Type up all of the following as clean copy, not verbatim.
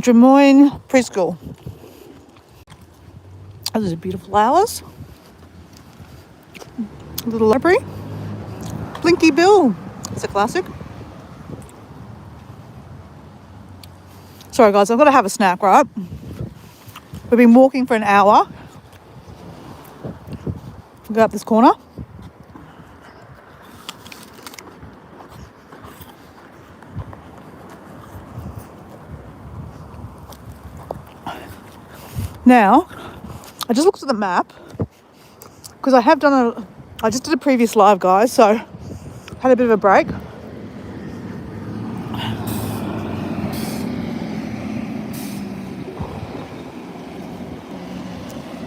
Drummoyne Preschool. Oh, those are beautiful flowers. Little library. Blinky Bill. It's a classic. Sorry guys, I've got to have a snack, right? We've been walking for an hour. Go up this corner. Now, I just looked at the map because I just did a previous live, guys, so had a bit of a break.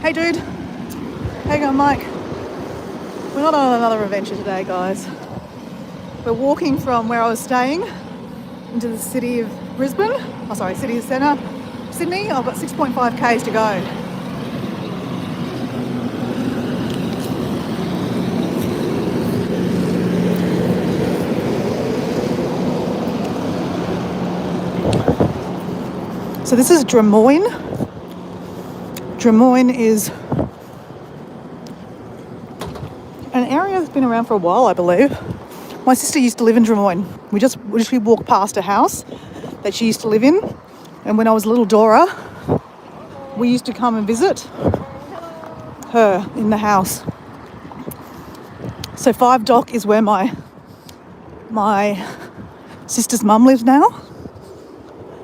Hey dude, how you going, Mike? We're not on another adventure today, guys. We're walking from where I was staying into the city of Brisbane. Oh, sorry, city centre, Sydney. I've got 6.5 k's to go. So this is Drummoyne. Drummoyne is an area that's been around for a while, I believe. My sister used to live in Drummoyne. We literally walked past a house that she used to live in. And when I was little Dora, we used to come and visit her in the house. So 5 Dock is where my sister's mum lives now.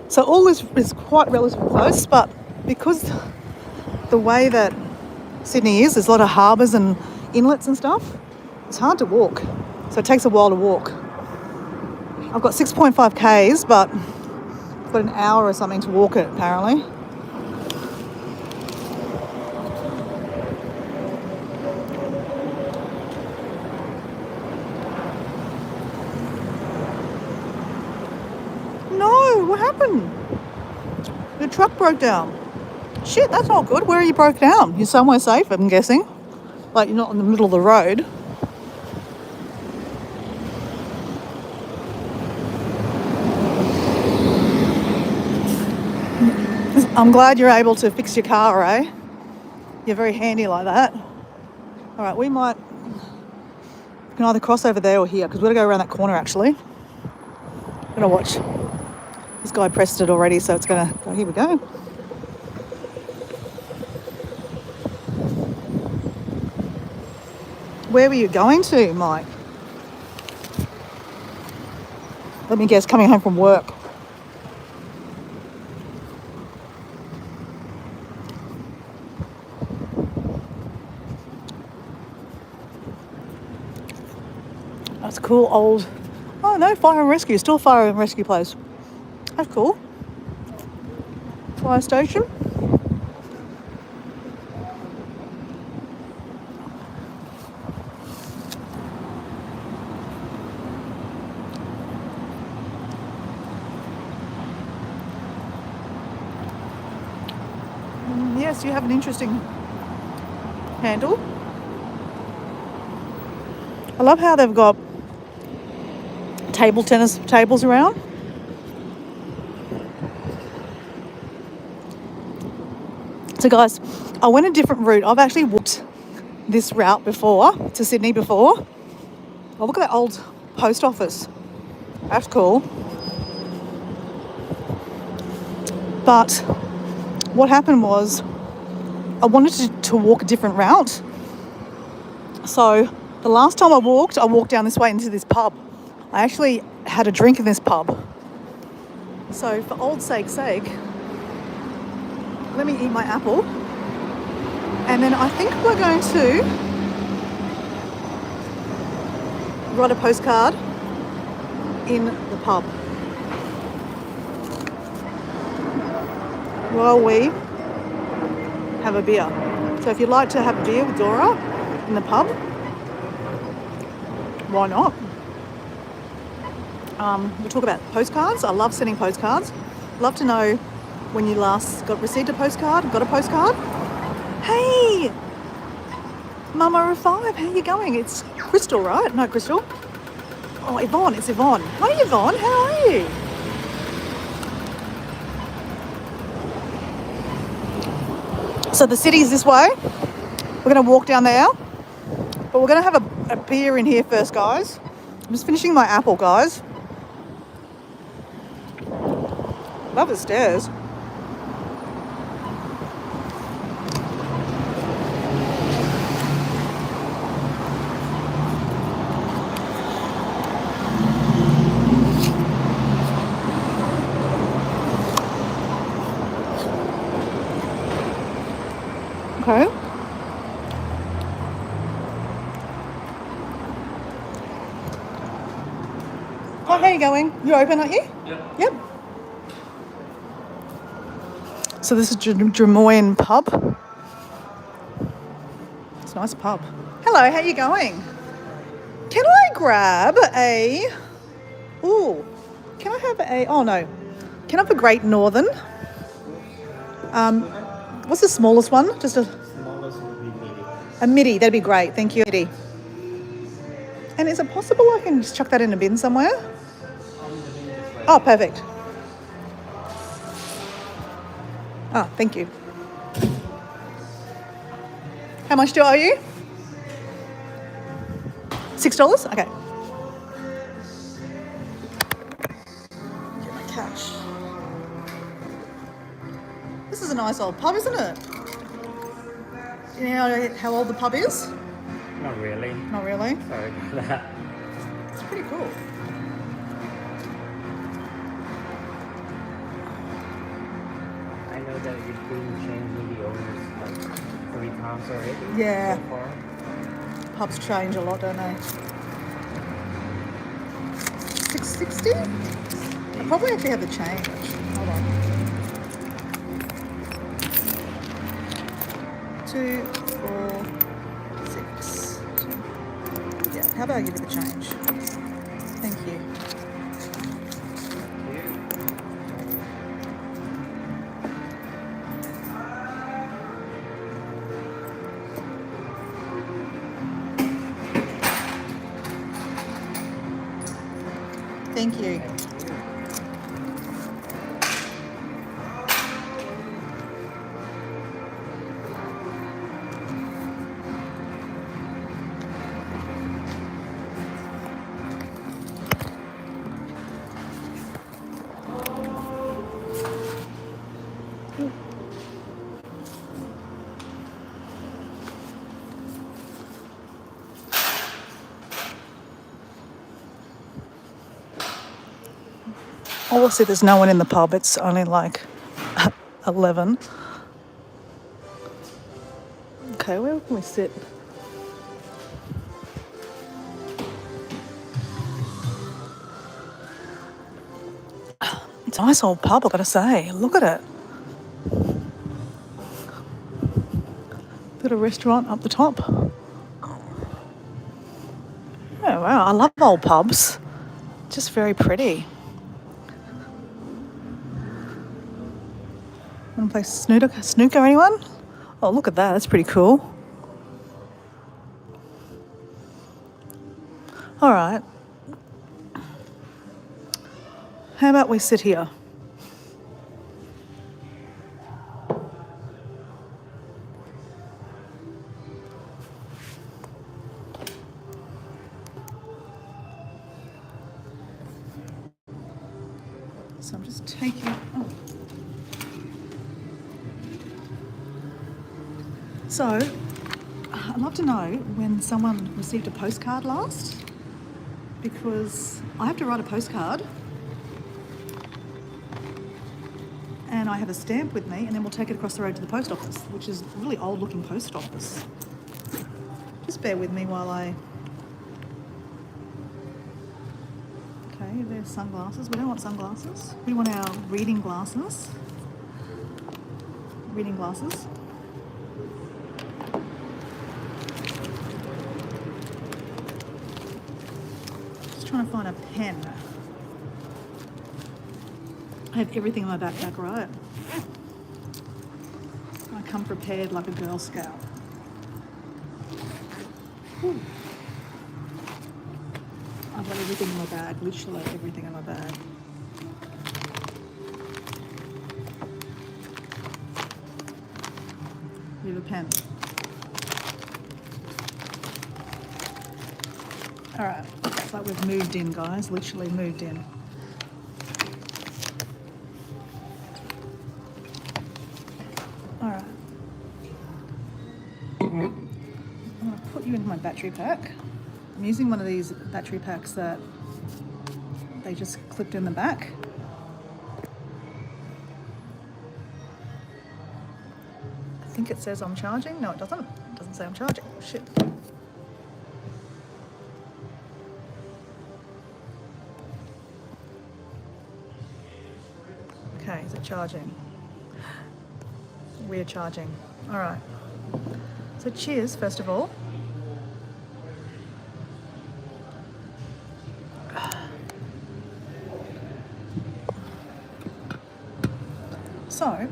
So all this is quite relatively close, but because the way that Sydney is, there's a lot of harbours and inlets and stuff, it's hard to walk. So it takes a while to walk. I've got 6.5 k's, but I've got an hour or something to walk it, apparently. No, what happened? The truck broke down. Shit, that's not good. Where are you broke down? You're somewhere safe, I'm guessing. Like you're not in the middle of the road. I'm glad you're able to fix your car, eh? You're very handy like that. All right, we can either cross over there or here because we're going to go around that corner actually. I'm going to watch. This guy pressed it already, so it's going to go. Here we go. Where were you going to, Mike? Let me guess, coming home from work. That's cool old... Oh no, fire and rescue. Still a fire and rescue place. That's cool. Fire station. Yes, you have an interesting handle. I love how they've got table tennis tables around. So guys, I went a different route. I've actually walked this route before, to Sydney before. Oh, look at that old post office. That's cool. But what happened was I wanted to walk a different route. So the last time I walked down this way into this pub. I actually had a drink in this pub. So for old sake's sake, let me eat my apple. And then I think we're going to write a postcard in the pub while we have a beer. So if you'd like to have a beer with Dora in the pub, why not? We'll talk about postcards. I love sending postcards. Love to know when you last received a postcard, got a postcard. Hey, Mama of 5, how you going? It's Crystal, right? No, Crystal. Oh, Yvonne, it's Yvonne. Hi, Yvonne, how are you? So the city's this way. We're going to walk down there. But we're going to have a beer in here first, guys. I'm just finishing my apple, guys. Love the stairs. Okay. Oh, how are you going? You're open, aren't you? Yeah. Yep. So this is Drummoyne pub. It's a nice pub. Hello, how you going? Can I grab a... Ooh. Can I have a... Oh, no. Can I have a Great Northern? What's the smallest one? Just a Smallest would be medium. midi. That'd be great. Thank you, midi. And is it possible I can just chuck that in a bin somewhere? Oh, perfect. Oh, thank you. How much do I owe you? $6? Okay. Get my cash. This is a nice old pub, isn't it? You know how old the pub is? Not really. Not really. Sorry about that. It's pretty cool. I know that you've been changing the owners like 3 times already. Yeah. So far. Pubs change a lot, don't they? $6.60? I probably actually have the change. Hold on. 2, 4, 6. Yeah, how about I give you the change? Thank you. Thank you. Obviously, there's no one in the pub. It's only like 11. Okay, where can we sit? It's a nice old pub, I've got to say. Look at it. Got a restaurant up the top. Oh, wow. I love old pubs. Just very pretty. Want to play snooker, anyone? Oh, look at that. That's pretty cool. All right. How about we sit here? So I'm just taking... Oh. So, I'd love to know when someone received a postcard last, because I have to write a postcard and I have a stamp with me, and then we'll take it across the road to the post office, which is a really old looking post office. Just bear with me while I... Okay, there's sunglasses. We don't want sunglasses. We want our reading glasses. Reading glasses. Just trying to find a pen. I have everything in my backpack, right? I come prepared like a Girl Scout. Ooh. I've got everything in my bag, literally everything in my bag. you have a pen. All right, it's like we've moved in, guys, literally moved in. All right. I'm going to put you into my battery pack. I'm using one of these battery packs that they just clipped in the back. I think it says I'm charging. No, it doesn't. It doesn't say I'm charging. Oh, shit. Okay, is it charging? We're charging. All right. So cheers, first of all. So,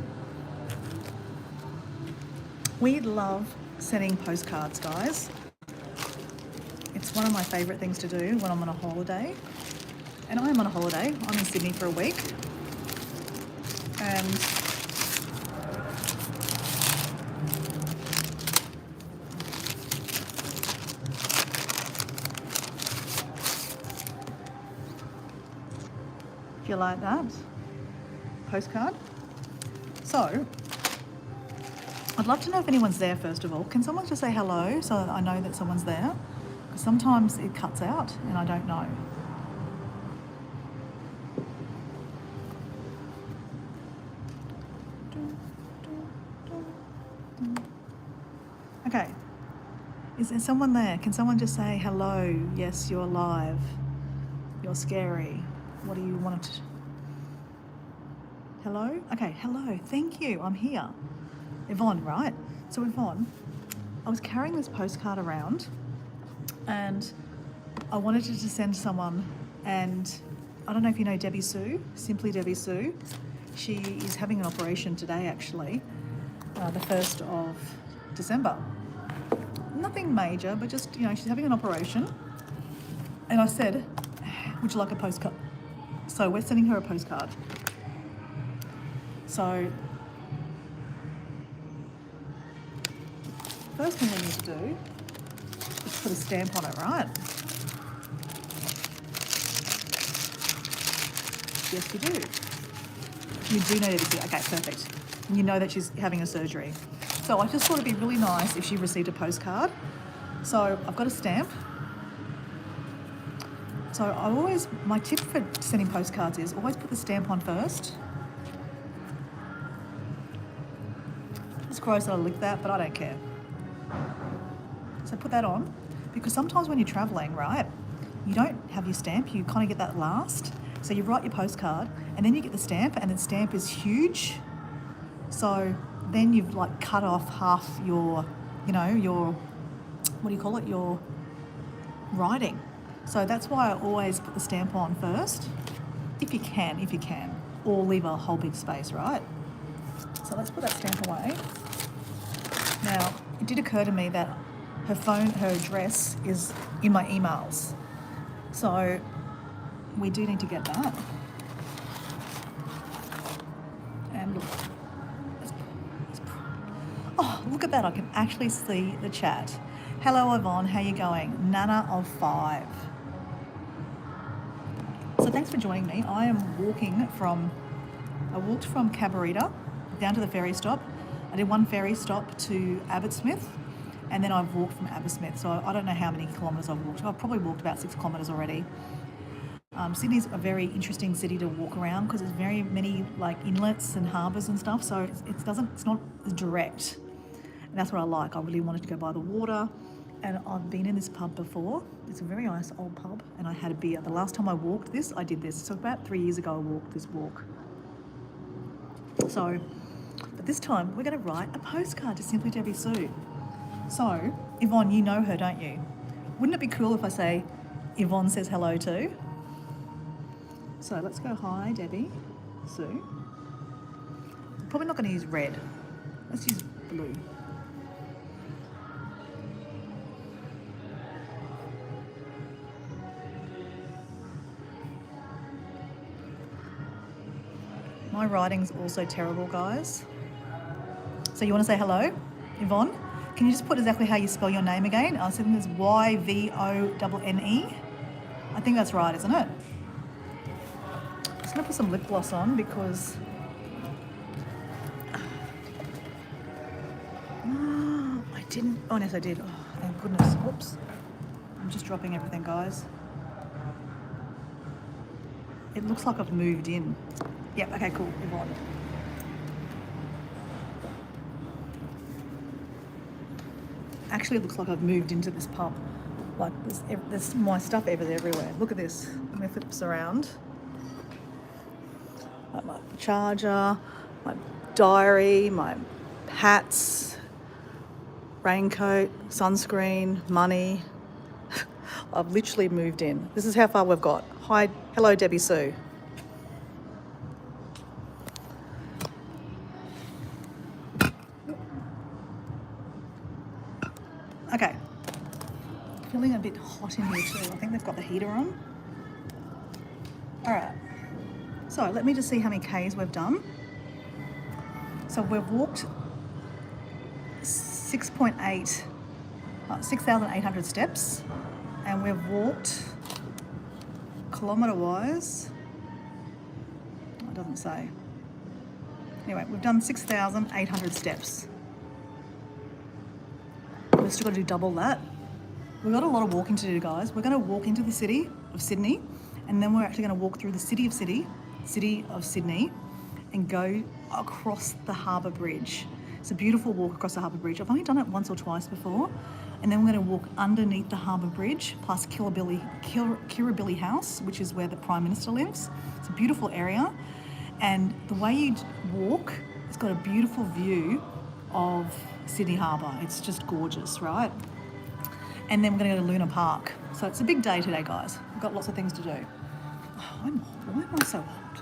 we love sending postcards, guys. It's one of my favourite things to do when I'm on a holiday. And I am on a holiday. I'm in Sydney for a week. And do you like that? Postcard? So, I'd love to know if anyone's there first of all. Can someone just say hello so that I know that someone's there? Because sometimes it cuts out and I don't know. Okay. Is there someone there? Can someone just say hello? Yes, you're live. You're scary. What do you want to... Hello? Okay, hello. Thank you. I'm here. Yvonne, right? So Yvonne, I was carrying this postcard around and I wanted to send someone, and I don't know if you know Debbie Sue, Simply Debbie Sue. She is having an operation today actually, the 1st of December. Nothing major, but just, you know, she's having an operation. And I said, would you like a postcard? So we're sending her a postcard. So first thing we need to do is put a stamp on it, right? Yes, you do. You do know that. Okay, perfect. You know that she's having a surgery. So I just thought it'd be really nice if she received a postcard. So I've got a stamp. So my tip for sending postcards is always put the stamp on first. It's gross that I lick that, but I don't care. So put that on, because sometimes when you're traveling, right, you don't have your stamp, you kind of get that last. So you write your postcard and then you get the stamp, and the stamp is huge. So then you've like cut off half your, you know, your, what do you call it, your writing. So that's why I always put the stamp on first, if you can, or leave a whole big space, right? So let's put that stamp away. Now, it did occur to me that her address is in my emails. So we do need to get that. And look, oh, look at that, I can actually see the chat. Hello Yvonne, how you going? Nana of 5. So thanks for joining me. I walked from Cabarita down to the ferry stop. I did one ferry stop to Abbotsmith, and then I've walked from Abbotsmith. So I don't know how many kilometres I've walked. I've probably walked about 6 kilometres already. Sydney's a very interesting city to walk around because there's very many like inlets and harbours and stuff. So it's not as direct, and that's what I like. I really wanted to go by the water, and I've been in this pub before. It's a very nice old pub, and I had a beer. The last time I walked this, I did this. So about 3 years ago, I walked this walk. So, but this time we're going to write a postcard to Simply Debbie Sue. So, Yvonne, you know her, don't you? Wouldn't it be cool if I say, Yvonne says hello too? So let's go, hi Debbie Sue. Probably not going to use red. Let's use blue. My writing's also terrible, guys. So you want to say hello? Yvonne, can you just put exactly how you spell your name again? I think it's Yvonne. I think that's right, isn't it? I'm just going to put some lip gloss on because... I didn't... Oh, yes, I did. Oh, thank goodness. Whoops. I'm just dropping everything, guys. It looks like I've moved in. Yep, okay, cool. Yvonne. Actually, it looks like I've moved into this pub. Like, there's my stuff everywhere. Look at this. Let me flip this around. Like my charger, my diary, my hats, raincoat, sunscreen, money. I've literally moved in. This is how far we've got. Hi, hello, Debbie Sue. Okay. Feeling a bit hot in here too. I think they've got the heater on. All right. So let me just see how many Ks we've done. So we've walked 6,800 steps, and we've walked kilometre-wise. It doesn't say. Anyway, we've done 6,800 steps. We've still got to do double that. We've got a lot of walking to do, guys. We're going to walk into the city of Sydney, and then we're actually going to walk through the city of Sydney, and go across the Harbour Bridge. It's a beautiful walk across the Harbour Bridge. I've only done it once or twice before. And then we're going to walk underneath the Harbour Bridge, plus Kirribilli House, which is where the Prime Minister lives. It's a beautiful area. And the way you walk, it's got a beautiful view of Sydney Harbour. It's just gorgeous, right? And then we're going to go to Luna Park. So it's a big day today, guys. We've got lots of things to do. Oh, I'm hot. Why am I so hot?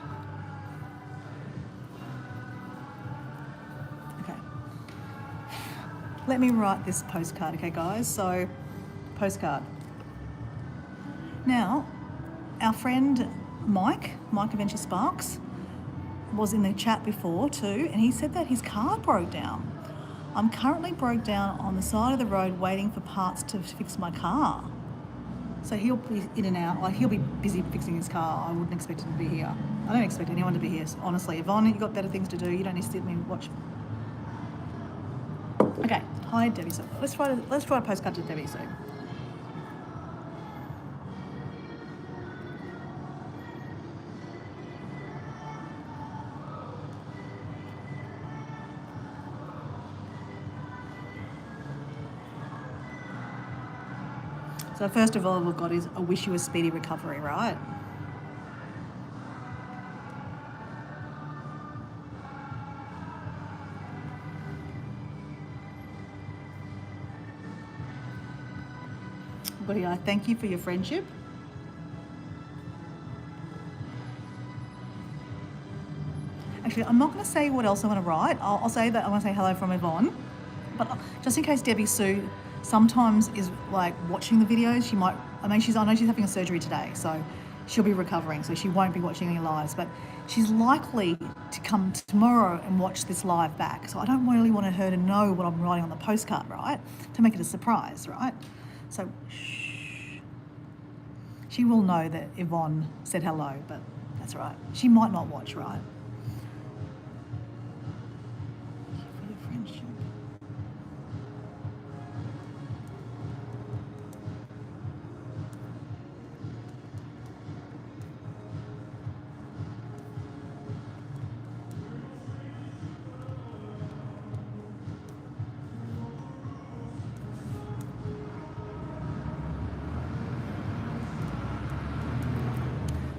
Okay. Let me write this postcard, okay, guys? So, postcard. Now, our friend Mike Adventure Sparks, was in the chat before too, and he said that his car broke down. I'm currently broke down on the side of the road waiting for parts to fix my car. So he'll be in and out, like he'll be busy fixing his car. I wouldn't expect him to be here. I don't expect anyone to be here, honestly. Yvonne, you've got better things to do. You don't need to sit and watch. Okay, hi Debbie Sue. Let's write a postcard to Debbie Sue. So first of all, we've got is I wish you a speedy recovery, right? But I thank you for your friendship. Actually, I'm not going to say what else I'm going to write. I'll say that I'm going to say hello from Yvonne. But just in case Debbie Sue sometimes is like watching the videos, she might, I know she's having a surgery today, so she'll be recovering, so she won't be watching any lives, but she's likely to come tomorrow and watch this live back. So I don't really want her to know what I'm writing on the postcard, right? To make it a surprise, right? So shh. She will know that Yvonne said hello, but that's all right. She might not watch, right? Thank you for your friendship.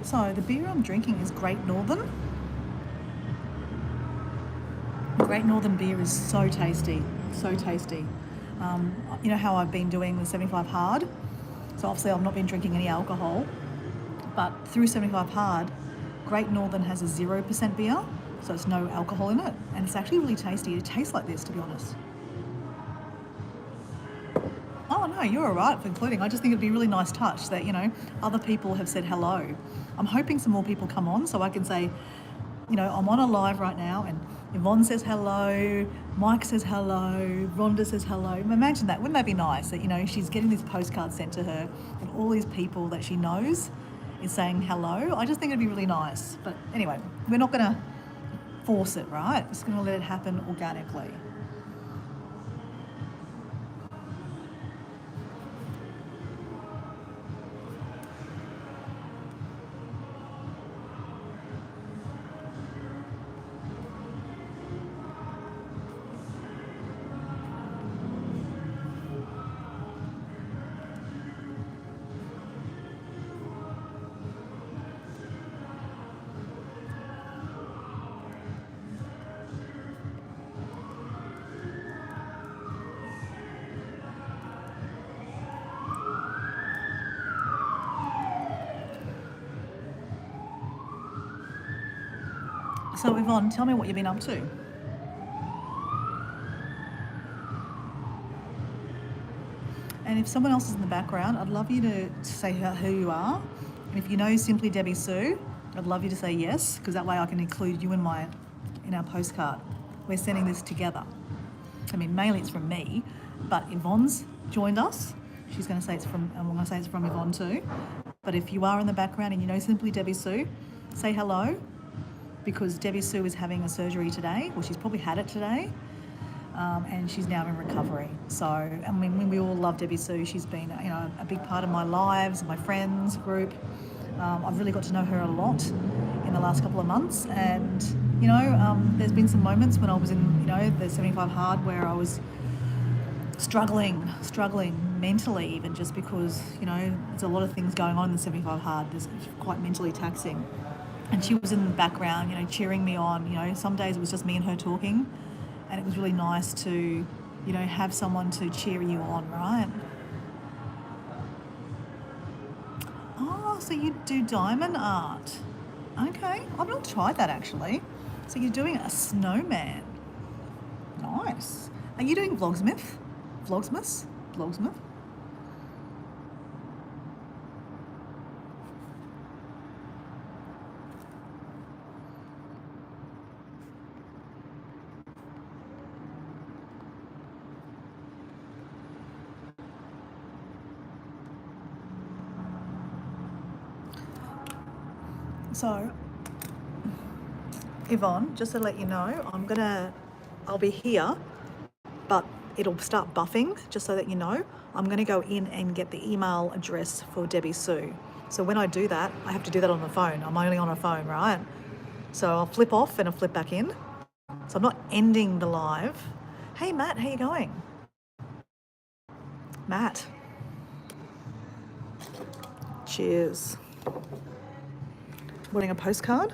So the beer I'm drinking is Great Northern. Great Northern beer is so tasty, so tasty. You know how I've been doing the 75 Hard? So obviously I've not been drinking any alcohol, but through 75 Hard, Great Northern has a 0% beer, so it's no alcohol in it, and it's actually really tasty. It tastes like this, to be honest. Oh no, you're all right for including. I just think it'd be a really nice touch that, you know, other people have said hello. I'm hoping some more people come on so I can say, you know, I'm on a live right now and Yvonne says hello, Mike says hello, Rhonda says hello. Imagine that. Wouldn't that be nice that, you know, she's getting this postcard sent to her and all these people that she knows is saying hello? I just think it'd be really nice. But anyway, we're not going to force it, right? We're just going to let it happen organically. So Yvonne, tell me what you've been up to. And if someone else is in the background, I'd love you to say who you are. And if you know Simply Debbie Sue, I'd love you to say yes, because that way I can include you in our postcard. We're sending this together. I mean, mainly it's from me, but Yvonne's joined us. She's going to say it's from, and I'm going to say it's from Yvonne too. But if you are in the background and you know Simply Debbie Sue, say hello, because Debbie Sue is having a surgery today. Well, she's probably had it today. And she's now in recovery. So, I mean, we all love Debbie Sue. She's been, you know, a big part of my lives, my friends group. I've really got to know her a lot in the last couple of months. And, you know, there's been some moments when I was in, you know, the 75 Hard where I was struggling mentally, even just because, you know, there's a lot of things going on in the 75 Hard. It's quite mentally taxing. And she was in the background, you know, cheering me on. You know, some days it was just me and her talking. And it was really nice to, you know, have someone to cheer you on, right? Oh, so you do diamond art. Okay, I've not tried that actually. So you're doing a snowman. Nice. Are you doing Vlogsmith? Vlogsmith? So, Yvonne, just to let you know, I'll be here, but it'll start buffing, just so that you know. I'm going to go in and get the email address for Debbie Sue. So when I do that, I have to do that on the phone. I'm only on a phone, right? So I'll flip off and I'll flip back in. So I'm not ending the live. Hey, Matt, how you going? Matt. Cheers. Wanting a postcard?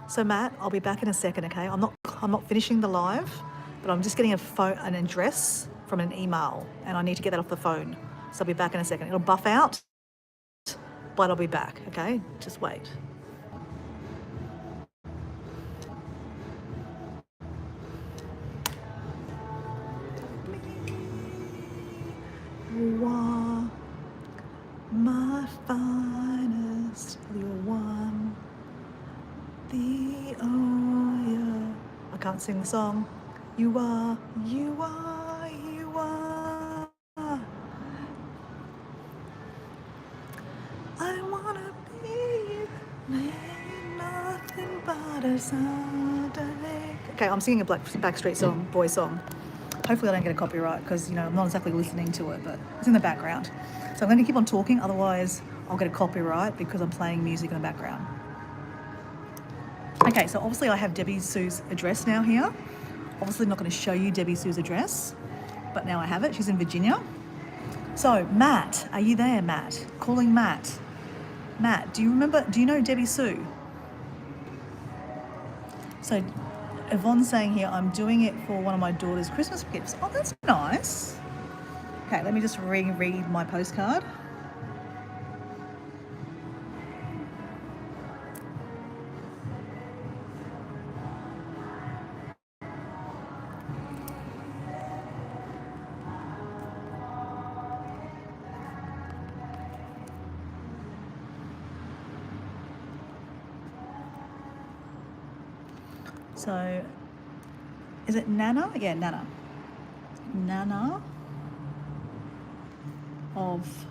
So Matt, I'll be back in a second, okay? I'm not finishing the live, but I'm just getting an address from an email, and I need to get that off the phone. So I'll be back in a second. It'll buff out, but I'll be back, okay? Just wait. You are my finest, you're one. I can't sing the song. You are. I wanna be nothing but a Sunday. Okay, I'm singing a Backstreet song, boy song. Hopefully I don't get a copyright because, you know, I'm not exactly listening to it, but it's in the background. So I'm going to keep on talking, otherwise I'll get a copyright because I'm playing music in the background. Okay, so obviously I have Debbie Sue's address now here. Obviously not going to show you Debbie Sue's address, but now I have it. She's in Virginia. So Matt, are you there, Matt? Calling Matt. Matt, do you know Debbie Sue? So Yvonne's saying here, I'm doing it for one of my daughter's Christmas gifts. Oh, that's nice. Okay, let me just reread my postcard. So, is it Nana? Yeah, Nana. Nana of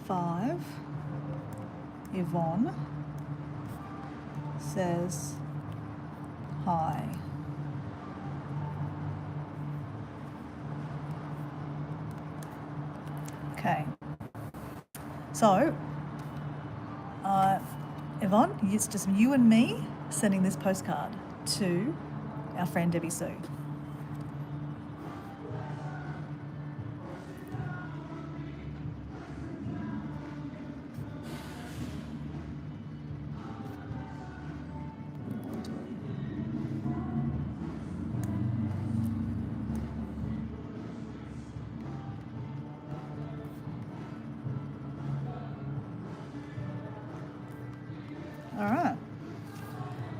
5, Yvonne, says hi. Okay. So, Yvonne, it's just you and me sending this postcard to our friend Debbie Sue. All right.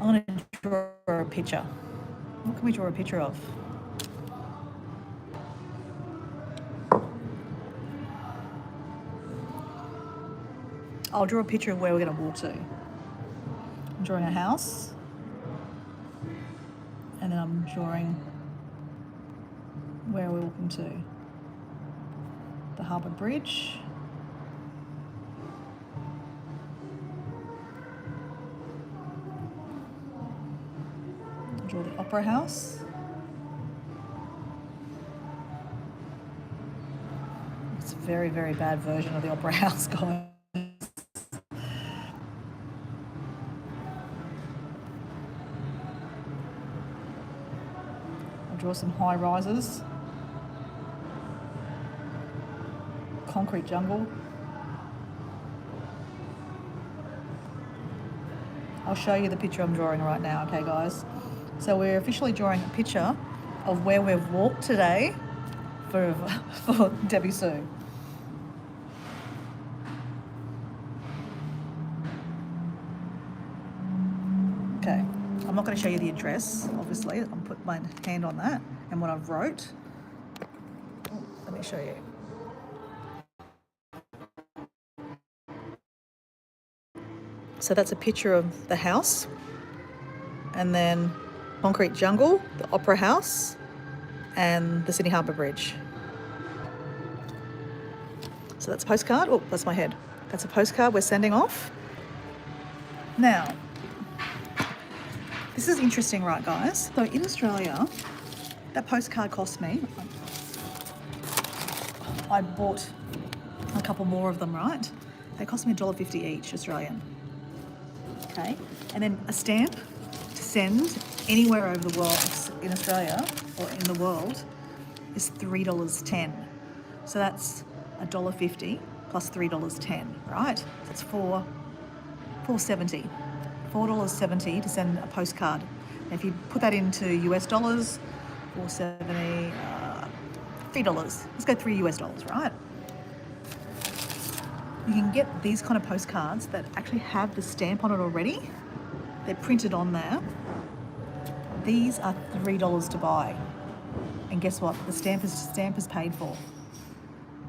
I'm going to draw a picture. What can we draw a picture of? I'll draw a picture of where we're going to walk to. I'm drawing a house. And then I'm drawing where we're walking to. The Harbour Bridge. I'll draw the Opera House. It's a very, very bad version of the Opera House, guys. I'll draw some high rises. Concrete jungle. I'll show you the picture I'm drawing right now, okay guys? So we're officially drawing a picture of where we've walked today for Debbie Sue. Okay, I'm not going to show you the address, obviously. I'll put my hand on that and what I've wrote. Let me show you. So that's a picture of the house, and then concrete jungle, the Opera House, and the Sydney Harbour Bridge. So that's a postcard. Oh, that's my head. That's a postcard we're sending off. Now, this is interesting, right, guys? So in Australia, that postcard cost me, I bought a couple more of them, right? They cost me $1.50 each, Australian. Okay, and then a stamp to send anywhere over the world in Australia or in the world is $3.10. So that's $1.50 plus $3.10, right? So it's $4.70. $4.70 to send a postcard. And if you put that into US dollars, $4.70, $3. Let's go $3 right? You can get these kind of postcards that actually have the stamp on it already. They're printed on there. These are $3 to buy. And guess what? The stamp is paid for.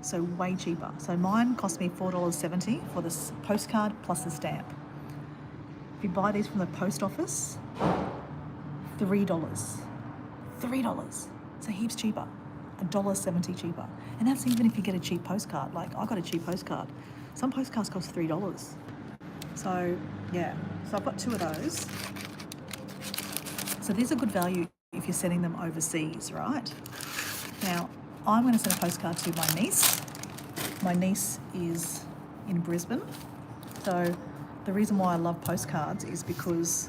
So way cheaper. So mine cost me $4.70 for this postcard plus the stamp. If you buy these from the post office, $3. $3. So heaps cheaper. $1.70 cheaper. And that's even if you get a cheap postcard. Like I got a cheap postcard. Some postcards cost $3. So yeah, so I've got 2 of those. So these are good value if you're sending them overseas, right? Now, I'm going to send a postcard to my niece. My niece is in Brisbane. So the reason why I love postcards is because,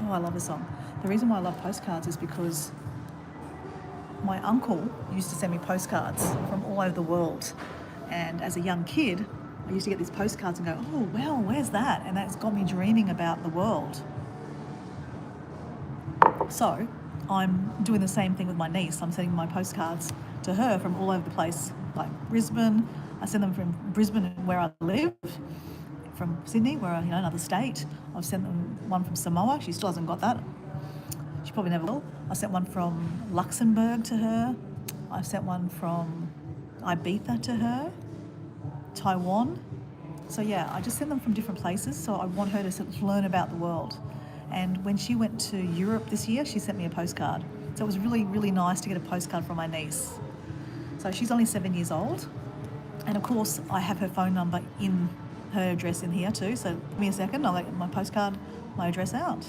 oh, I love this song. The reason why I love postcards is because my uncle used to send me postcards from all over the world. And as a young kid, I used to get these postcards and go, oh, well, where's that? And that's got me dreaming about the world. So I'm doing the same thing with my niece. I'm sending my postcards to her from all over the place, like Brisbane. I send them from Brisbane, where I live, from Sydney, where I, another state. I've sent them one from Samoa. She still hasn't got that. She probably never will. I sent one from Luxembourg to her. I sent one from Ibiza to her. Taiwan. So yeah, I just send them from different places. So I want her to learn about the world. And when she went to Europe this year, she sent me a postcard. So it was really, really nice to get a postcard from my niece. So she's only 7 years old. And of course, I have her phone number in her address in here too. So give me a second, I'll get my postcard, my address out.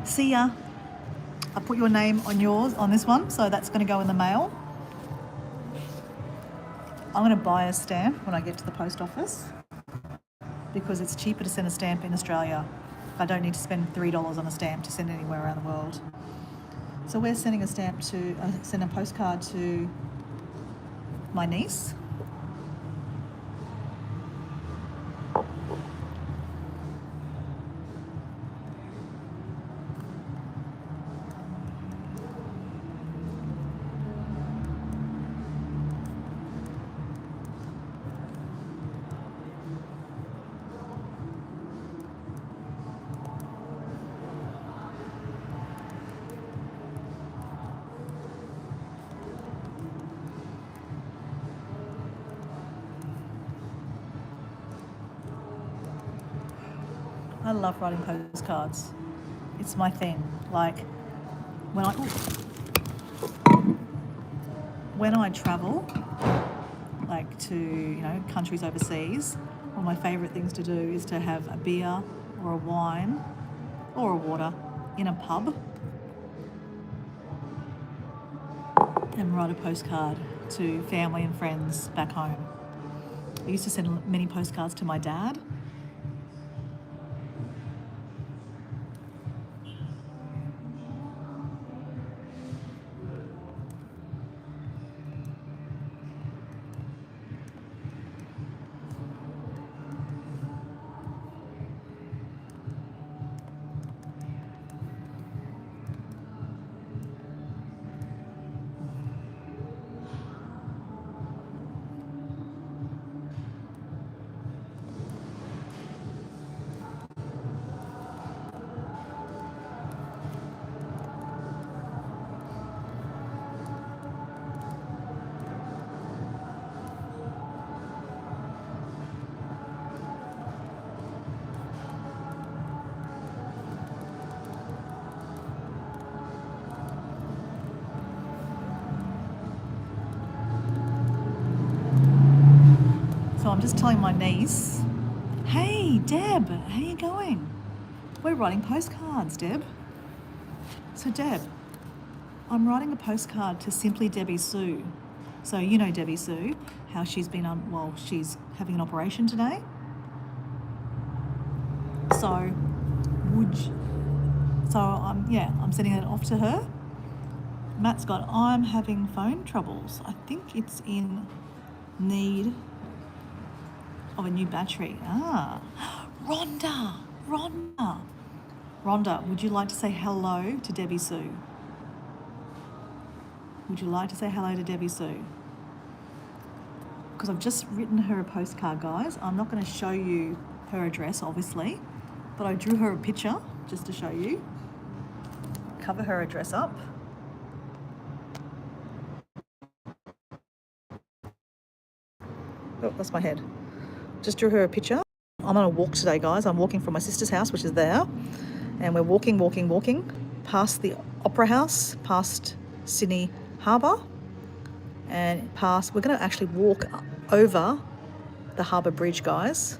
See ya. I put your name on yours, on this one, so that's going to go in the mail. I'm going to buy a stamp when I get to the post office because it's cheaper to send a stamp in Australia. I don't need to spend $3 on a stamp to send anywhere around the world. So we're sending a stamp to, send a postcard to my niece. I love writing postcards. It's my thing. Like when I travel, like to, you know, countries overseas, one of my favourite things to do is to have a beer or a wine or a water in a pub and write a postcard to family and friends back home. I used to send many postcards to my dad. So I'm just telling my niece, hey, Deb, how you going? We're writing postcards, Deb. So Deb, I'm writing a postcard to Simply Debbie Sue. So you know Debbie Sue, how she's been she's having an operation today. So I'm sending it off to her. Matt's got, I'm having phone troubles. I think it's in need of a new battery. Rhonda, would you like to say hello to Debbie Sue? Would you like to say hello to Debbie Sue? Because I've just written her a postcard, guys. I'm not going to show you her address, obviously, but I drew her a picture just to show you. Cover her address up. Oh, that's my head. Just drew her a picture. I'm on a walk today, guys. I'm walking from my sister's house, which is there. And we're walking past the Opera House, past Sydney Harbour, and we're going to actually walk over the Harbour Bridge, guys.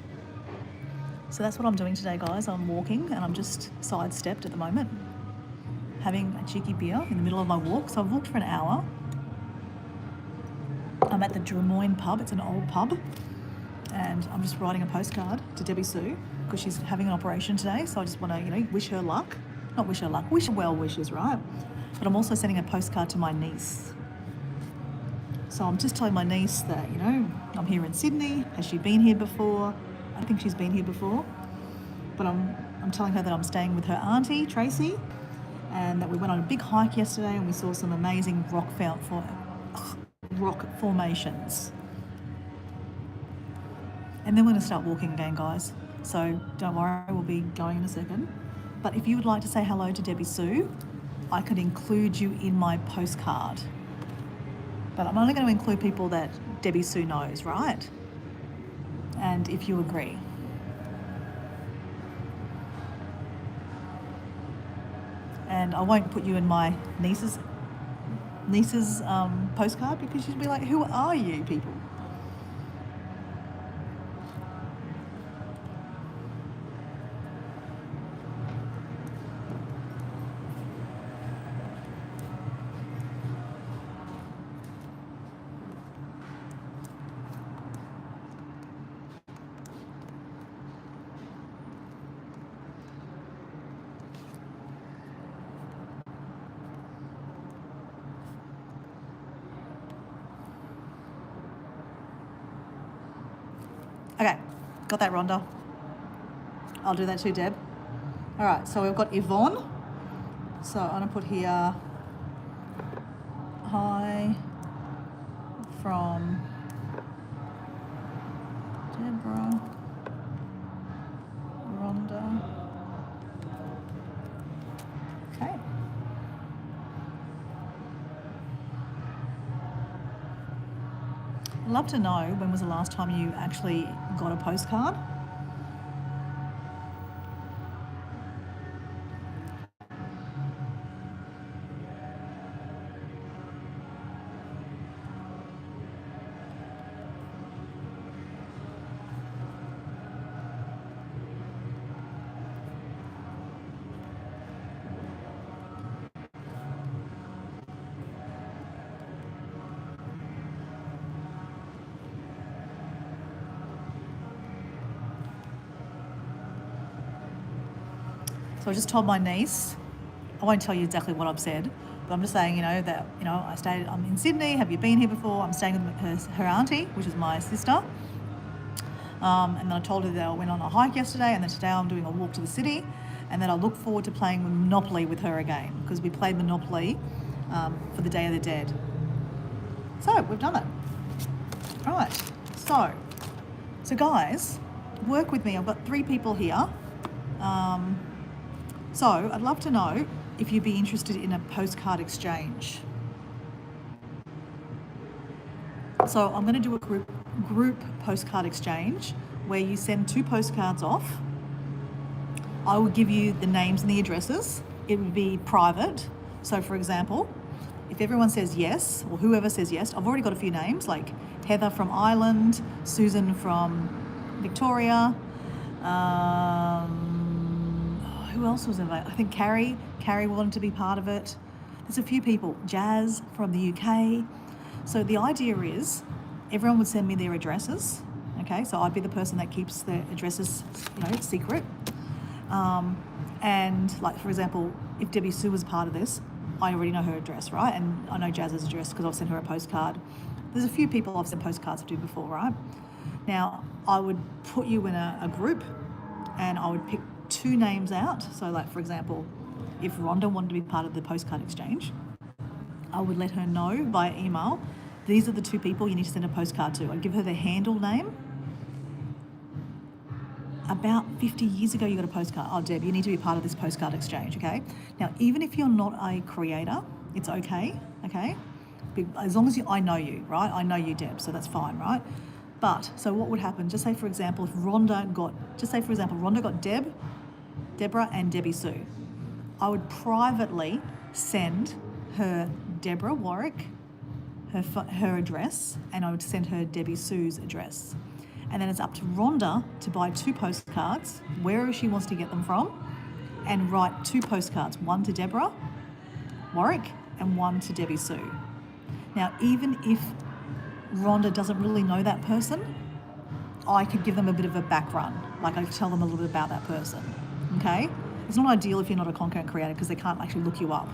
So that's what I'm doing today, guys. I'm walking and I'm just sidestepped at the moment, having a cheeky beer in the middle of my walk. So I've walked for an hour. I'm at the Drummoyne pub. It's an old pub. And I'm just writing a postcard to Debbie Sue because she's having an operation today. So I just want to, wish her luck. Not wish her luck, wish her well wishes, right? But I'm also sending a postcard to my niece. So I'm just telling my niece that, I'm here in Sydney. Has she been here before? I think she's been here before. But I'm telling her that I'm staying with her auntie, Tracy, and that we went on a big hike yesterday and we saw some amazing rock formations. And then we're going to start walking again, guys. So don't worry, we'll be going in a second. But if you would like to say hello to Debbie Sue, I could include you in my postcard. But I'm only going to include people that Debbie Sue knows, right? and if you agree. And I won't put you in my niece's postcard because she'd be like, who are you people? Okay, got that, Rhonda? I'll do that too, Deb. All right, so we've got Yvonne. So I'm gonna put here, hi from Deborah, Rhonda. Okay. I'd love to know when was the last time you actually got a postcard. So I just told my niece, I won't tell you exactly what I've said, but I'm just saying, that, I'm in Sydney, have you been here before? I'm staying with her auntie, which is my sister. And then I told her that I went on a hike yesterday, and then today I'm doing a walk to the city, and then I look forward to playing Monopoly with her again, because we played Monopoly for the Day of the Dead. So we've done it. All right, so guys, work with me. I've got 3 people here. So I'd love to know if you'd be interested in a postcard exchange. So I'm going to do a group postcard exchange where you send 2 postcards off. I will give you the names and the addresses. It would be private. So for example, if everyone says yes, or whoever says yes, I've already got a few names like Heather from Ireland, Susan from Victoria, who else was in it? I think Carrie wanted to be part of it. There's a few people. Jazz from the UK. So the idea is everyone would send me their addresses. Okay, so I'd be the person that keeps their addresses, secret. And like, for example, if Debbie Sue was part of this, I already know her address, right? And I know Jazz's address because I've sent her a postcard. There's a few people I've sent postcards to before, right? Now, I would put you in a group and I would pick 2 names out. So like, for example, if Rhonda wanted to be part of the postcard exchange, I would let her know by email, these are the 2 people you need to send a postcard to. I'd give her their handle name. About 50 years ago, you got a postcard. Oh, Deb, you need to be part of this postcard exchange, okay? Now, even if you're not a creator, it's okay? As long as I know you, right? I know you, Deb, so that's fine, right? But, so what would happen? Just say, for example, if Rhonda got Deborah and Debbie Sue. I would privately send her Deborah Warwick her address, and I would send her Debbie Sue's address. And then it's up to Rhonda to buy 2 postcards, wherever she wants to get them from, and write 2 postcards, one to Deborah Warwick and one to Debbie Sue. Now, even if Rhonda doesn't really know that person, I could give them a bit of a back run. Like I could tell them a little bit about that person, okay? It's not ideal if you're not a content creator because they can't actually look you up.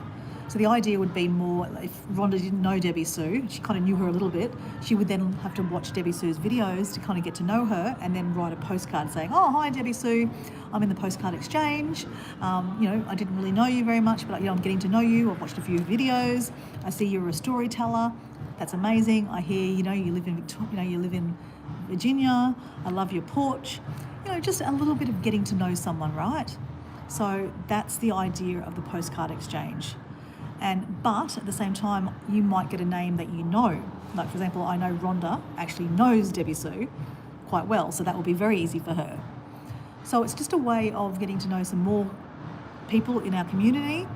So the idea would be more, if Rhonda didn't know Debbie Sue, she kind of knew her a little bit, she would then have to watch Debbie Sue's videos to kind of get to know her and then write a postcard saying, oh, hi, Debbie Sue, I'm in the postcard exchange. I didn't really know you very much, but I'm getting to know you. I've watched a few videos. I see you're a storyteller. That's amazing. I hear, you live in you live in Virginia. I love your porch. Just a little bit of getting to know someone, right? So that's the idea of the postcard exchange. But at the same time, you might get a name that you know. Like, for example, I know Rhonda actually knows Debbie Sue, quite well, so that will be very easy for her. So it's just a way of getting to know some more people in our community,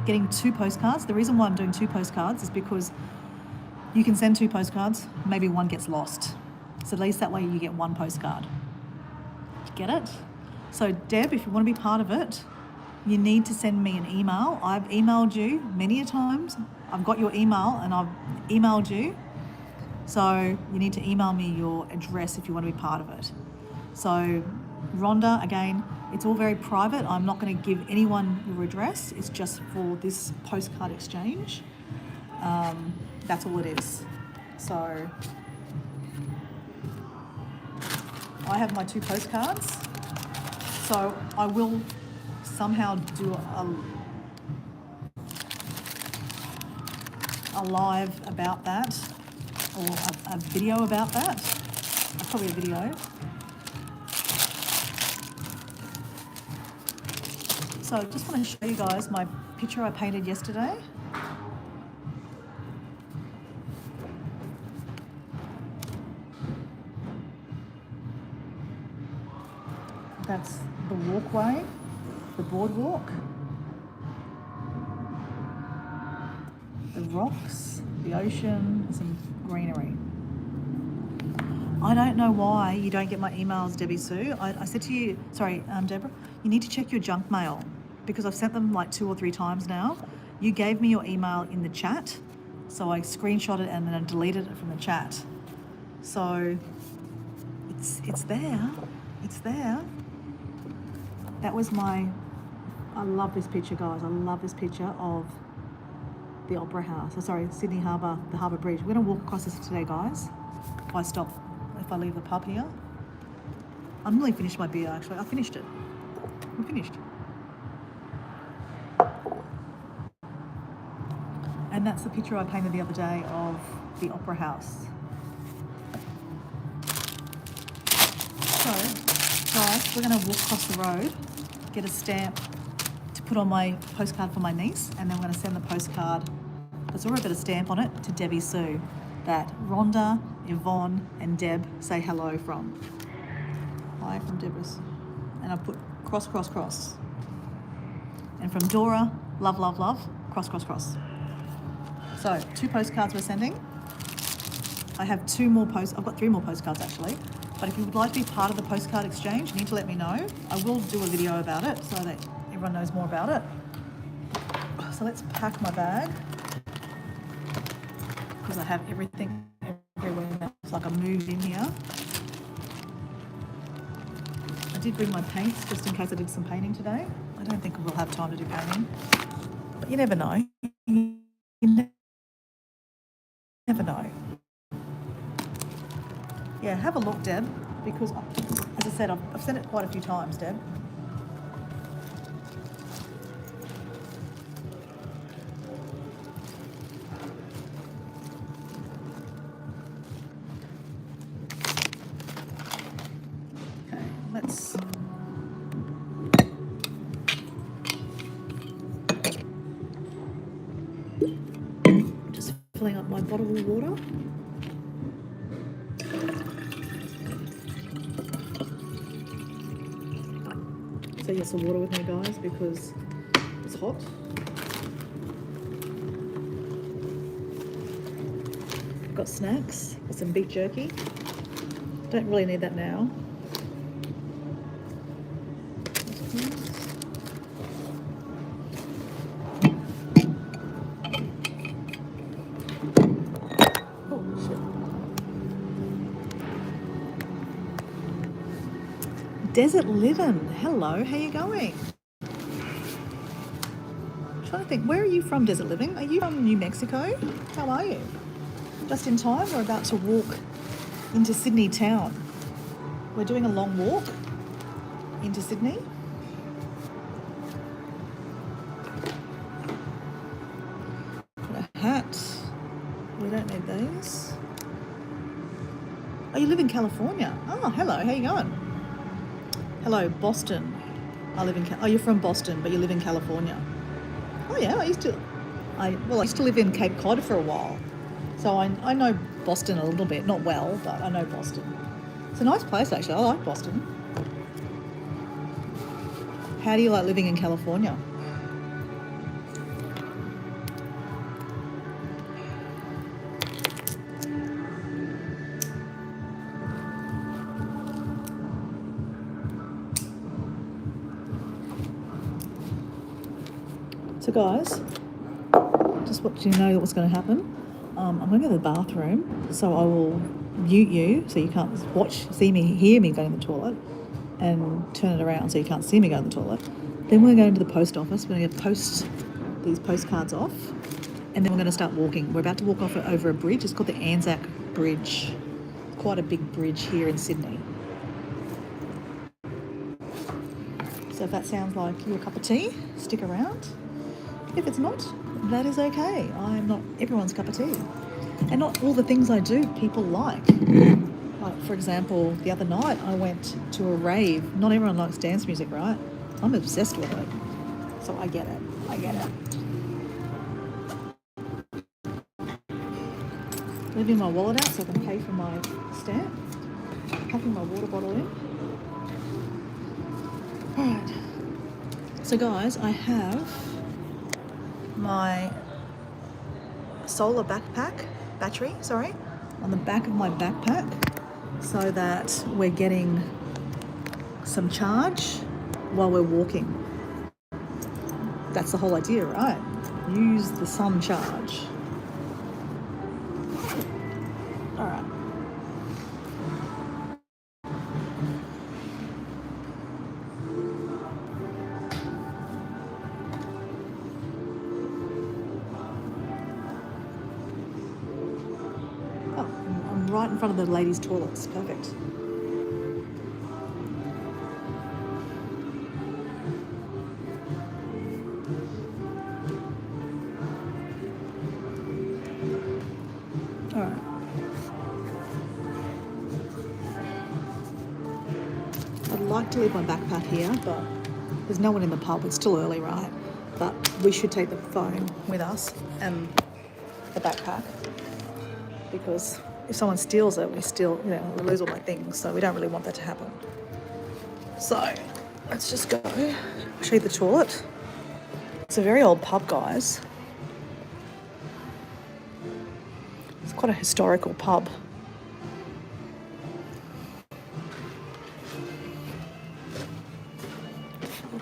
getting 2 postcards. The reason why I'm doing 2 postcards is because you can send 2 postcards, maybe one gets lost. So at least that way you get 1 postcard. Get it? So Deb, if you want to be part of it, you need to send me an email. I've emailed you many a times. I've got your email and I've emailed you. So you need to email me your address if you want to be part of it. So Rhonda, again, it's all very private. I'm not going to give anyone your address. It's just for this postcard exchange. That's all it is. So I have my 2 postcards. So I will somehow do a live about that, or a video about that. Probably a video. So I just want to show you guys my picture I painted yesterday. That's the walkway, the boardwalk, the rocks, the ocean, some greenery. I don't know why you don't get my emails, Debbie Sue. I said to you, sorry, Deborah, you need to check your junk mail because I've sent them like 2 or 3 times now. You gave me your email in the chat, so I screenshot it and then I deleted it from the chat. So it's there. It's there. That was I love this picture, guys. I love this picture of the Opera House. Oh, sorry, Sydney Harbour, the Harbour Bridge. We're going to walk across this today, guys. If I leave the pub here. I'm nearly finished my beer, actually. I finished it. I'm finished. And that's the picture I painted the other day of the Opera House. So, guys, we're going to walk across the road, get a stamp to put on my postcard for my niece, and then we're going to send the postcard that's already got a stamp on it to Debbie Sue that Rhonda, Yvonne and Deb say hello from. Hi from Deborah. And I put cross, cross, cross. And from Dora, love, love, love, cross, cross, cross. So 2 postcards we're sending. I have 2 more I've got 3 more postcards actually. But if you would like to be part of the postcard exchange, you need to let me know. I will do a video about it so that everyone knows more about it. So let's pack my bag because I have everything everywhere. It's like I moved in here. I did bring my paints just in case I did some painting today. I don't think we'll have time to do painting, but you never know. You never know. Yeah, have a look, Deb, because, as I said, I've sent it quite a few times, Deb. Okay, let's... Just filling up my bottle of water. So yes, some water with me, guys, because it's hot. I've got snacks, got some beef jerky. Don't really need that now. Oh, shit. Desert Living. Hello, how you going? I'm trying to think, where are you from, Desert Living? Are you from New Mexico? How are you? Just in time, we're about to walk into Sydney town. We're doing a long walk into Sydney. Got a hat. We don't need these. Oh, you live in California. Oh, hello, how you going? Hello, Boston. I live in... Oh, you're from Boston, but you live in California. Oh, yeah, I used to live in Cape Cod for a while. So I know Boston a little bit. Not well, but I know Boston. It's a nice place, actually. I like Boston. How do you like living in California? So guys, just what you know what's going to happen. I'm going to go to the bathroom, so I will mute you so you can't hear me going to the toilet, and turn it around so you can't see me going to the toilet. Then we're going to go into the post office. We're going to post these postcards off, and then we're going to start walking. We're about to walk off over a bridge. It's called the Anzac Bridge. Quite a big bridge here in Sydney. So if that sounds like your cup of tea, stick around. If it's not, that is okay. I'm not everyone's cup of tea. And not all the things I do people like. Like, for example, the other night I went to a rave. Not everyone likes dance music, right? I'm obsessed with it. So I get it. Leaving my wallet out so I can pay for my stamp. Packing my water bottle in. Alright. So guys, I have my solar battery, on the back of my backpack, so that we're getting some charge while we're walking. That's the whole idea, right? Use the sun charge. All right. Oh, I'm right in front of the ladies' toilets. Perfect. All right. I'd like to leave my backpack here, but there's no one in the pub. It's still early, right? But we should take the phone with us and the backpack, because if someone steals it, we lose all my things. So we don't really want that to happen. So let's just go. I'll show you the toilet. It's a very old pub, guys. It's quite a historical pub.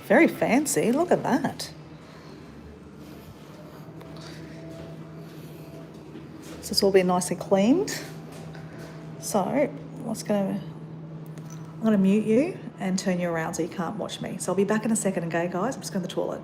Very fancy. Look at that. So it's all been nicely cleaned. So I'm going to mute you and turn you around so you can't watch me. So I'll be back in a second, okay, guys? I'm just going to the toilet.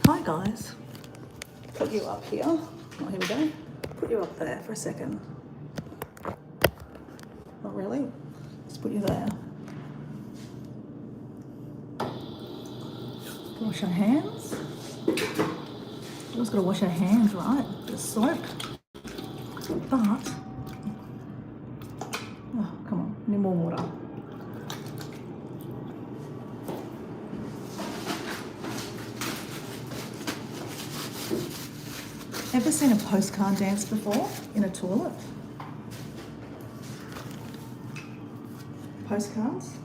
Hi, guys. Put you up here. Oh, here we go. Put you up there for a second. Not really. Let's put you there. Wash our hands. Always got to wash our hands, right? Bit of soap. But, oh, come on, need more water. Ever seen a postcard dance before in a toilet? Postcards?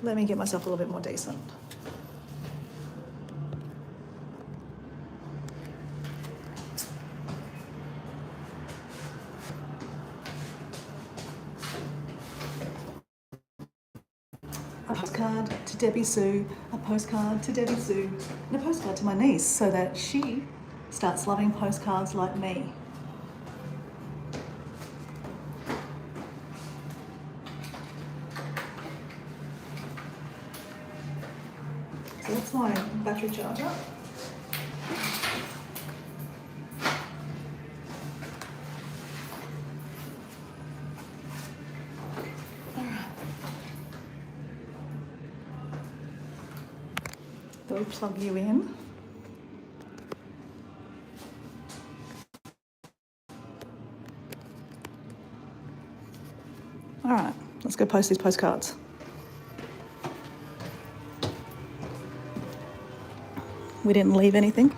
Let me get myself a little bit more decent. A postcard to Debbie Sue, a postcard to Debbie Sue, and a postcard to my niece so that she starts loving postcards like me. So that's my battery charger. They'll plug you in. All right, let's go post these postcards. We didn't leave anything.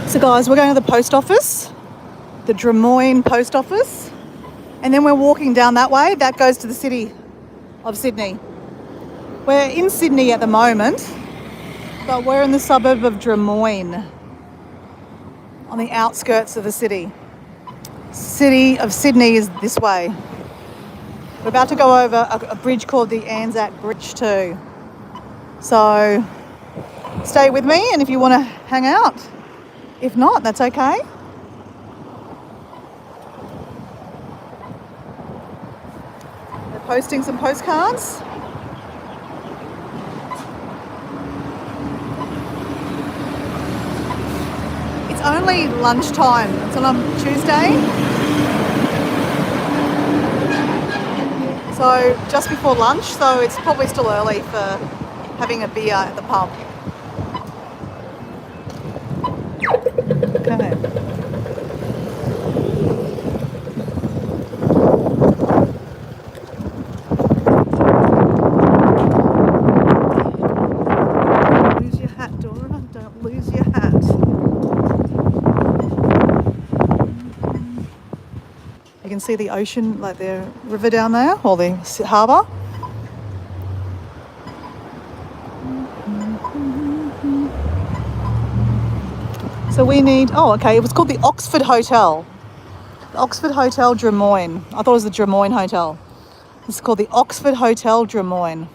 So guys, we're going to the post office, the Drummoyne post office, and then we're walking down that way. That goes to the city of Sydney. We're in Sydney at the moment, but we're in the suburb of Drummoyne, on the outskirts of the city. City of Sydney is this way. We're about to go over a bridge called the Anzac Bridge too. So stay with me, and if you want to hang out, if not, that's okay. They're posting some postcards. It's only lunchtime. It's on a Tuesday. So just before lunch, so it's probably still early for having a beer at the pub. Okay. Lose your hat, Dora. Don't lose your hat. You can see the ocean, like the river down there, or the harbour. So we need, oh, okay, it was called the Oxford Hotel. The Oxford Hotel Drummoyne. I thought it was the Drummoyne Hotel. It's called the Oxford Hotel Drummoyne.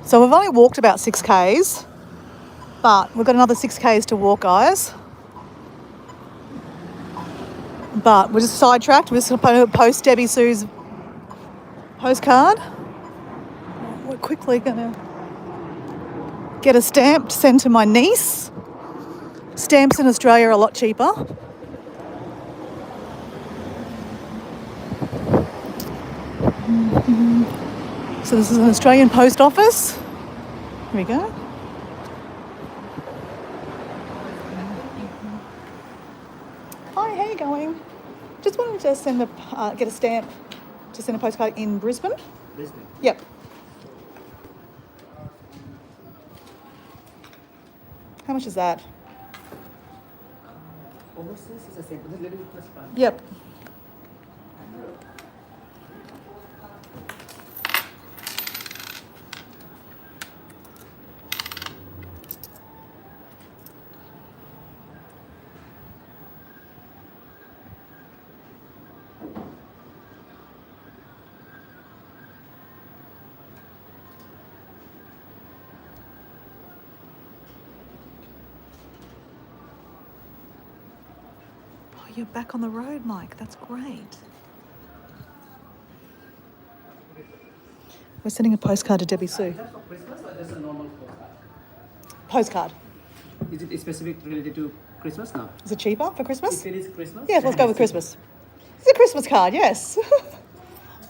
So we've only walked about 6Ks, but we've got another 6Ks to walk, guys. But we're just sidetracked. We're just going to post Debbie Sue's postcard. We're quickly going to get a stamp to send to my niece. Stamps in Australia are a lot cheaper. So this is an Australian post office. Here we go. Hi, how you going? Just wanted to send get a stamp to send a postcard in Brisbane. Brisbane. Yep. How much is that? Overseas is the same, but a little bit plus fun. Yep. You're back on the road, Mike. That's great. We're sending a postcard to Debbie Sue. Is that for Christmas or just a normal postcard? Postcard. Is it specific related to Christmas now? Is it cheaper for Christmas? If it is Christmas? Yeah, let's go with Christmas. It's a Christmas card, yes.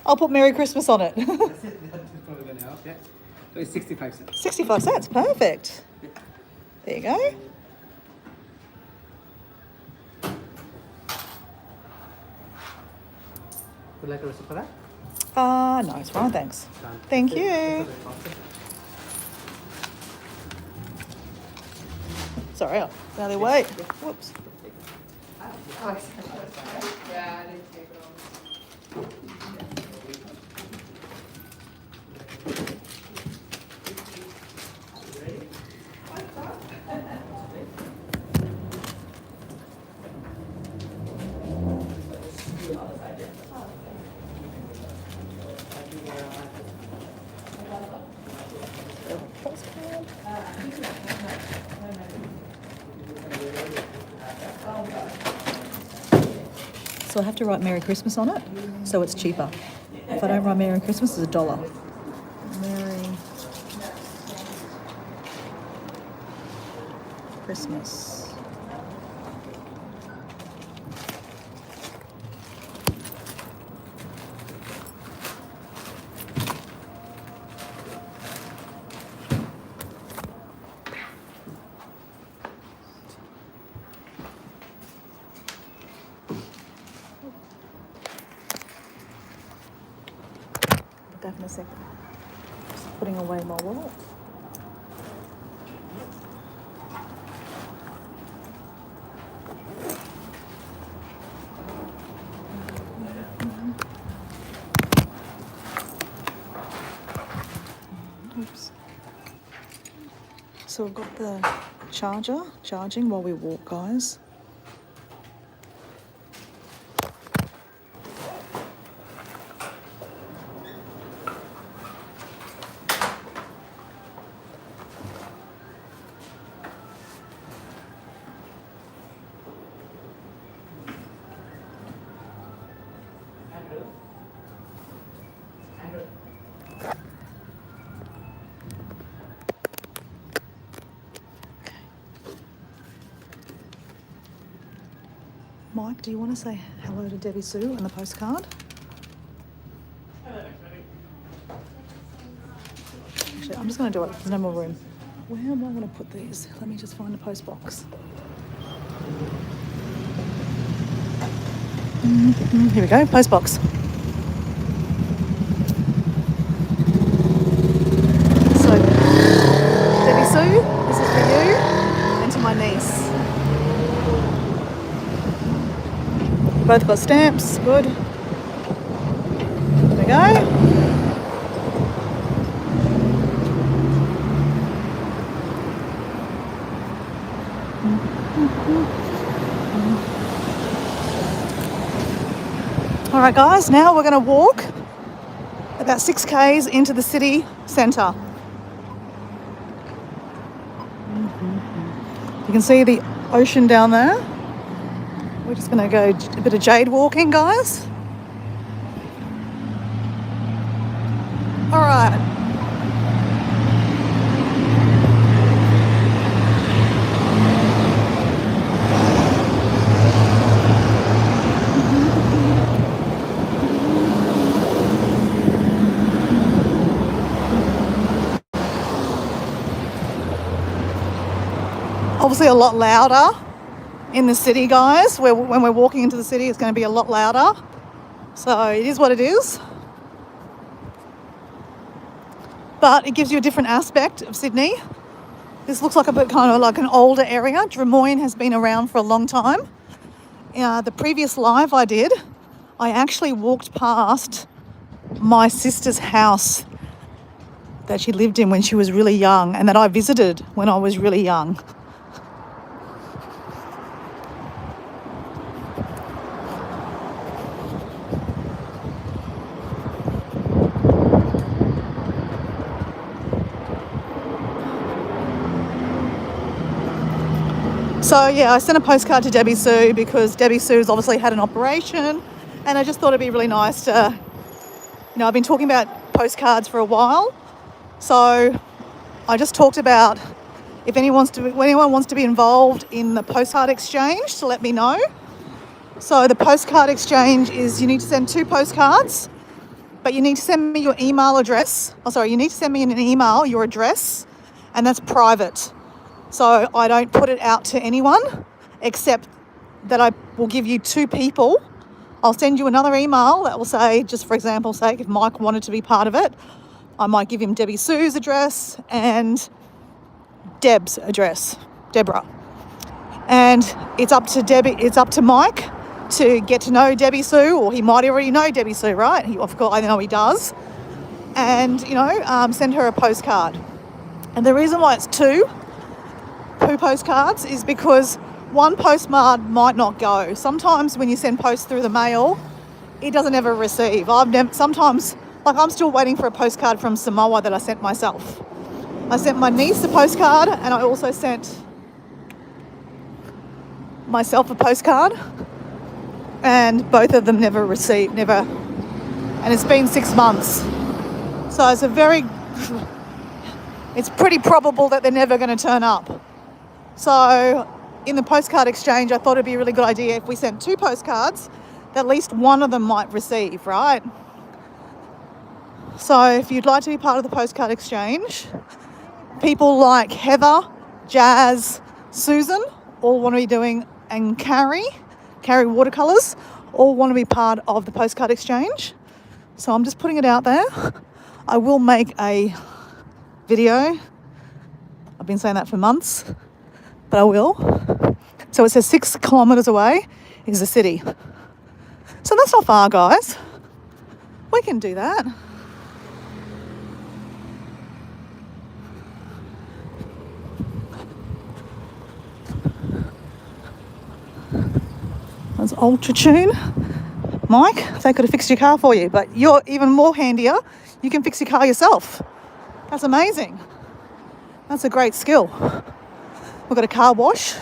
I'll put Merry Christmas on it. That's it. That's probably going to help, yeah. So it's 65 cents. 65 cents, perfect. There you go. Would you like a receipt for that? No, it's fine, thanks. Done. Thank you. Sorry, I'll barely wait. Whoops. So I have to write Merry Christmas on it, so it's cheaper. If I don't write Merry Christmas, it's $1. Merry Christmas. Put that in a second. Just putting away my wallet. Oops. So we've got the charger charging while we walk, guys. Mike, do you want to say hello to Debbie Sue on the postcard? Actually, I'm just going to do it. There's no more room. Where am I going to put these? Let me just find a post box. Here we go, post box. So, Debbie Sue, this is for you and to my niece. Both got stamps, good. There we go. All right, guys, now we're going to walk about 6 k's into the city centre. You can see the ocean down there. We're just going to go a bit of jade walking, guys. All right. Obviously a lot louder in the city, guys. When we're walking into the city, it's going to be a lot louder. So it is what it is. But it gives you a different aspect of Sydney. This looks like a bit kind of like an older area. Drummoyne has been around for a long time. The previous live I did, I actually walked past my sister's house that she lived in when she was really young and that I visited when I was really young. So yeah, I sent a postcard to Debbie Sue because Debbie Sue's obviously had an operation, and I just thought it'd be really nice to, I've been talking about postcards for a while. So I just talked about if anyone wants to be involved in the postcard exchange, to let me know. So the postcard exchange is you need to send 2 postcards, but you need to send me your email address. You need to send me in an email your address, and that's private. So I don't put it out to anyone, except that I will give you 2 people. I'll send you another email that will say, just for example's sake, if Mike wanted to be part of it, I might give him Debbie Sue's address and Deb's address, Deborah. And it's up to Mike to get to know Debbie Sue, or he might already know Debbie Sue, right? Of course, I know he does. And, send her a postcard. And the reason why it's 2 postcards is because one postcard might not go. Sometimes when you send posts through the mail, it doesn't ever receive. Sometimes, I'm still waiting for a postcard from Samoa that I sent myself. I sent my niece a postcard, and I also sent myself a postcard, and both of them never received, and it's been 6 months. So it's pretty probable that they're never going to turn up. So in the postcard exchange, I thought it'd be a really good idea if we sent 2 postcards, that at least one of them might receive, right? So if you'd like to be part of the postcard exchange, people like Heather, Jazz, Susan all want to be doing, and Carrie Watercolours all want to be part of the postcard exchange. So I'm just putting it out there. I will make a video. I've been saying that for months, but I will. So it says 6 kilometres away is the city. So that's not far, guys. We can do that. That's Ultra Tune. Mike, they could have fixed your car for you, but you're even more handier. You can fix your car yourself. That's amazing. That's a great skill. We've got a car wash.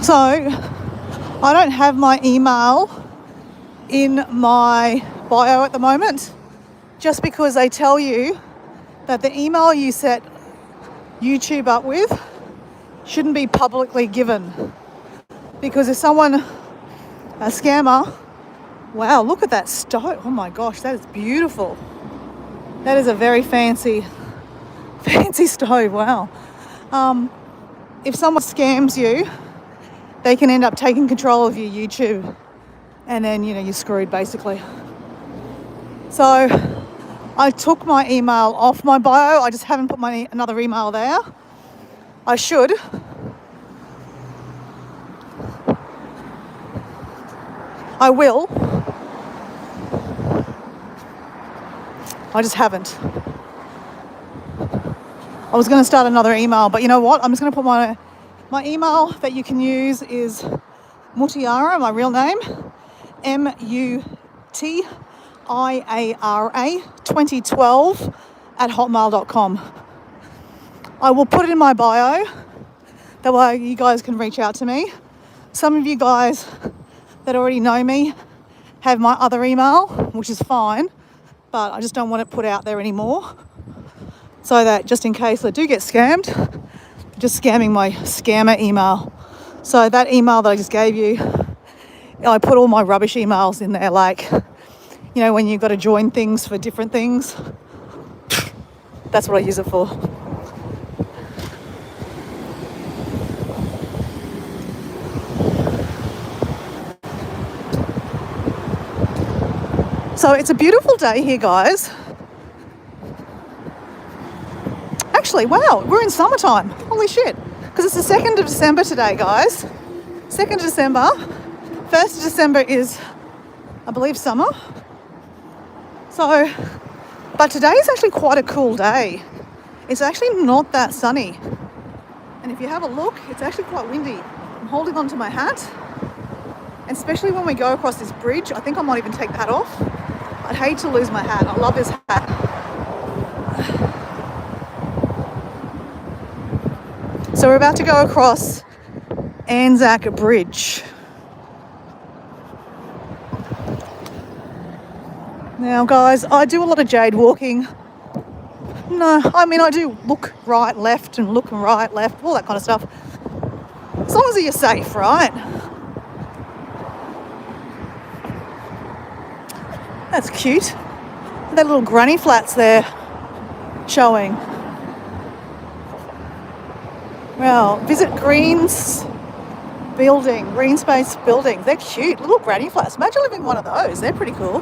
So I don't have my email in my bio at the moment, just because they tell you that the email you set YouTube up with shouldn't be publicly given. Because if someone, a scammer, wow, look at that stove. Oh my gosh, that is beautiful. That is a very fancy stove, wow. If someone scams you, they can end up taking control of your YouTube, and then, you're screwed basically. So I took my email off my bio. I just haven't put another email there. I should. I will. I just haven't. I was going to start another email, but you know what? I'm just going to put my email that you can use is Mutiara, my real name, MUTIARA 2012 @hotmail.com. I will put it in my bio. That way you guys can reach out to me. Some of you guys that already know me have my other email, which is fine, but I just don't want it put out there anymore. So that just in case I do get scammed, just scamming my scammer email. So that email that I just gave you, I put all my rubbish emails in there, like, when you've got to join things for different things. That's what I use it for. So it's a beautiful day here, guys. Actually, wow, we're in summertime. Holy shit. Because it's the 2nd of December today, guys. 2nd of December. 1st of December is, I believe, summer. So, but today is actually quite a cool day. It's actually not that sunny. And if you have a look, it's actually quite windy. I'm holding on to my hat. And especially when we go across this bridge, I think I might even take the hat off. I'd hate to lose my hat. I love this hat. So we're about to go across Anzac Bridge. Now guys, I do a lot of jade walking. No, I mean I do look right, left, and look right, left, all that kind of stuff. As long as you're safe, right? That's cute. That little granny flats there showing. Well, visit Green's building, Green Space building. They're cute, little granny flats. Imagine living in one of those. They're pretty cool.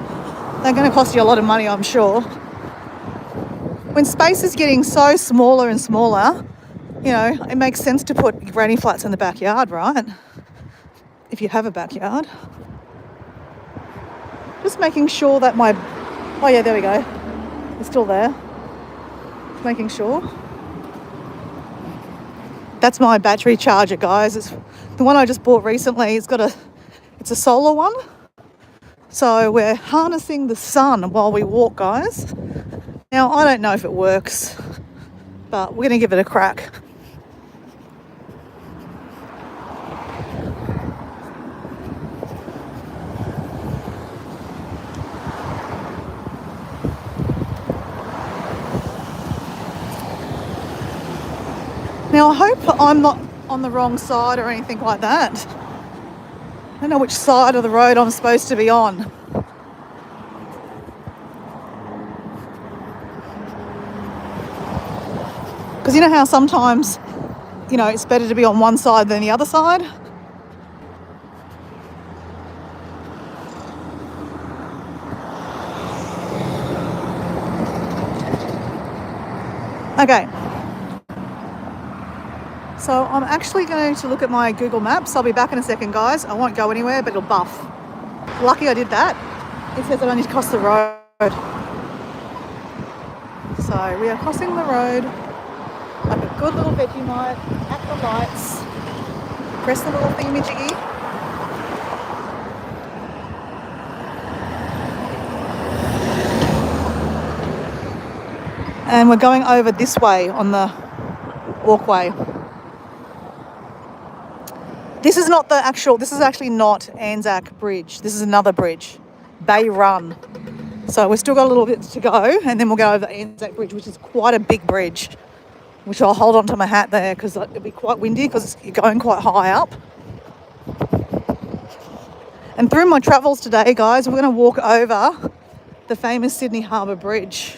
They're going to cost you a lot of money, I'm sure. When space is getting so smaller and smaller, you know, it makes sense to put granny flats in the backyard, right? If you have a backyard. Just making sure that my... Oh yeah, there we go. It's still there. Just making sure. That's my battery charger, guys. It's the one I just bought recently. It's a solar one. So we're harnessing the sun while we walk, guys. Now, I don't know if it works, but we're going to give it a crack. Now, I hope I'm not on the wrong side or anything like that. I don't know which side of the road I'm supposed to be on. Because you know how sometimes, you know, it's better to be on one side than the other side? Okay. So I'm actually going to look at my Google Maps. I'll be back in a second, guys. I won't go anywhere, but it'll buff. Lucky I did that. It says that I need to cross the road. So we are crossing the road like a good little Vegemite at the lights. Press the little thingamajiggy. And we're going over this way on the walkway. This is actually not Anzac Bridge. This is another bridge, Bay Run. So we've still got a little bit to go, and then we'll go over Anzac Bridge, which is quite a big bridge, which I'll hold on to my hat there because it'll be quite windy because you're going quite high up. And through my travels today, guys, we're going to walk over the famous Sydney Harbour Bridge.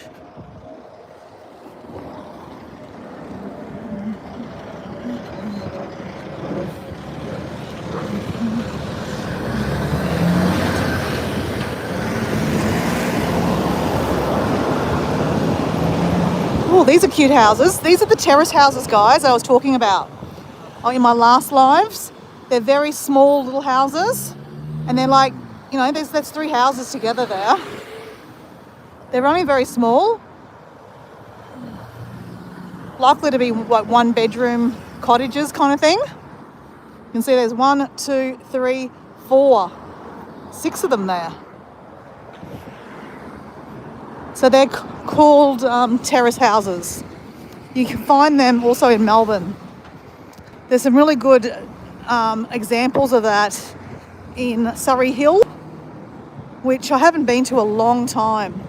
Oh, these are cute houses. These are the terrace houses, guys, I was talking about in my last lives. They're very small little houses, and they're like, you know, there's 3 houses together there. They're only very small, likely to be like 1-bedroom cottages kind of thing. You can see there's 1, 2, 3, 4, 6 of them there. So they're called terrace houses. You can find them also in Melbourne. There's some really good examples of that in Surrey Hill, which I haven't been to a long time.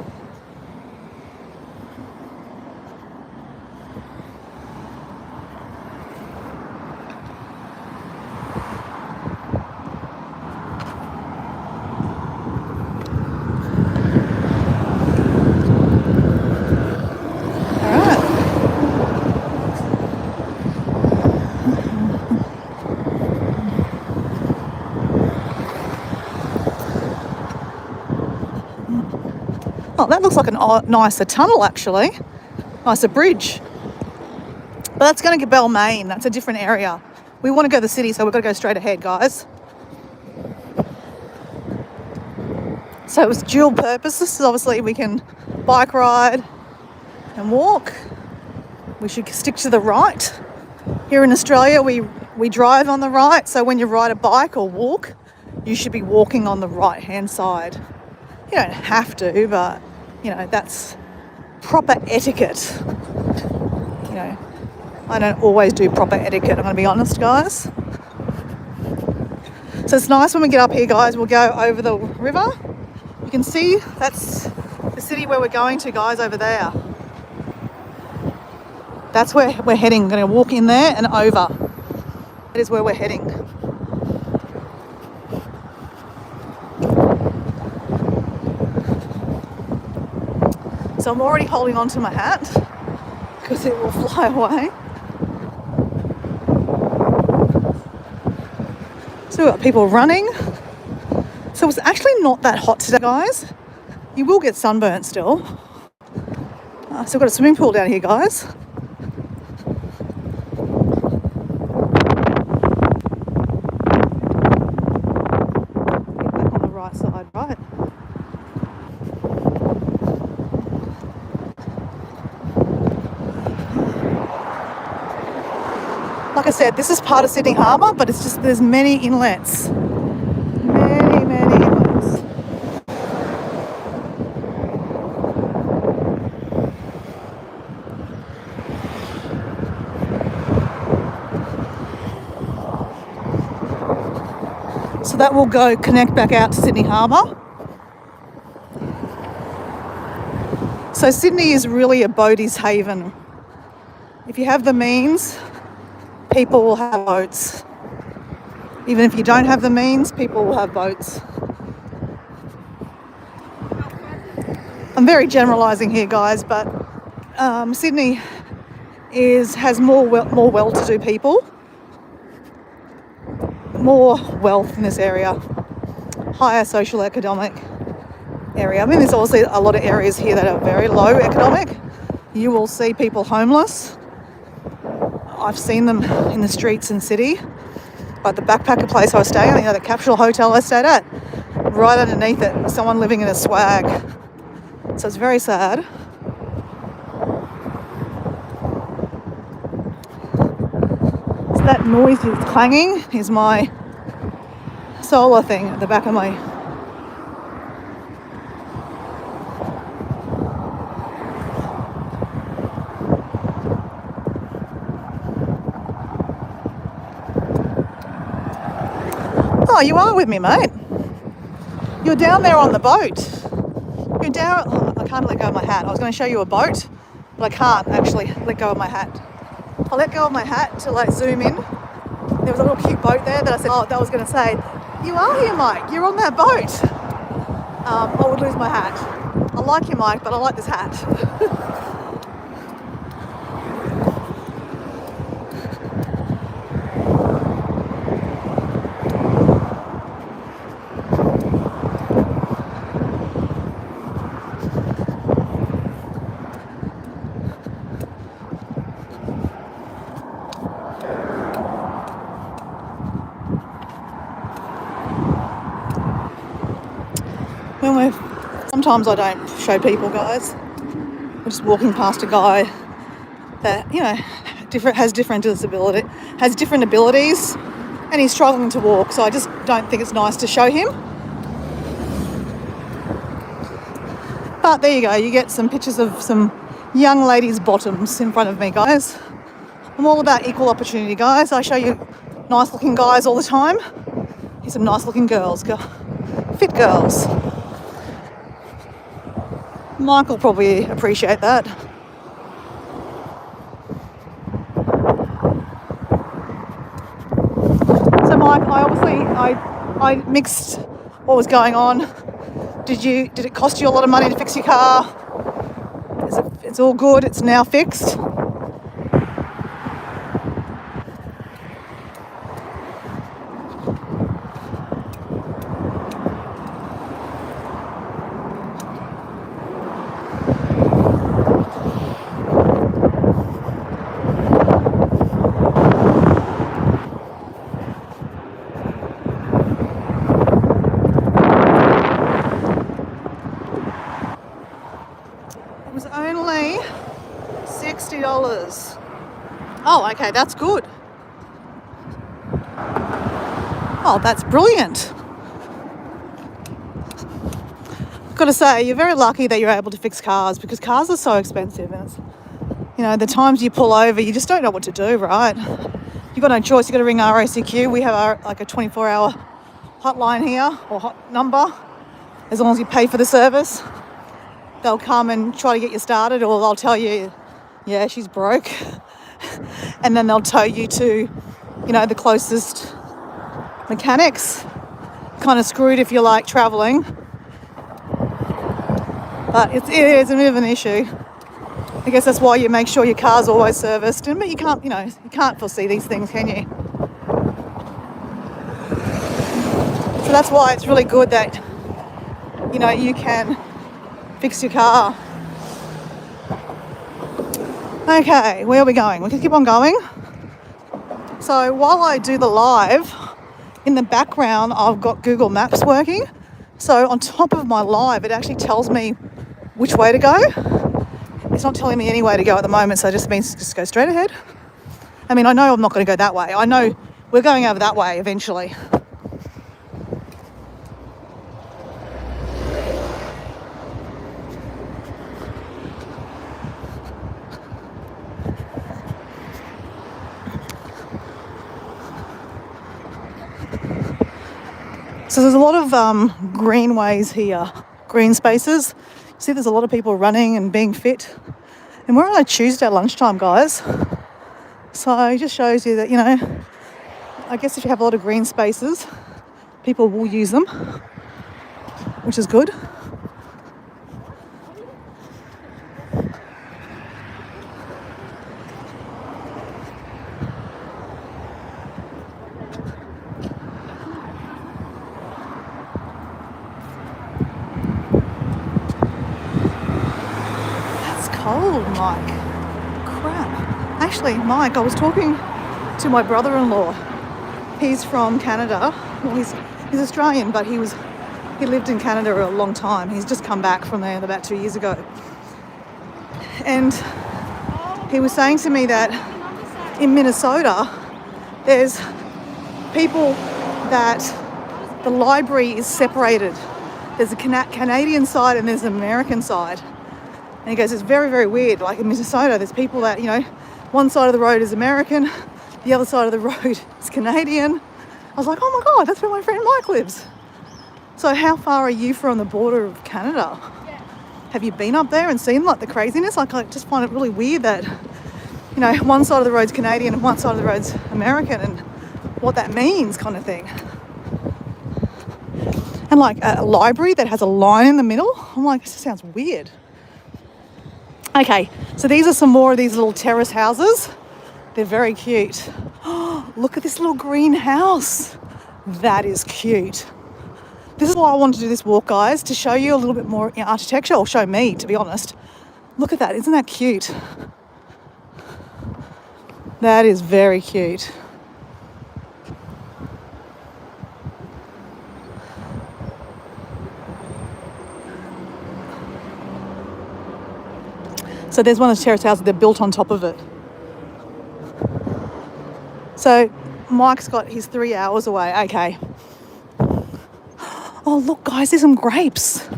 Oh, that looks like a nicer tunnel, actually. Nicer bridge. But that's going to get Balmain. That's a different area. We want to go to the city, so we've got to go straight ahead, guys. So it was dual purposes. Obviously, we can bike ride and walk. We should stick to the right. Here in Australia, we drive on the right. So when you ride a bike or walk, you should be walking on the right hand side. You don't have to, but you know, that's proper etiquette. You know, I don't always do proper etiquette, I'm going to be honest, guys. So it's nice when we get up here, guys, we'll go over the river. You can see that's the city where we're going to, guys, over there. That's where we're heading. I'm going to walk in there and over. That is where we're heading. So I'm already holding on to my hat because it will fly away. So we've got people running. So it's actually not that hot today, guys. You will get sunburnt still. So we've got a swimming pool down here, guys. Back on the right side, right? Like I said, this is part of Sydney Harbour, but it's just there's many inlets. Many inlets. So that will go connect back out to Sydney Harbour. So Sydney is really a boaties haven. If you have the means, people will have boats. Even if you don't have the means, people will have boats. I'm very generalising here, guys, but Sydney has more well-to-do people, more wealth in this area, higher social economic area. I mean, there's also a lot of areas here that are very low economic. You will see people homeless. I've seen them in the streets in city, like the backpacker place I was staying at, you know, the Capsule Hotel I stayed at. Right underneath it, someone living in a swag. So it's very sad. So that noise that's clanging is my solar thing at the back of my. Oh, you are with me, mate. You're down there on the boat. You're down. Oh, I can't let go of my hat. I was going to show you a boat, but I can't actually let go of my hat. I let go of my hat to like zoom in. There was a little cute boat there that I said, oh, that was going to say, you are here, Mike. You're on that boat. I would lose my hat. I like you, Mike, but I like this hat. Sometimes I don't show people, guys. We're just walking past a guy that, you know, has different abilities, and he's struggling to walk. So I just don't think it's nice to show him. But there you go. You get some pictures of some young ladies' bottoms in front of me, guys. I'm all about equal opportunity, guys. I show you nice-looking guys all the time. Here's some nice-looking girls, fit girls. Mike will probably appreciate that. So Mike, I mixed what was going on. Did it cost you a lot of money to fix your car? It's all good, it's now fixed. It was only $60. Oh, okay, that's good. Oh, that's brilliant. got to say, you're very lucky that you're able to fix cars, because cars are so expensive, and it's, you know, the times you pull over, you just don't know what to do, right? You've got no choice. You've got to ring RACQ. We have like a 24-hour hotline here, or hot number. As long as you pay for the service, they'll come and try to get you started, or they'll tell you, yeah, she's broke. And then they'll tow you to, you know, the closest mechanics. Kind of screwed if you like travelling. But it is a bit of an issue. I guess that's why you make sure your car's always serviced. But you can't, you know, you can't foresee these things, can you? So that's why it's really good that, you know, you can fix your car. Okay, where are we going? We can keep on going. So while I do the live, in the background, I've got Google Maps working. So on top of my live, it actually tells me which way to go. It's not telling me any way to go at the moment, so it just means just go straight ahead. I mean, I know I'm not going to go that way. I know we're going over that way eventually. So there's a lot of greenways here, green spaces. See, there's a lot of people running and being fit. And we're on a Tuesday lunchtime, guys. So it just shows you that, you know, I guess if you have a lot of green spaces, people will use them, which is good. Cold, Mike. Crap. Actually, Mike, I was talking to my brother-in-law. He's from Canada. Well, he's Australian, but he lived in Canada a long time. He's just come back from there about 2 years ago. And he was saying to me that in Minnesota, there's people that the library is separated. There's a Canadian side and there's an American side. And he goes, it's very, very weird. Like in Minnesota, there's people that, you know, one side of the road is American, the other side of the road is Canadian. I was like, oh my God, that's where my friend Mike lives. So how far are you from the border of Canada? Have you been up there and seen like the craziness? Like, I just find it really weird that, you know, one side of the road's Canadian and one side of the road's American, and what that means kind of thing. And like a library that has a line in the middle, I'm like, this sounds weird. Okay, so these are some more of these little terrace houses. They're very cute. Oh, look at this little green house. That is cute. This is why I wanted to do this walk, guys, to show you a little bit more architecture, or show me, to be honest. Look at that, isn't that cute? That is very cute. So there's one of the terrace houses, they're built on top of it. So Mike's got his 3 hours away. Okay. Oh, look, guys, there's some grapes.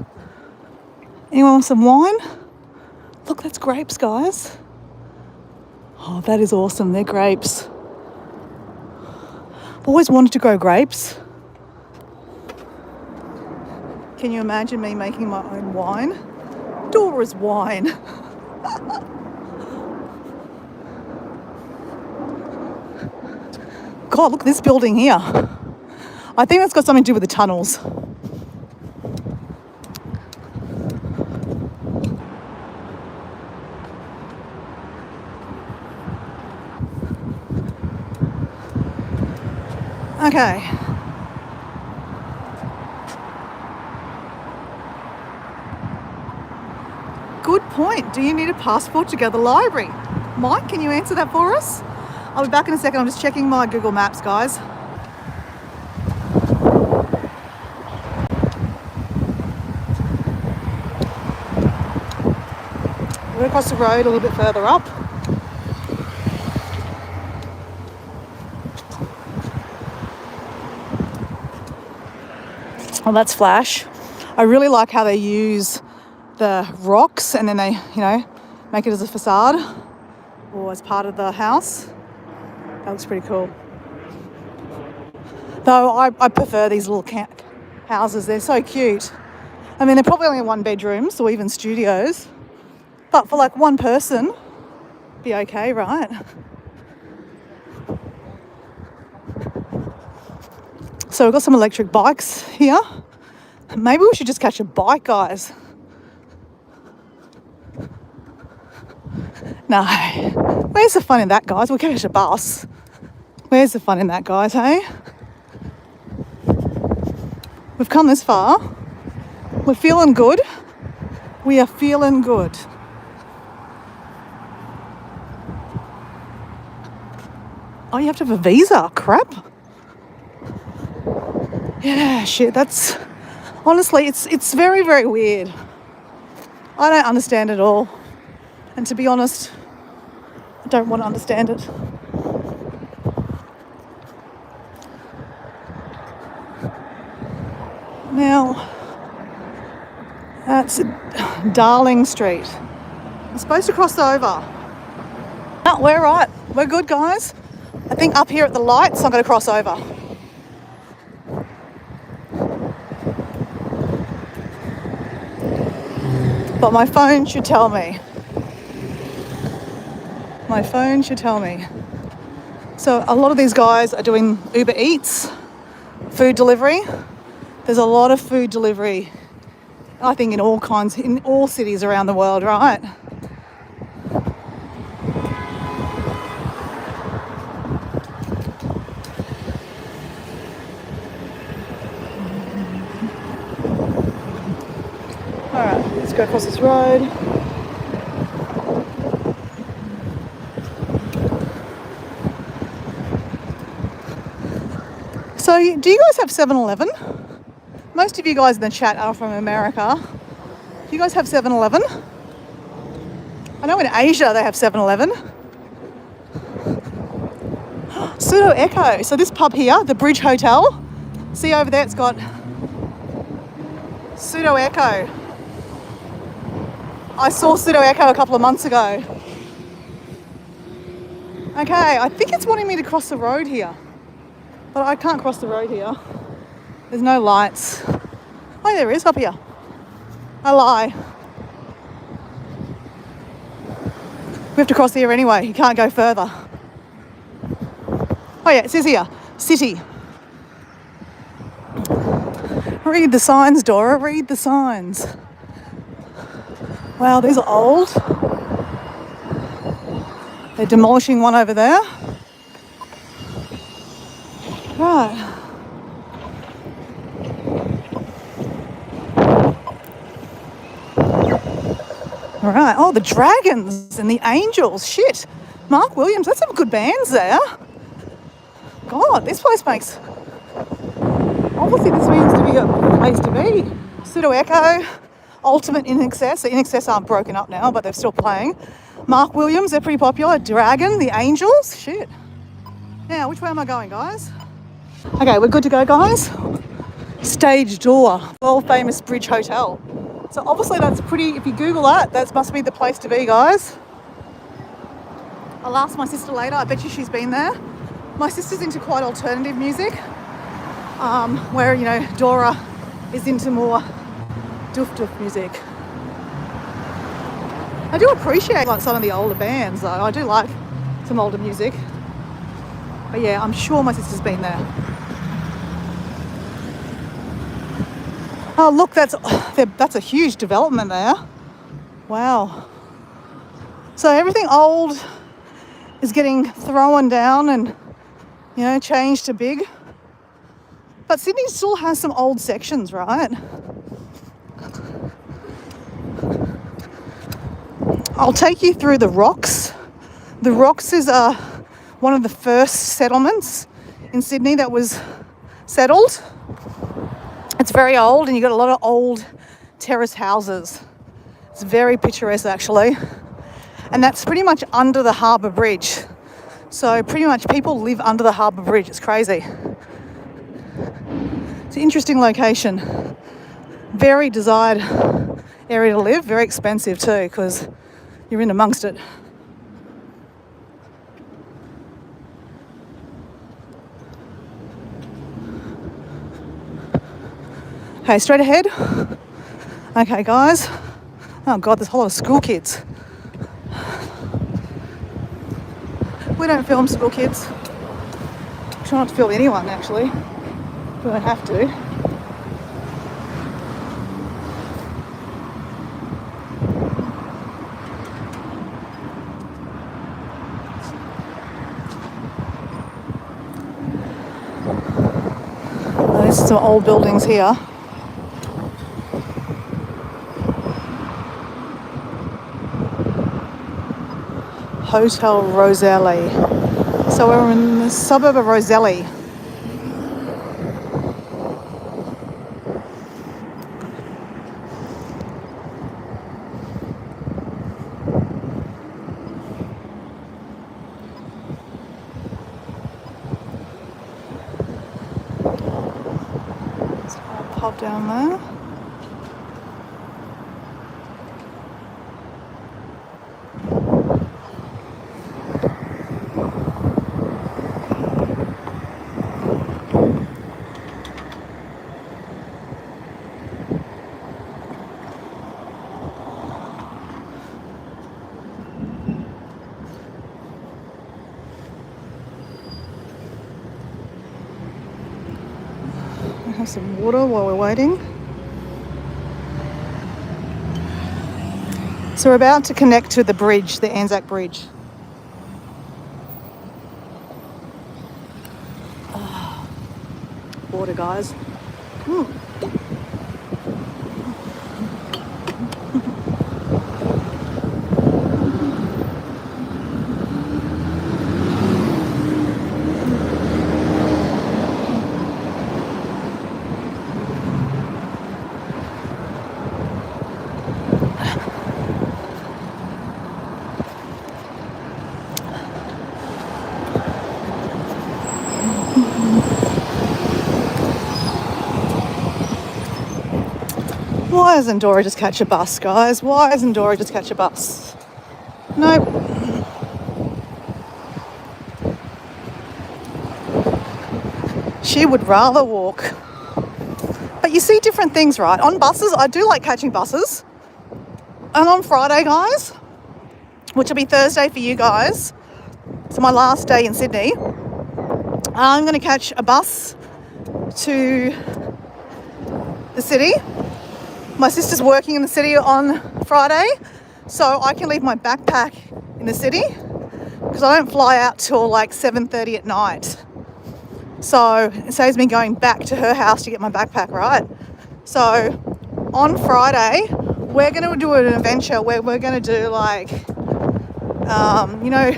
Anyone want some wine? Look, that's grapes, guys. Oh, that is awesome. They're grapes. I've always wanted to grow grapes. Can you imagine me making my own wine? Dora's wine. God, look at this building here. I think that's got something to do with the tunnels. Okay. Good point. Do you need a passport to go to the library? Mike, can you answer that for us? I'll be back in a second. I'm just checking my Google Maps, guys. We're across the road a little bit further up. Oh, that's Flash. I really like how they use the rocks and then they, make it as a facade or as part of the house. That looks pretty cool. Though I prefer these little houses. They're so cute. I mean, they're probably only 1 bedrooms or even studios. But for like one person, be okay, right? So we've got some electric bikes here. Maybe we should just catch a bike, guys. No. Where's the fun in that, guys? We'll catch a bus. Where's the fun in that, guys, hey? We've come this far. We're feeling good. We are feeling good. Oh, you have to have a visa? Crap. Yeah, shit, that's... Honestly, it's very, very weird. I don't understand it all. And to be honest, I don't want to understand it. Now, that's Darling Street. I'm supposed to cross over. No, we're right. We're good, guys. I think up here at the lights, I'm going to cross over. But my phone should tell me. My phone should tell me. So a lot of these guys are doing Uber Eats, food delivery. There's a lot of food delivery, I think, in all cities around the world, right? All right, let's go across this road. So, do you guys have 7-Eleven? Most of you guys in the chat are from America. Do you guys have 7-Eleven? I know in Asia they have 7-Eleven. Pseudo Echo. So this pub here, the Bridge Hotel. See over there, it's got Pseudo Echo. I saw Pseudo Echo a couple of months ago. Okay, I think it's wanting me to cross the road here. But I can't cross the road here. There's no lights. Oh, there is, up here. I lie. We have to cross here anyway. You can't go further. Oh yeah, it says here, city. Read the signs, Dora, read the signs. Wow, these are old. They're demolishing one over there. Right. All right. Oh, the Dragons and the Angels. Shit. Mark Williams. That's some good bands there. God, this place makes... Obviously, this means to be a place to be. Pseudo Echo, Ultimate In Excess. The In Excess aren't broken up now, but they're still playing. Mark Williams, they're pretty popular. Dragon, the Angels. Shit. Now, which way am I going, guys? Okay, we're good to go, guys. Stage door, world famous Bridge Hotel. So obviously that's pretty, if you Google that must be the place to be, guys. I'll ask my sister later, I bet you she's been there. My sister's into quite alternative music, where, Dora is into more doof music. I do appreciate like some of the older bands though. I do like some older music. But yeah, I'm sure my sister's been there. Oh look, that's a huge development there. Wow. So everything old is getting thrown down and, changed to big. But Sydney still has some old sections, right? I'll take you through the Rocks. The Rocks is one of the first settlements in Sydney that was settled. It's very old and you've got a lot of old terrace houses. It's very picturesque actually. And that's pretty much under the Harbour Bridge. So pretty much people live under the Harbour Bridge. It's crazy. It's an interesting location. Very desired area to live, very expensive too because you're in amongst it. Okay, straight ahead. Okay, guys. Oh God, there's a whole lot of school kids. We don't film school kids. Try not to film anyone, actually. We don't have to. There's some old buildings here. Hotel Roselli. So we're in the suburb of Roselli. There's a pub down there. Have some water while we're waiting. So we're about to connect to the bridge, the Anzac Bridge. Oh, water, guys. Why doesn't Dora just catch a bus, guys? Why doesn't Dora just catch a bus? Nope. She would rather walk. But you see different things, right? On buses, I do like catching buses. And on Friday, guys, which will be Thursday for you guys, so my last day in Sydney, I'm going to catch a bus to the city. My sister's working in the city on Friday, so I can leave my backpack in the city because I don't fly out till like 7:30 at night. So it saves me going back to her house to get my backpack, right? So on Friday, we're going to do an adventure where we're going to do like, you know,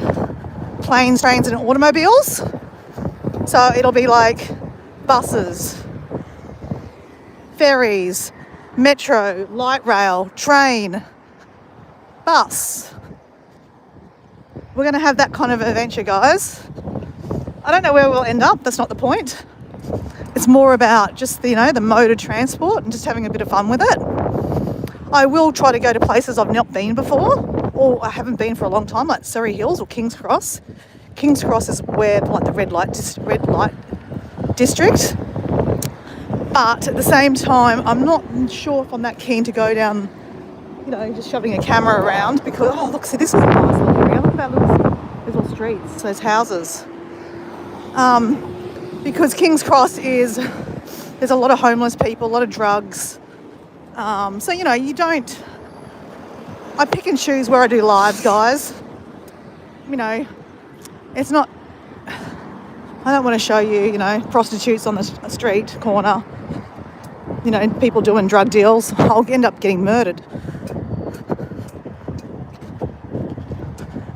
planes, trains and automobiles. So it'll be like buses, ferries, metro, light rail, train, bus. We're going to have that kind of adventure, guys. I don't know where we'll end up. That's not the point. It's more about just, you know, the mode of transport and just having a bit of fun with it. I will try to go to places I've not been before, or I haven't been for a long time, like Surrey Hills or King's Cross. King's Cross is where, like, the red light district. But at the same time, I'm not sure if I'm that keen to go down, you know, just shoving a camera around because, oh, look, see, this is a nice little area. Look at that little streets, those houses. Because King's Cross there's a lot of homeless people, a lot of drugs. So, you know, I pick and choose where I do lives, guys. You know, it's not, I don't want to show you, you know, prostitutes on the street corner, you know, people doing drug deals. I'll end up getting murdered.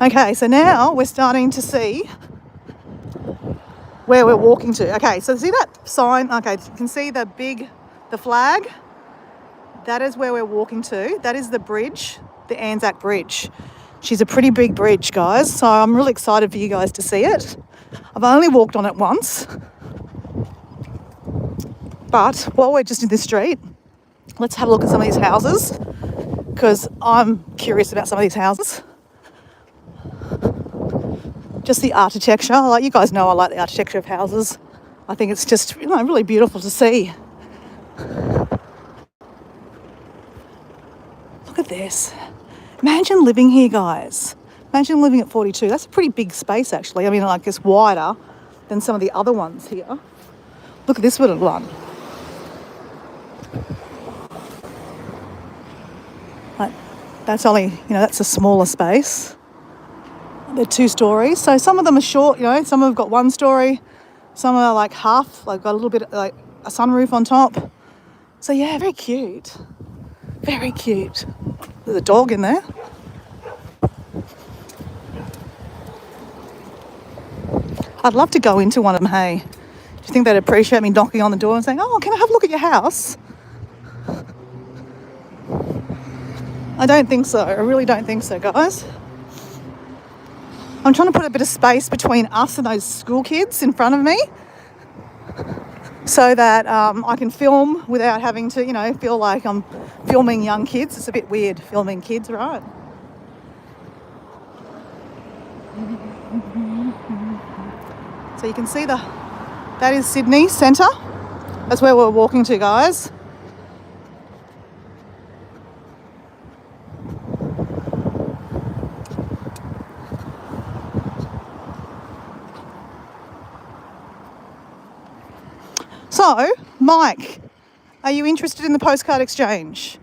Okay, so now we're starting to see where we're walking to. Okay, so see that sign? Okay, you can see the flag. That is where we're walking to. That is the bridge, the Anzac Bridge. She's a pretty big bridge, guys, so I'm really excited for you guys to see it. I've only walked on it once. But while we're just in this street, Let's have a look at some of these houses because I'm curious about some of these houses. Just the architecture. Like, you guys know I like the architecture of houses. I think it's just, really beautiful to see. Look at this. Imagine living here, guys. Imagine living at 42. That's a pretty big space, actually. I mean, like, it's wider than some of the other ones here. Look at this little one. Like, that's only, that's a smaller space. They're 2 stories. So some of them are short, some have got 1 story. Some are like half, like got a little bit like a sunroof on top. So yeah, very cute. Very cute. There's a dog in there. I'd love to go into one of them, hey. Do you think they'd appreciate me knocking on the door and saying, oh, can I have a look at your house? I don't think so. I really don't think so, guys. I'm trying to put a bit of space between us and those school kids in front of me so that I can film without having to, feel like I'm filming young kids. It's a bit weird filming kids, right? So you can see that is Sydney Centre. That's where we're walking to, guys. So, Mike, are you interested in the postcard exchange?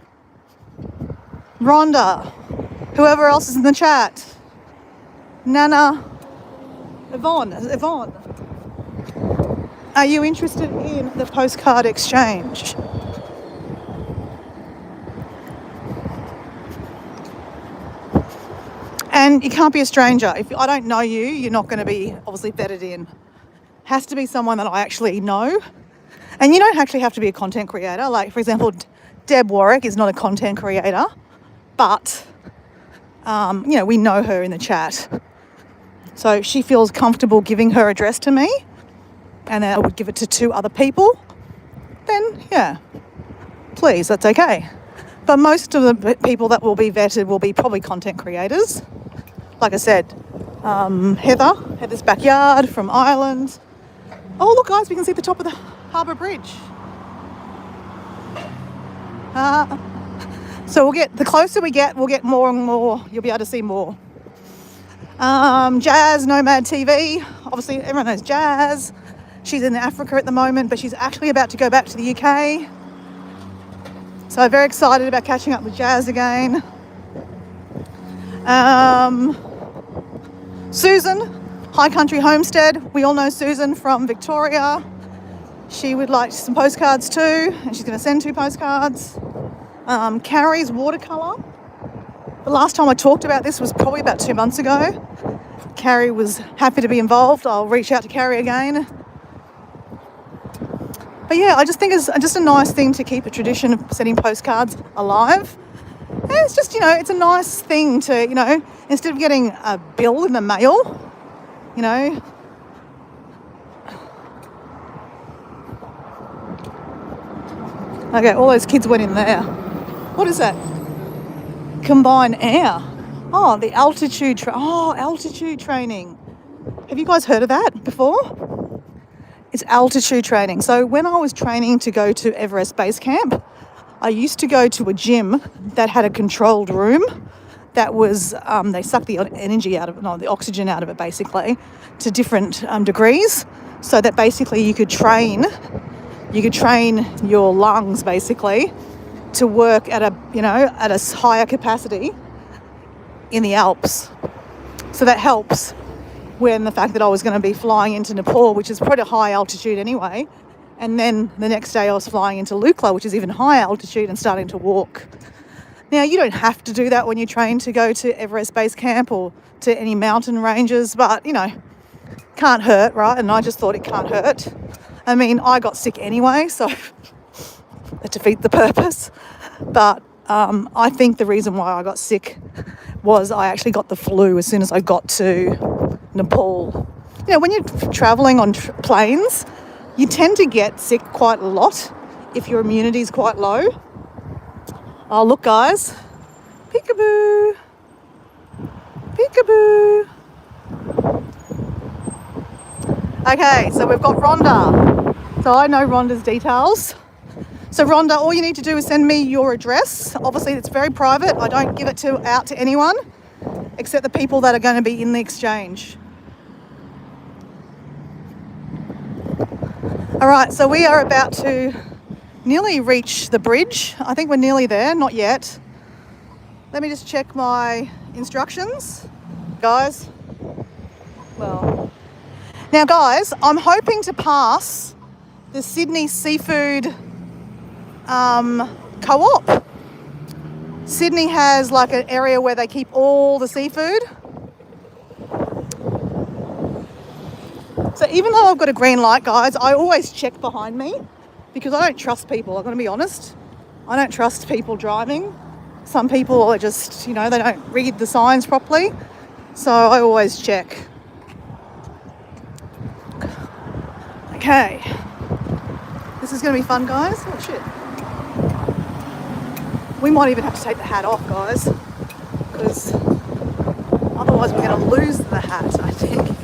Rhonda, whoever else is in the chat. Nana, Yvonne. Are you interested in the postcard exchange? And you can't be a stranger. If I don't know you, you're not going to be obviously vetted in. Has to be someone that I actually know. And you don't actually have to be a content creator. Like, for example, Deb Warwick is not a content creator, but, we know her in the chat. So if she feels comfortable giving her address to me and then I would give it to 2 other people, then, yeah, please, that's okay. But most of the people that will be vetted will be probably content creators. Like I said, Heather's Backyard from Ireland. Oh, look, guys, we can see the top of the Harbour Bridge. So the closer we get, we'll get more and more. You'll be able to see more. Jazz Nomad TV. Obviously, everyone knows Jazz. She's in Africa at the moment, but she's actually about to go back to the UK. So I'm very excited about catching up with Jazz again. Susan, High Country Homestead. We all know Susan from Victoria. She would like some postcards too, and she's going to send 2 postcards. Carrie's watercolour. The last time I talked about this was probably about 2 months ago. Carrie was happy to be involved. I'll reach out to Carrie again. But yeah, I just think it's just a nice thing to keep a tradition of sending postcards alive. And it's just, it's a nice thing to, instead of getting a bill in the mail, Okay, all those kids went in there. What is that? Combined air. Oh, the altitude training. Have you guys heard of that before? It's altitude training. So when I was training to go to Everest Base Camp, I used to go to a gym that had a controlled room that was, they sucked the energy out of it, the oxygen out of it basically, to different degrees, so that basically you could train your lungs basically to work at a higher capacity in the Alps. So that helps when the fact that I was going to be flying into Nepal, which is pretty high altitude anyway, and then the next day I was flying into Lukla, which is even higher altitude, and starting to walk. Now, you don't have to do that when you train to go to Everest Base Camp or to any mountain ranges, but, can't hurt, right? And I just thought it can't hurt. I mean, I got sick anyway, so that defeats the purpose. But I think the reason why I got sick was I actually got the flu as soon as I got to Nepal. When you're traveling on planes, you tend to get sick quite a lot if your immunity is quite low. Oh, look, guys. Peekaboo. Peekaboo. Okay, so we've got Rhonda. So I know Rhonda's details. So Rhonda, all you need to do is send me your address. Obviously, it's very private. I don't give it out to anyone except the people that are going to be in the exchange. All right, so we are about to nearly reach the bridge. I think we're nearly there, not yet. Let me just check my instructions, guys. Well, now guys, I'm hoping to pass the Sydney Seafood Co-op. Sydney has like an area where they keep all the seafood. So even though I've got a green light, guys, I always check behind me because I don't trust people. I'm going to be honest. I don't trust people driving. Some people are just, you know, they don't read the signs properly. So I always check. Okay. This is going to be fun, guys. Oh, shit. We might even have to take the hat off, guys, because otherwise we're going to lose the hat, I think.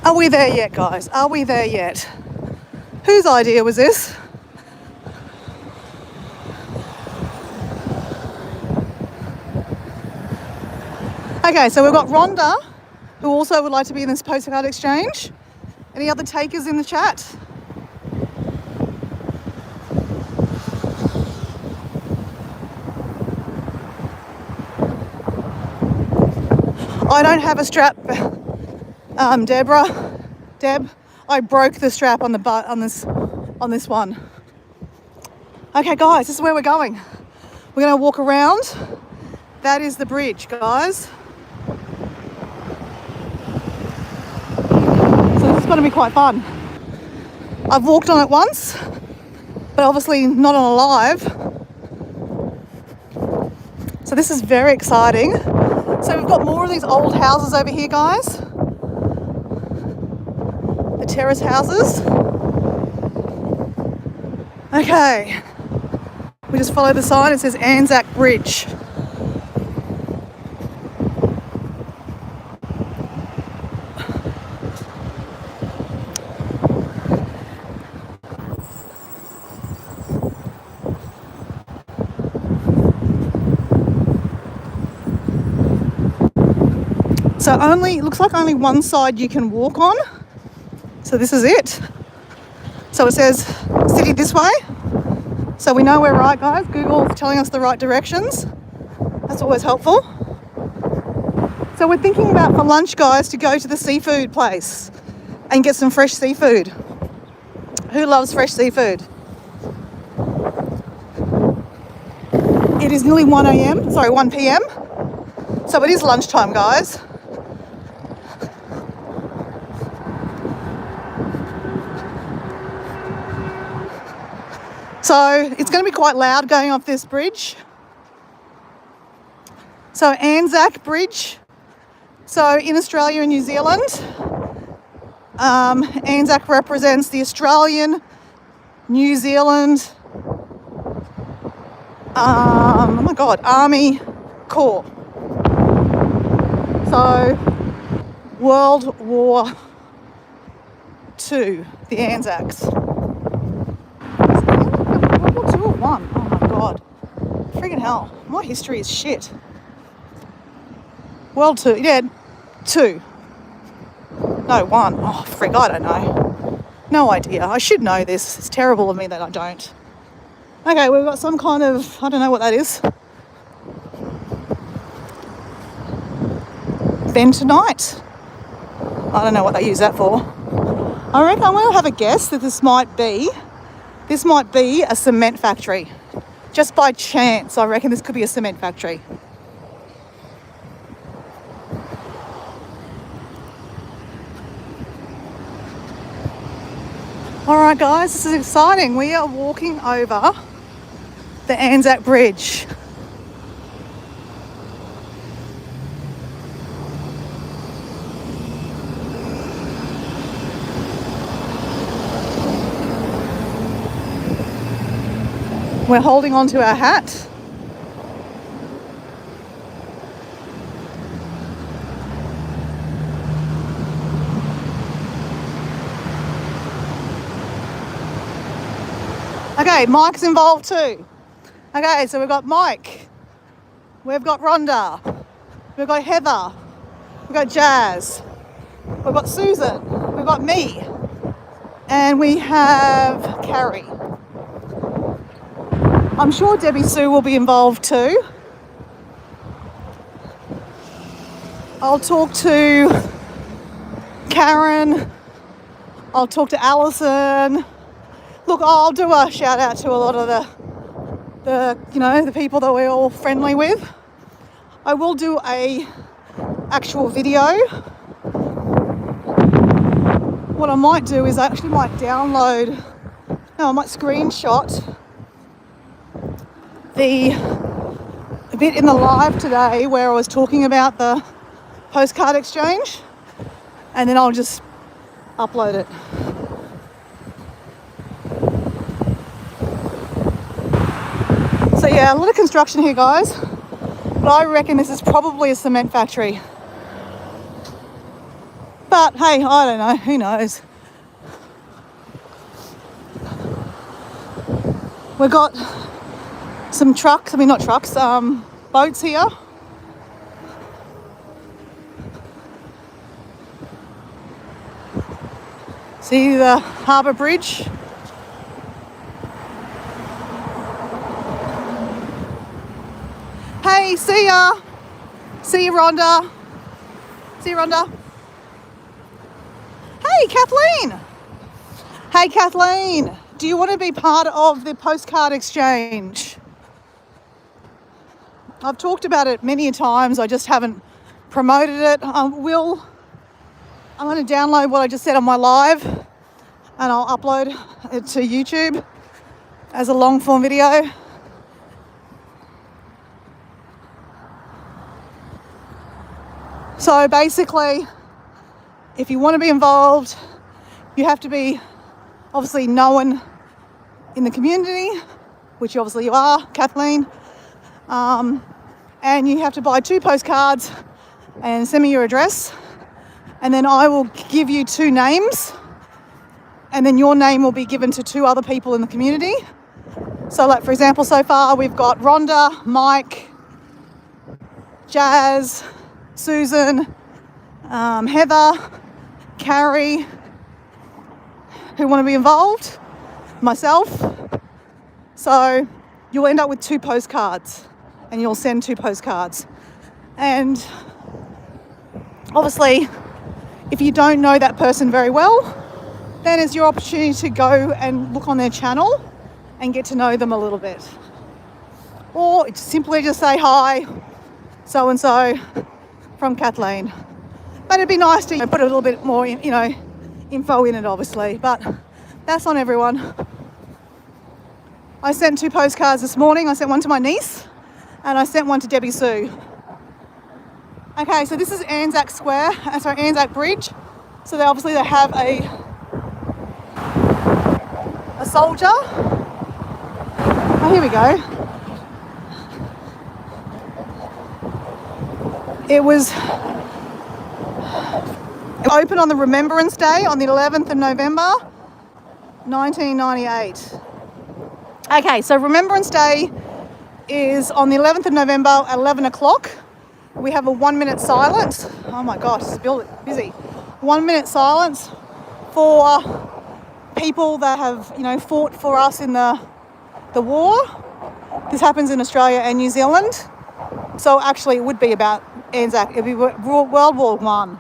Are we there yet, guys? Are we there yet? Whose idea was this? Okay, so we've got Rhonda, who also would like to be in this postcard exchange. Any other takers in the chat? I don't have a strap. Deb, I broke the strap on the butt on this one. Okay, guys, this is where we're going. We're going to walk around. That is the bridge, guys. So this is going to be quite fun. I've walked on it once, but obviously not on a live. So this is very exciting. So we've got more of these old houses over here, guys. Terrace houses. Okay, we just follow the sign. It says Anzac Bridge. So it looks like only one side you can walk on. So this is it. So it says city this way. So we know we're right, guys. Google's telling us the right directions. That's always helpful. So we're thinking about for lunch, guys, to go to the seafood place and get some fresh seafood. Who loves fresh seafood? It is nearly 1 p.m. So it is lunchtime, guys. So it's going to be quite loud going off this bridge. So Anzac Bridge. So in Australia and New Zealand, Anzac represents the Australian, New Zealand, Army Corps. So World War II, the Anzacs. One. Oh my god. Friggin' hell. My history is shit. World Two. Yeah, 2. No, 1. Oh, frig, I don't know. No idea. I should know this. It's terrible of me that I don't. Okay, we've got some kind of, I don't know what that is. Bentonite. I don't know what they use that for. I reckon I'm going to have a guess that this might be a cement factory. Just by chance, I reckon this could be a cement factory. All right, guys, this is exciting. We are walking over the Anzac Bridge. We're holding on to our hat. Okay, Mike's involved too. Okay, so we've got Mike, we've got Rhonda, we've got Heather, we've got Jazz, we've got Susan, we've got me, and we have Carrie. I'm sure Debbie Sue will be involved too. I'll talk to Karen, I'll talk to Alison. Look, I'll do a shout out to a lot of the people that we're all friendly with. I will do a actual video. What I might do is I actually might I might screenshot the bit in the live today where I was talking about the postcard exchange, and then I'll just upload it. So yeah, a lot of construction here, guys, but I reckon this is probably a cement factory. But hey, I don't know, who knows? We've got some boats here. See the harbour bridge? Hey, see ya. See you, Rhonda. See you, Rhonda. Hey, Kathleen. Hey, Kathleen. Do you want to be part of the postcard exchange? I've talked about it many times. I just haven't promoted it. I'm going to download what I just said on my live, and I'll upload it to YouTube as a long form video. So basically, if you want to be involved, you have to be obviously known in the community, which obviously you are, Kathleen. And you have to buy 2 postcards and send me your address. And then I will give you 2 names. And then your name will be given to 2 other people in the community. So like, for example, so far we've got Rhonda, Mike, Jazz, Susan, Heather, Carrie, who want to be involved, myself. So you'll end up with 2 postcards, and you'll send 2 postcards. And obviously, if you don't know that person very well, then it's your opportunity to go and look on their channel and get to know them a little bit. Or simply just say, hi, so-and-so from Kathleen. But it'd be nice to put a little bit more, info in it, obviously. But that's on everyone. I sent 2 postcards this morning. I sent one to my niece, and I sent one to Debbie Sue. Okay, so this is Anzac Bridge. So they have a soldier. Oh, here we go. It was opened on the Remembrance Day on the 11th of November, 1998. Okay, so Remembrance Day is on the 11th of November at 11 o'clock. We have a 1-minute silence. Oh my gosh, it's busy. 1 minute silence for people that have, fought for us in the war. This happens in Australia and New Zealand. So actually it would be about Anzac. It'd be World War One.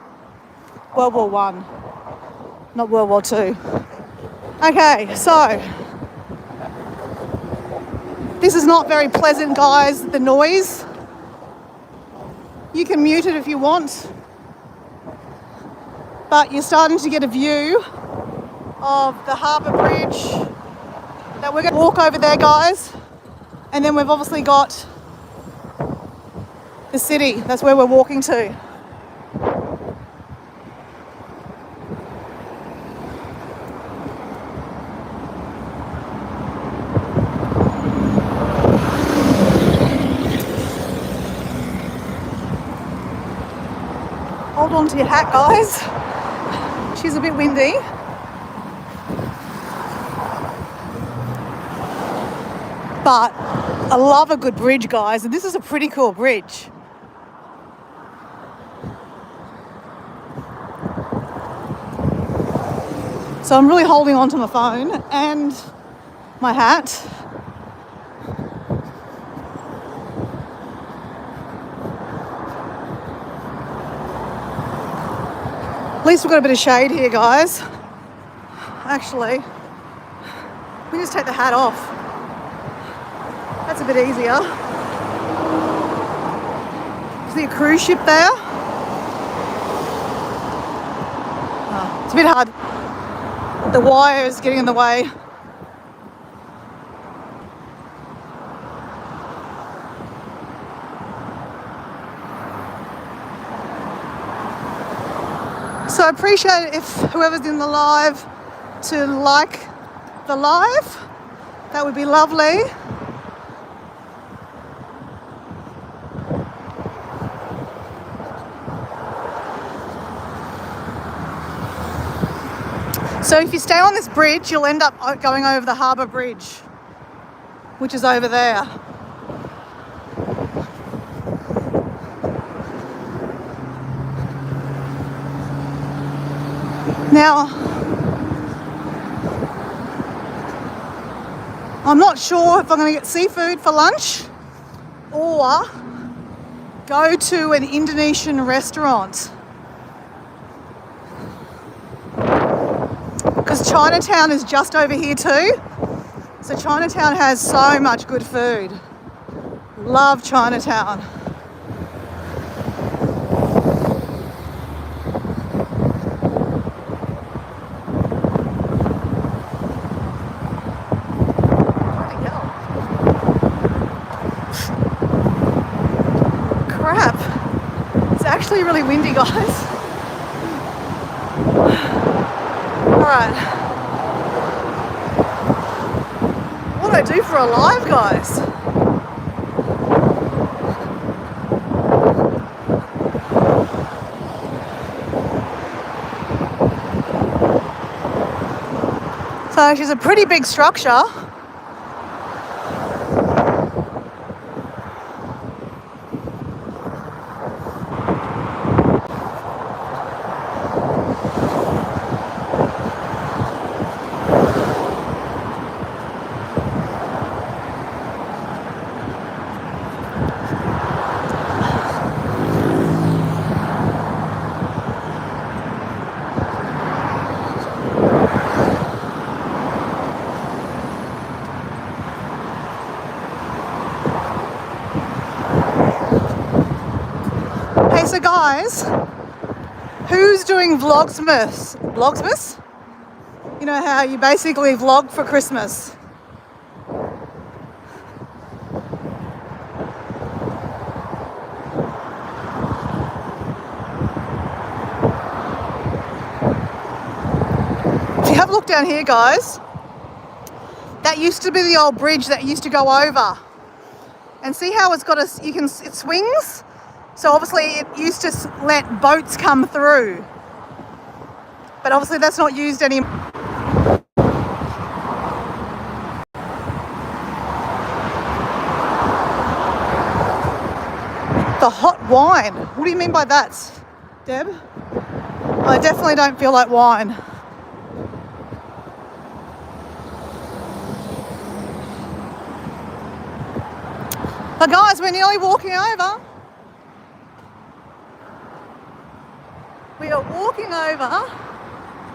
World War One, not World War Two. Okay, so this is not very pleasant, guys, the noise. You can mute it if you want, but you're starting to get a view of the Harbour Bridge that we're going to walk over there, guys. And then we've obviously got the city. That's where we're walking to. Hold on to your hat, guys. She's a bit windy. But I love a good bridge, guys, and this is a pretty cool bridge. So I'm really holding on to my phone and my hat. At least we've got a bit of shade here, guys. Actually, we just take the hat off. That's a bit easier. See a cruise ship there? Oh, it's a bit hard. The wire is getting in the way. So I appreciate it if whoever's in the live to like the live. That would be lovely. So if you stay on this bridge, you'll end up going over the Harbour Bridge, which is over there. Now, I'm not sure if I'm going to get seafood for lunch or go to an Indonesian restaurant. Because Chinatown is just over here too. So Chinatown has so much good food. Love Chinatown. Crap. It's actually really windy, guys. Alright. What do I do for a live, guys? So she's a pretty big structure. Hey, so guys, who's doing Vlogsmas? Vlogsmas? You know how you basically vlog for Christmas. If you have a look down here, guys, that used to be the old bridge that used to go over. And see how it's got it swings? So obviously it used to let boats come through. But obviously that's not used anymore. The hot wine. What do you mean by that, Deb? I definitely don't feel like wine. But guys, we're nearly walking over. We are walking over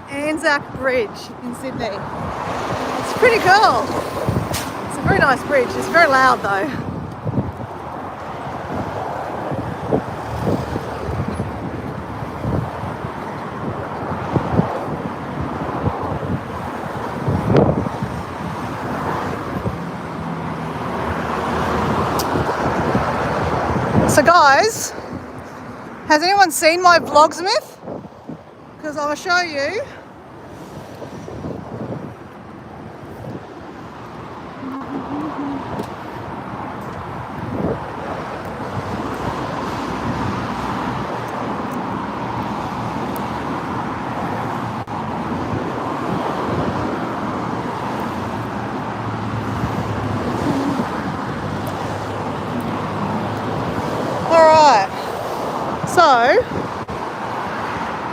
Anzac Bridge in Sydney. It's pretty cool. It's a very nice bridge. It's very loud though. guys, has anyone seen my Vlogsmith? Because I'll show you. So,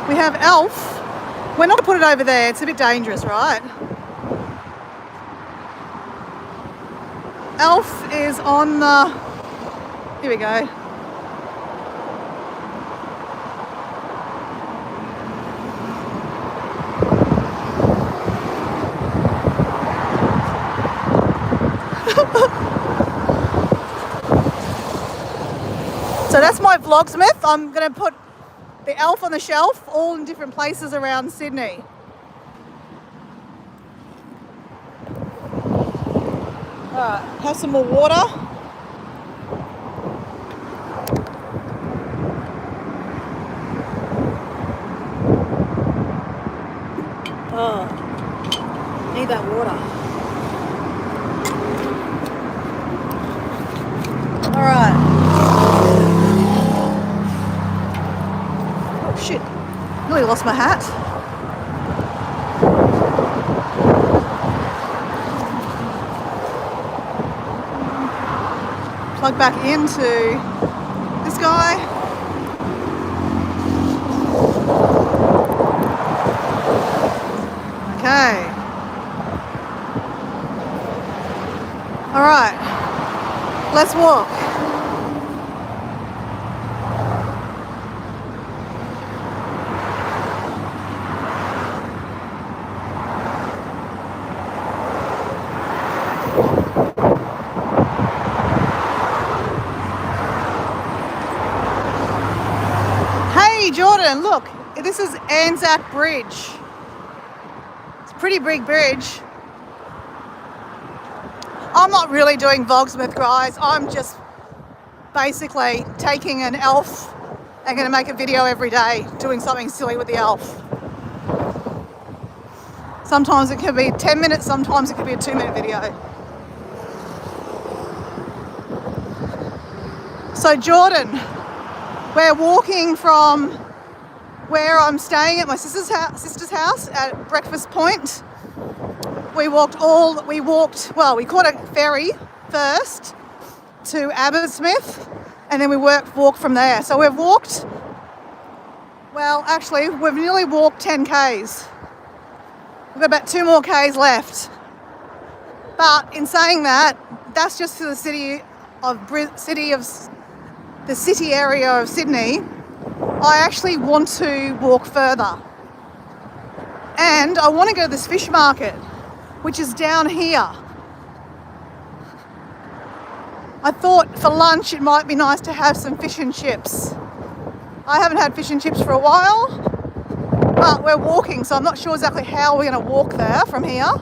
we have Elf. We're not going to put it over there, it's a bit dangerous, right? Elf is on the... Here we go. So that's my Vlogsmith. I'm going to put the Elf on the shelf, all in different places around Sydney. Alright, have some more water. Oh, need that water. Alright. Shit, nearly lost my hat. Plug back into this guy. Okay. All right, let's walk. Jordan, look, this is Anzac Bridge. It's a pretty big bridge. I'm not really doing Vlogsmith, guys. I'm just basically taking an elf and going to make a video every day doing something silly with the elf. Sometimes it could be 10 minutes, sometimes it could be a 2-minute video. So Jordan, we're walking from where I'm staying at my sister's house at Breakfast Point. We caught a ferry first to Abbotsmith and then we walked from there. So we've walked, well actually we've nearly walked 10 Ks. We've got about 2 more Ks left. But in saying that, that's just to the city area of Sydney. I actually want to walk further. And I want to go to this fish market, which is down here. I thought for lunch it might be nice to have some fish and chips. I haven't had fish and chips for a while, but we're walking, so I'm not sure exactly how we're going to walk there from here,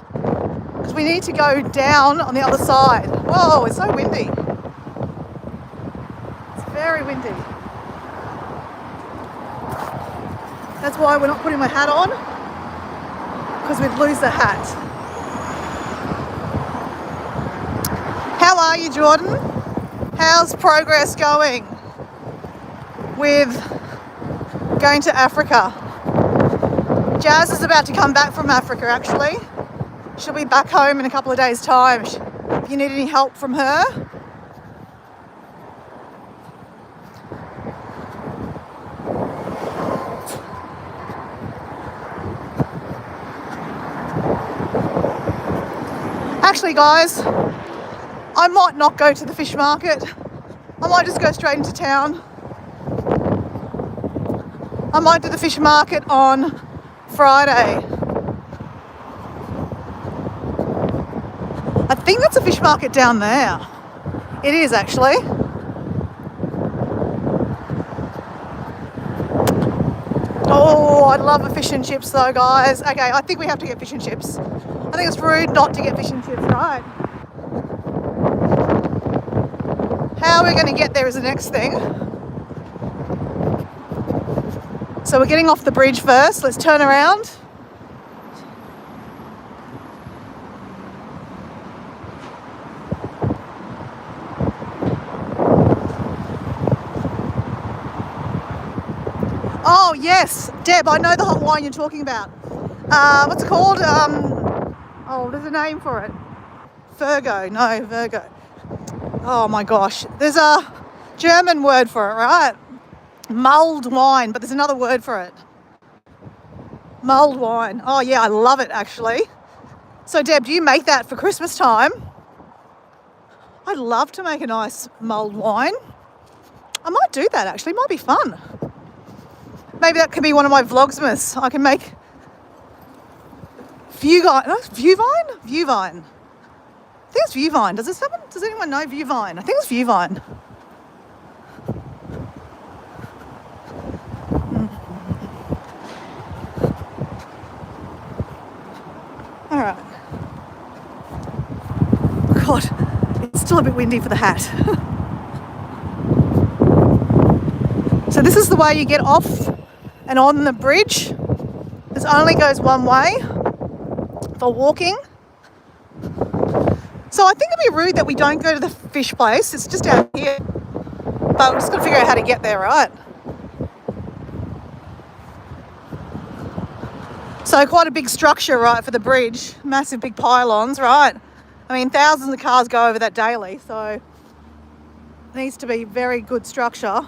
because we need to go down on the other side. Whoa, it's so windy. It's very windy. That's why we're not putting my hat on, because we'd lose the hat. How are you, Jordan? How's progress going with going to Africa? Jazz is about to come back from Africa, actually. She'll be back home in a couple of days' time. If you need any help from her, actually, guys, I might not go to the fish market. I might just go straight into town. I might do the fish market on Friday. I think that's a fish market down there. It is, actually. Oh, I love a fish and chips though, guys. Okay, I think we have to get fish and chips. I think it's rude not to get fish and chips, right? How we're going to get there is the next thing. So we're getting off the bridge first. Let's turn around. Oh yes, Deb, I know the hot wine you're talking about. What's it called? Oh, there's a name for it. Virgo. Oh my gosh. There's a German word for it, right? Mulled wine, but there's another word for it. Mulled wine. Oh yeah, I love it actually. So Deb, do you make that for Christmas time? I'd love to make a nice mulled wine. I might do that actually, it might be fun. Maybe that could be one of my vlogsmas. I can make Viewvine. Viewvine. I think it's Viewvine. Does anyone know Viewvine? I think it's Viewvine. All right. God, it's still a bit windy for the hat. So this is the way you get off and on the bridge. This only goes one way for walking. So I think it'd be rude that we don't go to the fish place. It's just out here. But we're just going to figure out how to get there, right? So quite a big structure, right, for the bridge. Massive big pylons, right? I mean, thousands of cars go over that daily, so it needs to be very good structure.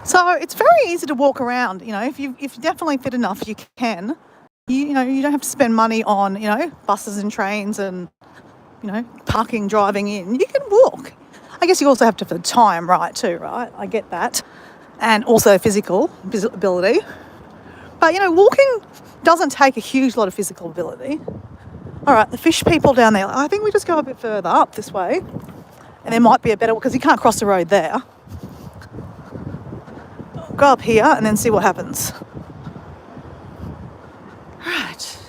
So it's very easy to walk around, you know, if you're definitely fit enough, you can. You know, you don't have to spend money on, you know, buses and trains and, you know, parking, driving in. You can walk. I guess you also have to for the time, right, too, right? I get that. And also physical ability. But, you know, walking doesn't take a huge lot of physical ability. All right, the fish people down there, I think we just go a bit further up this way. And there might be a better, because you can't cross the road there. Go up here and then see what happens. Right.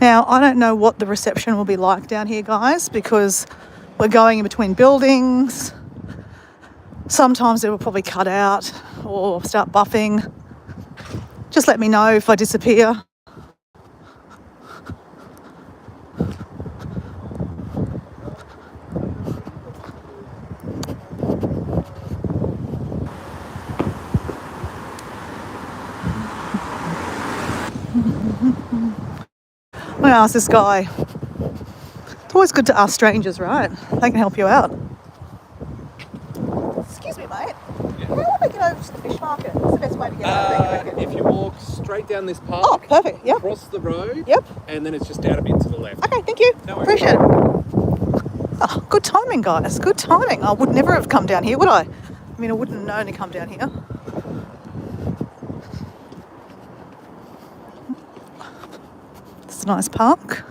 Now, I don't know what the reception will be like down here, guys, because we're going in between buildings. Sometimes it will probably cut out or start buffing. Just let me know if I disappear. I'm going to ask this guy. It's always good to ask strangers, right? They can help you out. Excuse me, mate. Yeah. How do I get over to the fish market? What's the best way to get over there, you reckon? If you walk straight down this path, Oh, perfect. Yep. cross the road, Yep. and then it's just out a bit to the left. Okay, thank you. No worries. Appreciate it. Oh, good timing, guys. Good timing. I would never have come down here, would I? I mean, I wouldn't have known to come down here. It's a nice park.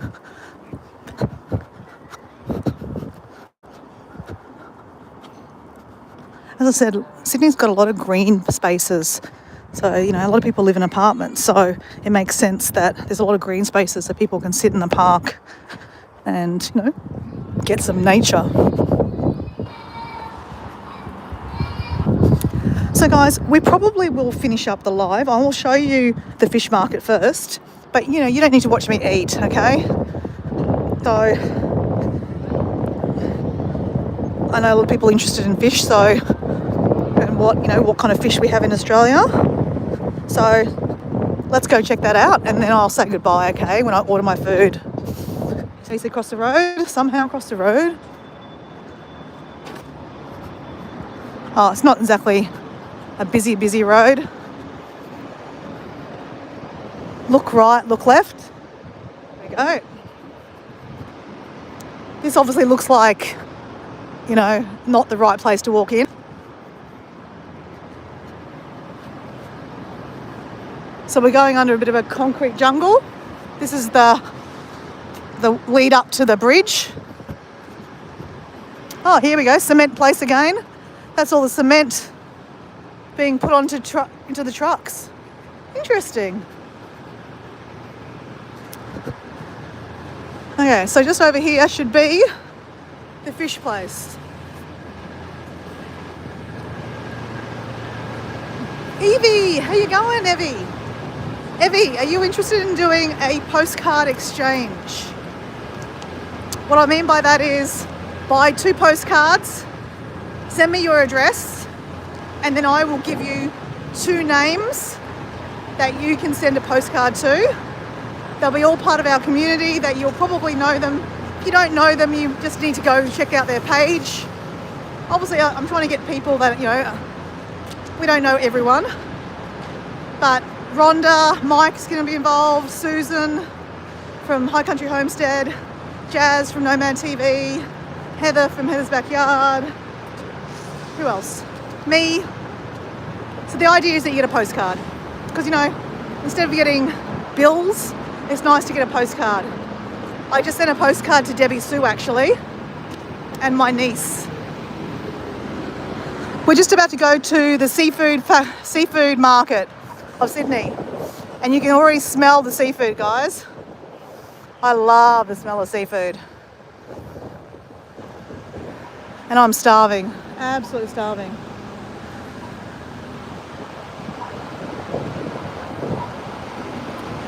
As I said, Sydney's got a lot of green spaces. So, you know, a lot of people live in apartments. So it makes sense that there's a lot of green spaces so people can sit in the park and, you know, get some nature. So guys, we probably will finish up the live. I will show you the fish market first. But, you know, you don't need to watch me eat, okay? So I know a lot of people are interested in fish, so, and what kind of fish we have in Australia. So let's go check that out and then I'll say goodbye, okay, when I order my food. So you see across the road, somehow across the road. Oh, it's not exactly a busy road. Look right, look left. There we go. This obviously looks like, you know, not the right place to walk in. So we're going under a bit of a concrete jungle. This is the lead up to the bridge. Oh, here we go, cement place again. That's all the cement being put onto into the trucks. Interesting. Okay, so just over here should be the fish place. Evie, how you going, Evie? Evie, are you interested in doing a postcard exchange? What I mean by that is buy 2 postcards, send me your address, and then I will give you 2 names that you can send a postcard to. They'll be all part of our community that you'll probably know them. If you don't know them, you just need to go check out their page. Obviously, I'm trying to get people that, you know, we don't know everyone. But Rhonda, Mike's going to be involved, Susan from High Country Homestead, Jazz from Nomad TV, Heather from Heather's Backyard. Who else? Me. So the idea is that you get a postcard. Because, you know, instead of getting bills, it's nice to get a postcard. I just sent a postcard to Debbie Sue, actually, and my niece. We're just about to go to the seafood market of Sydney. And you can already smell the seafood, guys. I love the smell of seafood. And I'm starving, absolutely starving.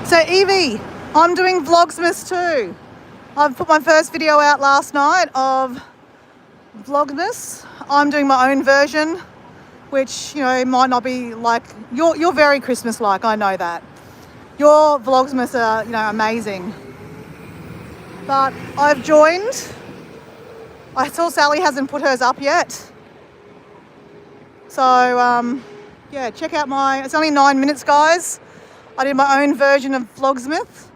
So Evie, I'm doing Vlogmas too. I've put my first video out last night of Vlogmas. I'm doing my own version, which, you know, might not be like, you're very Christmas-like, I know that. Your Vlogmas are, you know, amazing. But I've joined. I saw Sally hasn't put hers up yet. So, yeah, check out it's only 9 minutes, guys. I did my own version of Vlogsmith.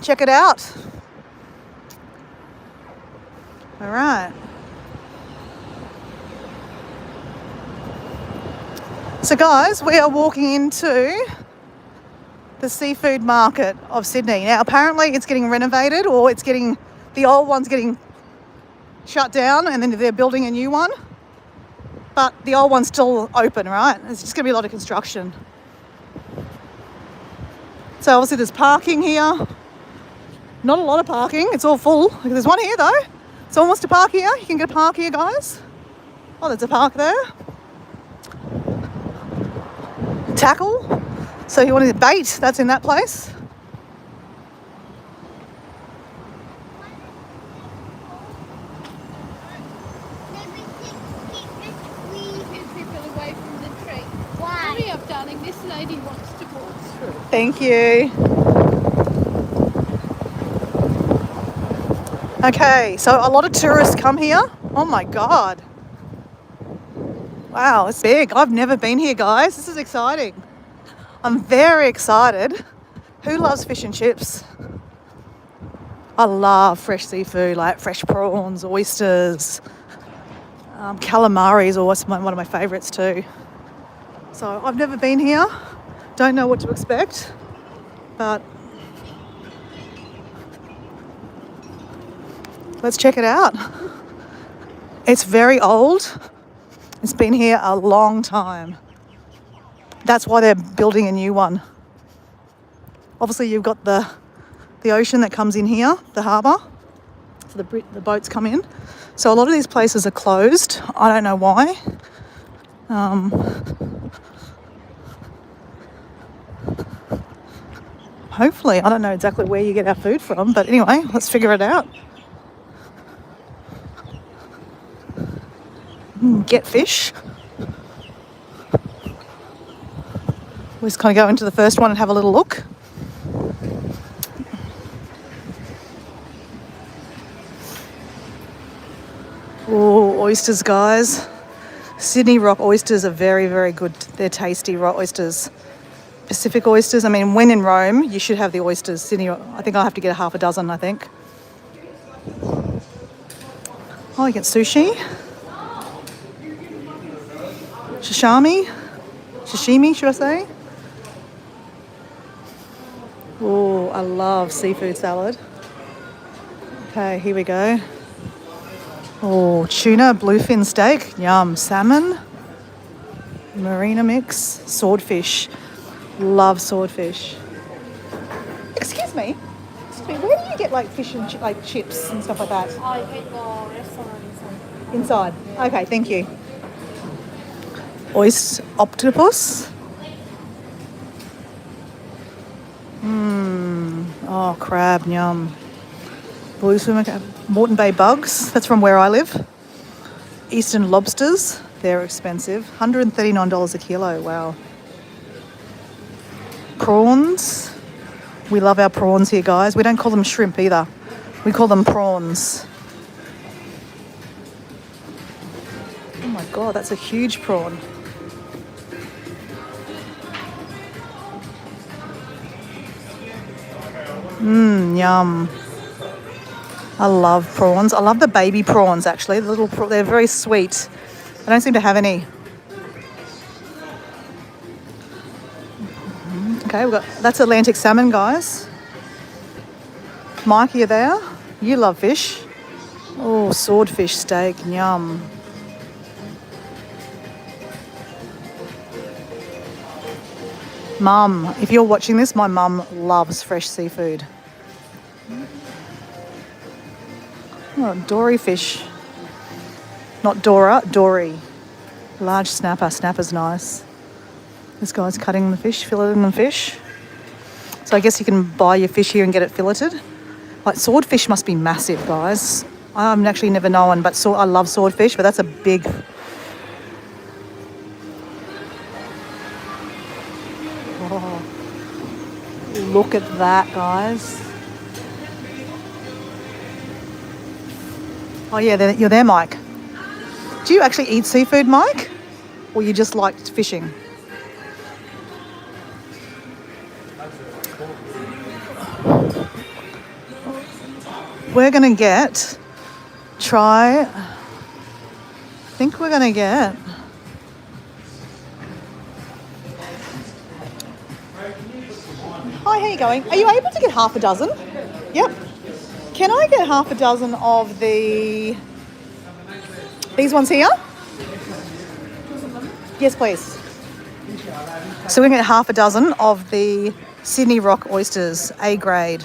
Check it out. All right. So guys, we are walking into the seafood market of Sydney. Now apparently it's getting renovated, or the old one's getting shut down and then they're building a new one. But the old one's still open, right? There's just gonna be a lot of construction. So obviously there's parking here. Not a lot of parking, it's all full. There's one here though. Someone wants to park here, you can get a park here, guys. Oh, there's a park there. Tackle. So you wanted bait, that's in that place. Hurry up, darling. This lady wants to walk through. Thank you. Okay, so a lot of tourists come here. Oh my God. Wow, it's big. I've never been here, guys. This is exciting. I'm very excited. Who loves fish and chips? I love fresh seafood, like fresh prawns, oysters, calamari is always one of my favourites too. So I've never been here. Don't know what to expect, but let's check it out. It's very old. It's been here a long time. That's why they're building a new one. Obviously you've got the ocean that comes in here, the harbour. So the boats come in. So a lot of these places are closed. I don't know why. Hopefully, I don't know exactly where you get our food from, but anyway, let's figure it out. Get fish. We'll just kind of go into the first one and have a little look. Oh, oysters, guys. Sydney rock oysters are very, very good. They're tasty rock oysters. Pacific oysters, I mean, when in Rome, you should have the oysters. Sydney, I think I'll have to get half a dozen, I think. Oh, you get sushi. Sashimi, should I say? I love seafood salad. Okay, here we go. Oh, tuna, bluefin steak, yum. Salmon, marina mix, swordfish. Love swordfish. Excuse me. Excuse me. Where do you get like fish and like chips and stuff like that? I hate the restaurant inside. Inside. Okay, thank you. Oyster octopus. Oh, crab, yum. Blue swimmer, Moreton Bay bugs. That's from where I live. Eastern lobsters. They're expensive. $139 a kilo. Wow. Prawns. We love our prawns here, guys. We don't call them shrimp either. We call them prawns. Oh my God, that's a huge prawn. Yum. I love prawns. I love the baby prawns, actually. The little they're very sweet. I don't seem to have any. Okay, that's Atlantic salmon, guys. Mike, are you there? You love fish. Oh, swordfish steak, yum. Mum, if you're watching this, my mum loves fresh seafood. Oh, dory fish. Not Dora, dory. Large snapper. Snapper's nice. This guy's cutting the fish, filleting the fish. So I guess you can buy your fish here and get it filleted. Like swordfish must be massive, guys. I've actually never known, but I love swordfish, but that's a big... Oh, look at that, guys. Oh yeah, you're there, Mike. Do you actually eat seafood, Mike? Or you just like fishing? We're going to I think we're going to get... Hi, how you going? Are you able to get half a dozen? Yep. Can I get half a dozen of these ones here? Yes, please. So we're going to get half a dozen of the Sydney Rock oysters, A grade.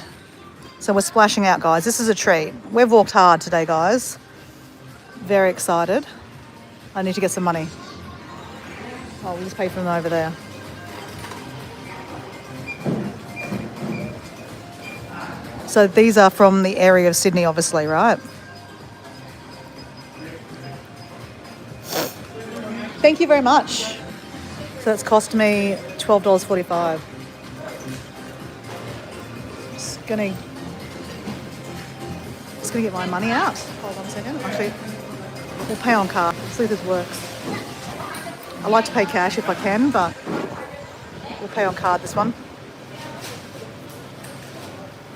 So we're splashing out, guys. This is a treat. We've walked hard today, guys. Very excited. I need to get some money. Oh, we'll just pay for them over there. So these are from the area of Sydney, obviously, right? Thank you very much. So that's cost me $12.45. Just gonna get my money out. Hold on a second. Actually, we'll pay on card. See if this works. I like to pay cash if I can, but we'll pay on card this one.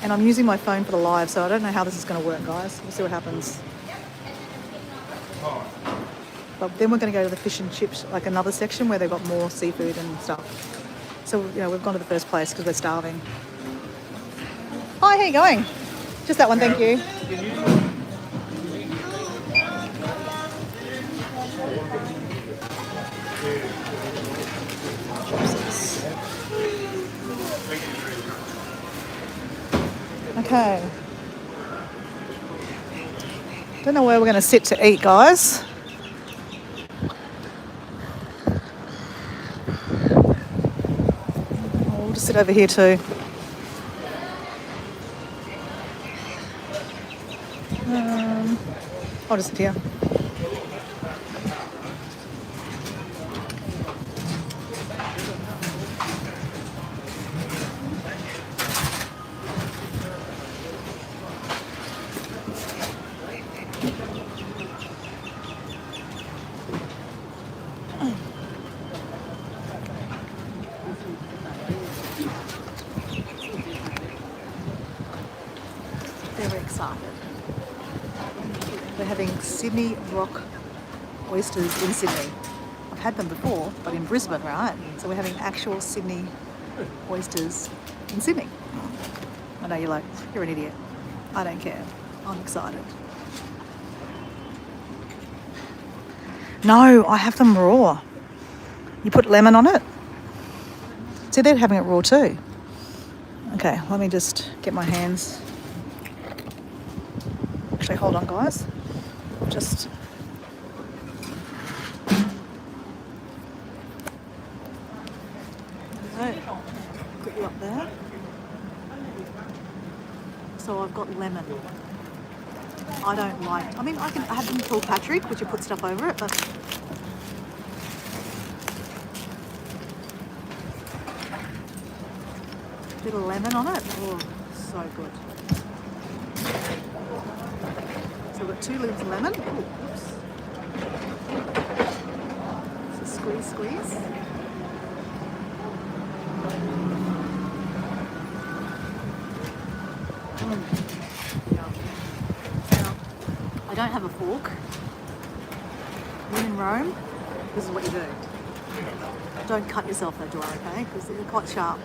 And I'm using my phone for the live, so I don't know how this is going to work, guys. We'll see what happens. But then we're going to go to the fish and chips, like another section where they've got more seafood and stuff. So, we've gone to the first place because we're starving. Hi, how you going? Just that one, thank you. Okay. Don't know where we're going to sit to eat, guys. We'll just sit over here too. I'll just sit here. Very excited. We're having Sydney Rock oysters in Sydney. I've had them before, but in Brisbane, right? So we're having actual Sydney oysters in Sydney. I know you're like, you're an idiot. I don't care. I'm excited. No, I have them raw. You put lemon on it. See, they're having it raw too. Okay, let me just get my hands. Actually, hold on, guys. Just. Put you up there. So I've got lemon. I don't like. I mean, I have them Kilpatrick, which you put stuff over it, but. Bit of lemon on it. Oh, so good. So I've got 2 leaves of lemon. Ooh, oops. So squeeze. Yeah. Now, I don't have a fork. When in Rome, this is what you do. Don't cut yourself though, Joanne, okay? Because they're quite sharp.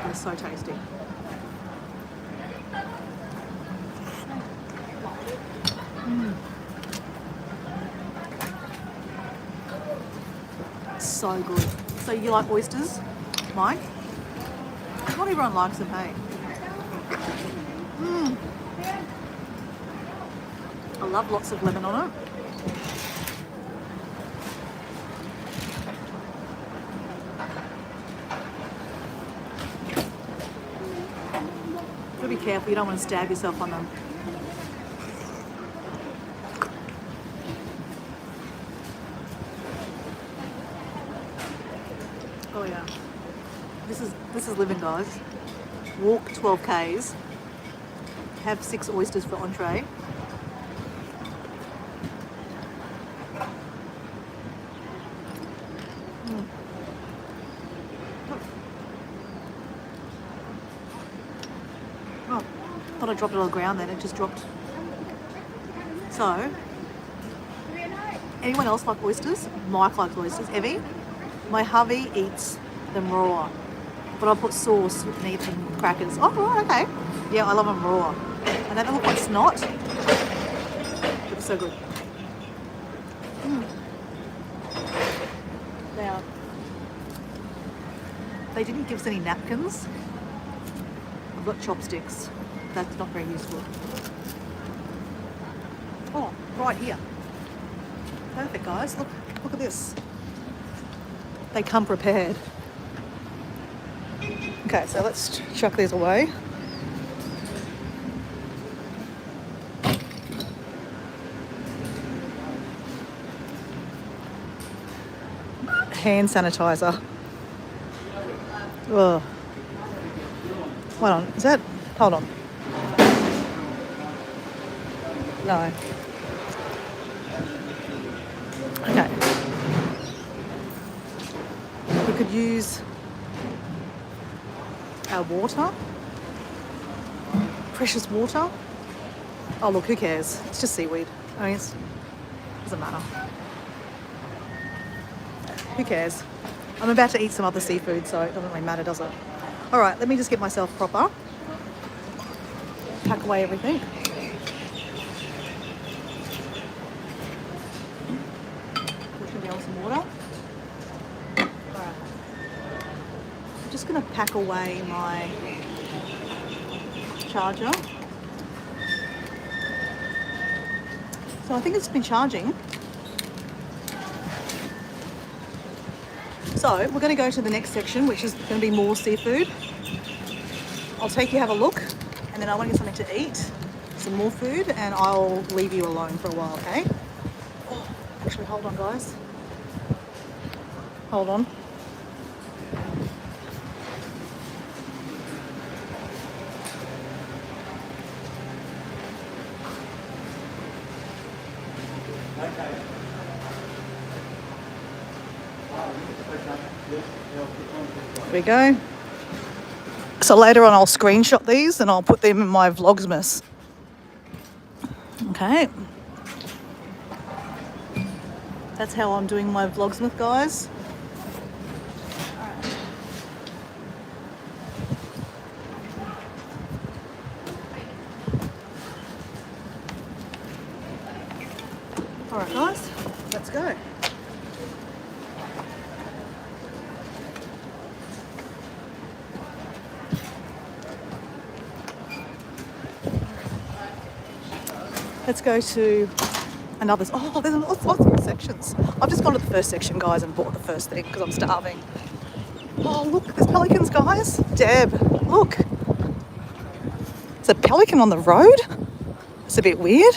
They're so tasty. So good. So you like oysters, Mike? Not everyone likes them, hey? I love lots of lemon on it. Gotta be careful, you don't want to stab yourself on them. Oh yeah. This is living, guys. Walk 12 Ks. Have 6 oysters for entree. Oh, thought I dropped it on the ground then, it just dropped. So, anyone else like oysters? Mike likes oysters. Evie? My hubby eats them raw, but I put sauce underneath and crackers. Oh, right, okay. Yeah, I love them raw. And they look like snot, but it's so good. Now, they didn't give us any napkins. I've got chopsticks. That's not very useful. Oh, right here. Perfect, guys. Look at this. They come prepared. Okay, so let's chuck these away. Hand sanitizer. Ugh. Hold on, is that? Hold on. No. Okay. We could use our water. Precious water. Oh look, who cares? It's just seaweed. I mean, it doesn't matter. Who cares? I'm about to eat some other seafood, so it doesn't really matter, does it? All right, let me just get myself proper. Pack away everything. Push me on some water. All right. I'm just going to pack away my charger. So I think it's been charging. So we're going to go to the next section, which is going to be more seafood. I'll take you have a look, and then I want to get something to eat, some more food, and I'll leave you alone for a while, okay? Oh, actually, hold on, guys. Hold on. There we go. So later on I'll screenshot these and I'll put them in my Vlogsmas. Okay. That's how I'm doing my Vlogsmith, guys. All right, guys, let's go. Let's go to another. Oh, there's lots of sections. I've just gone to the first section, guys, and bought the first thing because I'm starving. Oh, look, there's pelicans, guys. Deb, look. There's a pelican on the road. It's a bit weird.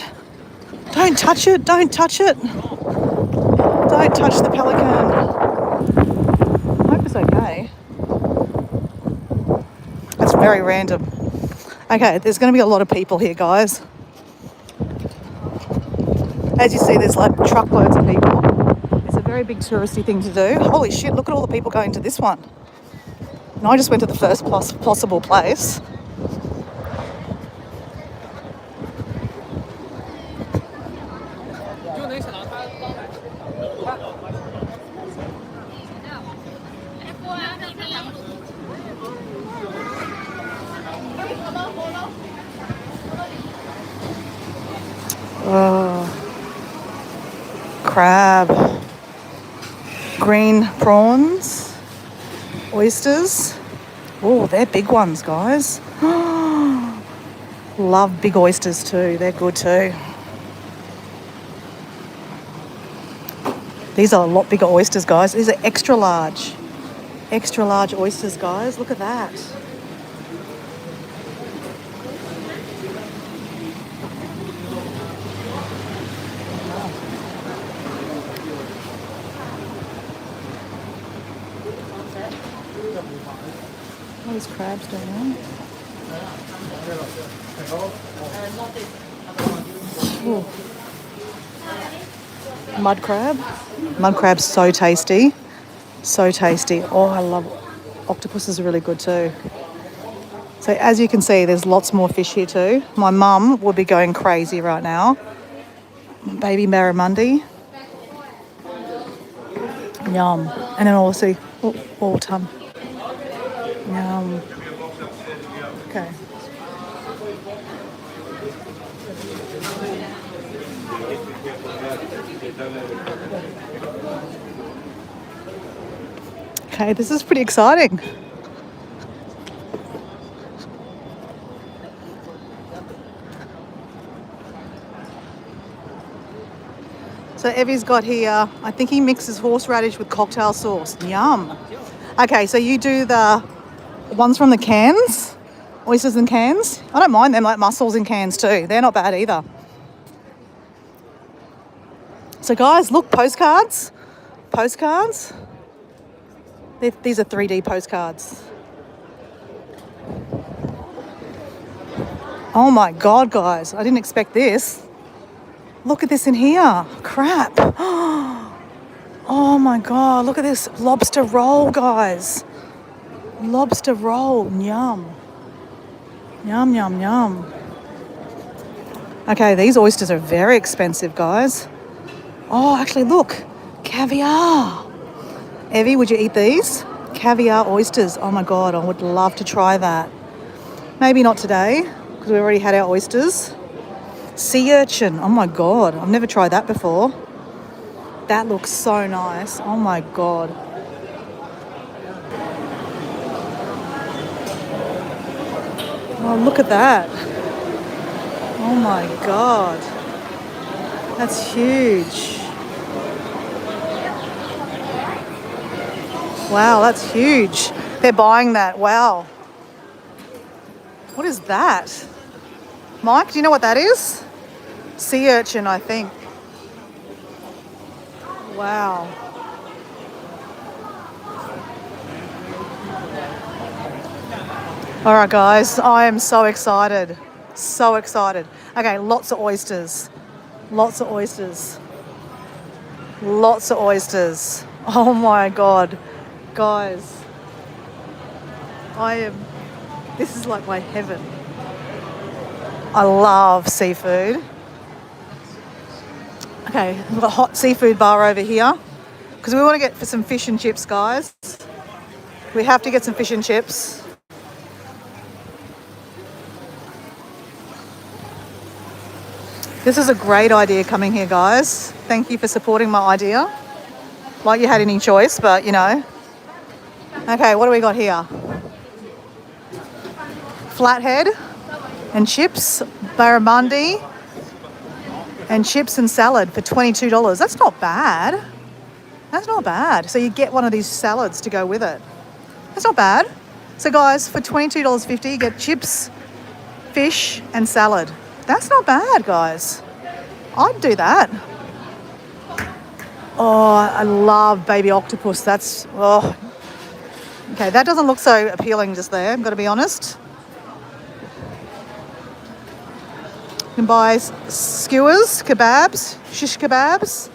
Don't touch it. Don't touch it. Don't touch the pelican. I hope it's okay. That's very random. Okay, there's going to be a lot of people here, guys. As you see, there's like truckloads of people. It's a very big touristy thing to do. Holy shit, look at all the people going to this one. And I just went to the first possible place. Oh, crab, green prawns, oysters. Oh, they're big ones, guys. Love big oysters too. They're good too. These are a lot bigger oysters, guys. These are extra large oysters, guys. Look at that. What is crabs doing there? Ooh. Mud crab. Mud crab's so tasty. So tasty. Oh, I love octopuses are really good too. So as you can see, there's lots more fish here too. My mum would be going crazy right now. Baby barramundi. Yum. And then obviously, autumn. Yum. Okay. Okay, this is pretty exciting. So Evie's got here, I think he mixes horseradish with cocktail sauce. Yum. Okay, so you do the ones from the cans, oysters in cans. I don't mind them, like mussels in cans too. They're not bad either. So guys, look, postcards. Postcards. These are 3D postcards. Oh my God, guys, I didn't expect this. Look at this in here. Crap. Oh my God, look at this lobster roll, guys. Lobster roll, yum. Yum, yum, yum. Okay, these oysters are very expensive, guys. Oh, actually, look, caviar. Evie, would you eat these? Caviar oysters. Oh my God, I would love to try that. Maybe not today, because we already had our oysters. Sea urchin. Oh my God, I've never tried that before. That looks so nice. Oh my God. Oh, look at that. Oh my God. That's huge. Wow, that's huge. They're buying that. Wow. What is that? Mike, do you know what that is? Sea urchin, I think. Wow. All right, guys, I am so excited. So excited. Okay, lots of oysters. Lots of oysters. Lots of oysters. Oh my God. Guys, this is like my heaven. I love seafood. Okay, we've got a hot seafood bar over here because we want to get for some fish and chips, guys. We have to get some fish and chips. This is a great idea coming here, guys. Thank you for supporting my idea. Like you had any choice, but you know. Okay, what do we got here? Flathead and chips, barramundi and chips and salad for $22. That's not bad. That's not bad. So you get one of these salads to go with it. That's not bad. So guys, for $22.50, you get chips, fish and salad. That's not bad, guys. I'd do that. Oh, I love baby octopus. That's, oh. Okay, that doesn't look so appealing just there, I've got to be honest. You can buy skewers, kebabs, shish kebabs.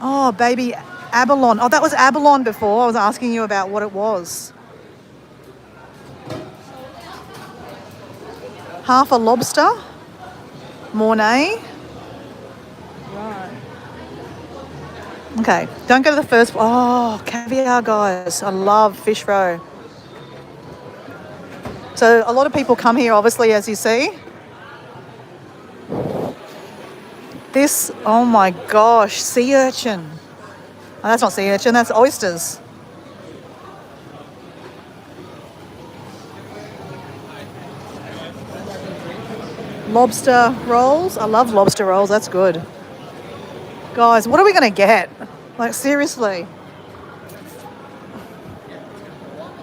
Oh, baby abalone. Oh, that was abalone before. I was asking you about what it was. Half a lobster. Mornay. Right. Okay, don't go to the first. Oh, caviar, guys. I love fish roe. So a lot of people come here, obviously, as you see. This, oh my gosh, sea urchin. Oh, that's not sea urchin, that's oysters. Lobster rolls. I love lobster rolls, that's good. Guys, what are we going to get? Like, seriously.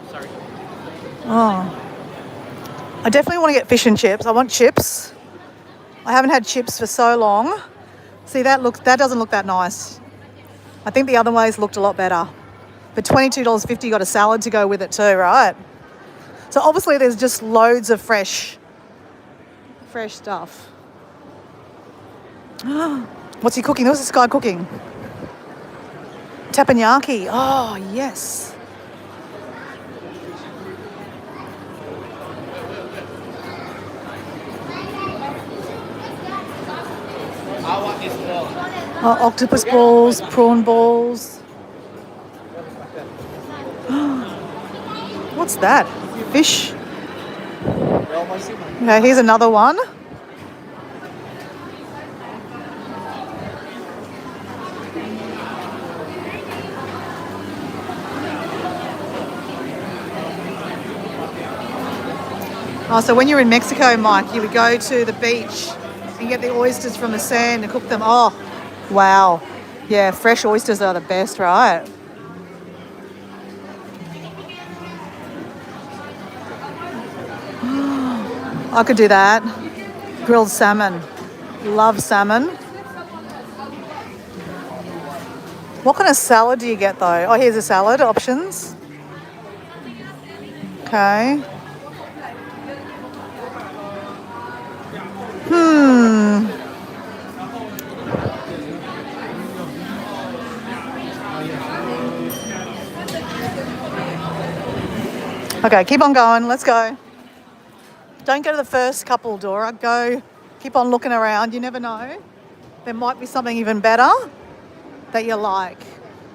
Sorry. Oh. I definitely want to get fish and chips. I want chips. I haven't had chips for so long. See, that doesn't look that nice. I think the other ways looked a lot better. For $22.50, you got a salad to go with it too, right? So obviously there's just loads of fresh stuff. What's he cooking? What's this guy cooking? Teppanyaki. Oh, yes. I want this ball. Oh, octopus balls, prawn balls. What's that? Fish. Okay, here's another one. Oh, so when you're in Mexico, Mike, you would go to the beach and get the oysters from the sand and cook them. Oh, wow. Yeah, fresh oysters are the best, right? I could do that. Grilled salmon. Love salmon. What kind of salad do you get though? Oh, here's a salad options. Okay. Okay, keep on going. Let's go. Don't go to the first couple, Dora. Go, keep on looking around. You never know. There might be something even better that you like.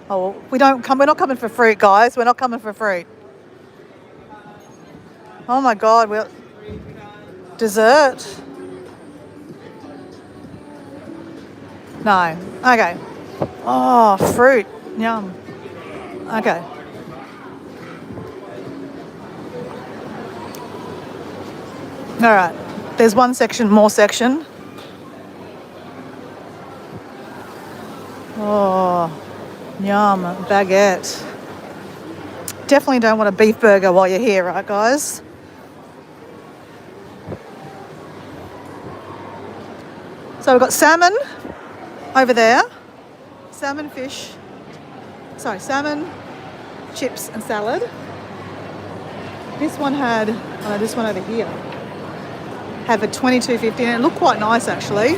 Oh, we're not coming for fruit, guys. We're not coming for fruit. Oh my God, dessert? No. Okay. Oh, fruit. Yum. Okay. All right. There's one section, more section. Oh, yum. Baguette. Definitely don't want a beef burger while you're here, right, guys? So we've got salmon over there. Salmon, fish. Sorry, salmon, chips and salad. This one had, oh no, this one over here, had for $22.50 and it looked quite nice actually.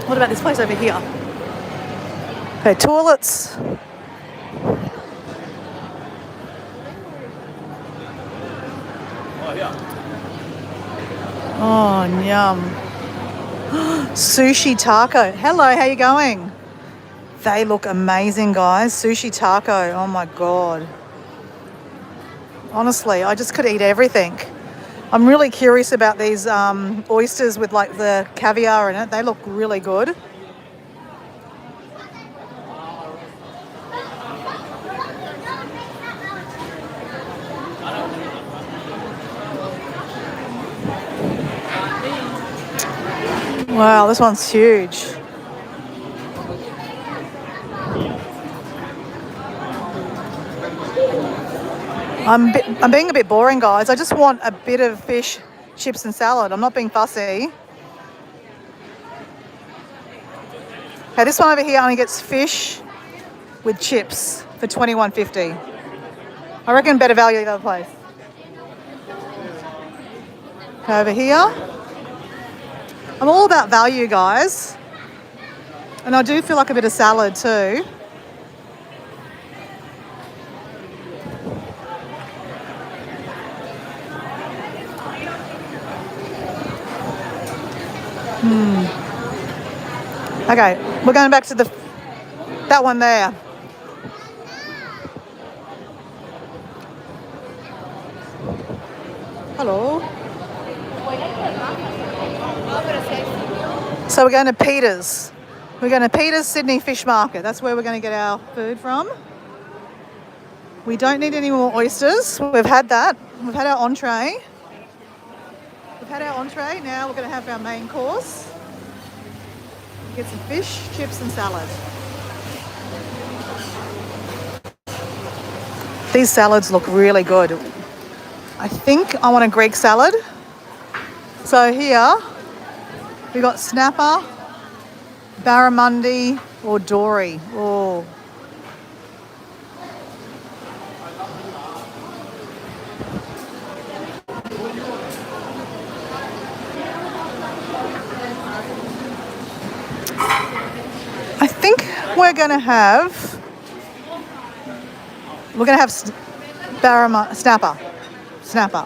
What about this place over here? Okay, toilets. Oh, yum. Sushi taco. Hello, how you going? They look amazing, guys. Sushi taco. Oh my God. Honestly, I just could eat everything. I'm really curious about these oysters with like the caviar in it. They look really good. Wow, this one's huge. I'm being a bit boring, guys. I just want a bit of fish, chips and salad. I'm not being fussy. Okay, this one over here only gets fish with chips for $21.50. I reckon better value the other place. Okay, over here. I'm all about value, guys. And I do feel like a bit of salad too. Okay, we're going back to that one there. Hello. So we're going to Peters. We're going to Peters Sydney Fish Market. That's where we're going to get our food from. We don't need any more oysters. We've had that. We've had our entree. Now we're going to have our main course. Get some fish, chips and salad. These salads look really good. I think I want a Greek salad. So here we got snapper, barramundi or dory. Oh. I think we're going to have snapper.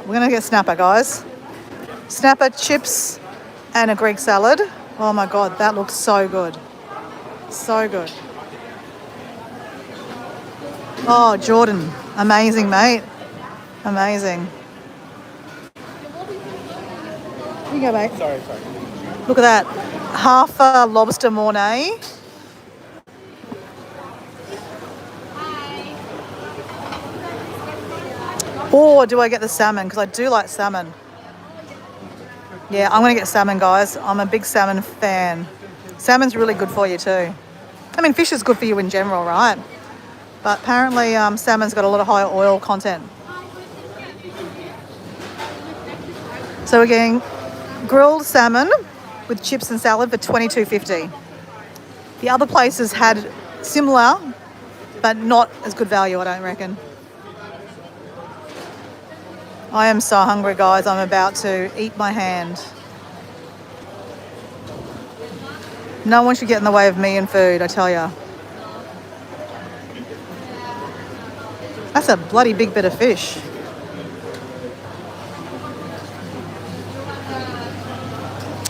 We're going to get snapper, guys. Snapper, chips and a Greek salad. Oh my God, that looks so good. So good. Oh, Jordan. Amazing, mate. Amazing. Here you go, mate. Sorry. Look at that. Half a lobster mornay. Or do I get the salmon? Because I do like salmon. Yeah, I'm going to get salmon, guys. I'm a big salmon fan. Salmon's really good for you too. I mean, fish is good for you in general, right? But apparently salmon's got a lot of high oil content. So we're getting grilled salmon with chips and salad for $22.50. The other places had similar, but not as good value, I don't reckon. I am so hungry, guys. I'm about to eat my hand. No one should get in the way of me and food, I tell ya. That's a bloody big bit of fish.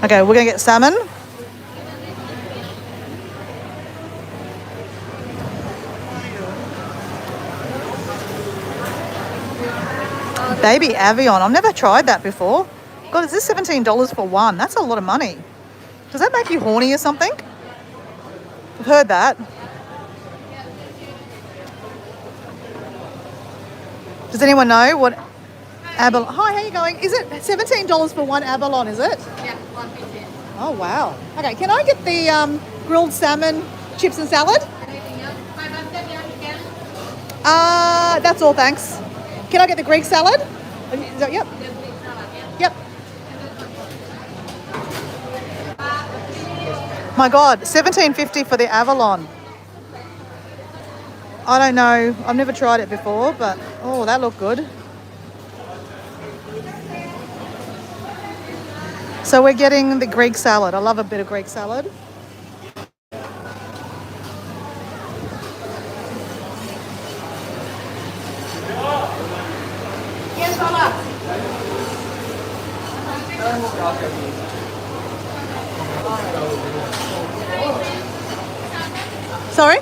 Okay, we're going to get salmon. Baby Avion. I've never tried that before. God, is this $17 for one? That's a lot of money. Does that make you horny or something? I've heard that. Does anyone know what abalone? Hi, how you going? Is it $17 for one abalone, is it? Yeah, 150. Oh, wow. Okay, can I get the grilled salmon, chips and salad? Anything else? 500, yeah, you can. That's all, thanks. Can I get the Greek salad? Is that, yep. Yep. My God, $17.50 for the Avalon. I don't know. I've never tried it before, but oh, that looked good. So we're getting the Greek salad. I love a bit of Greek salad. Sorry?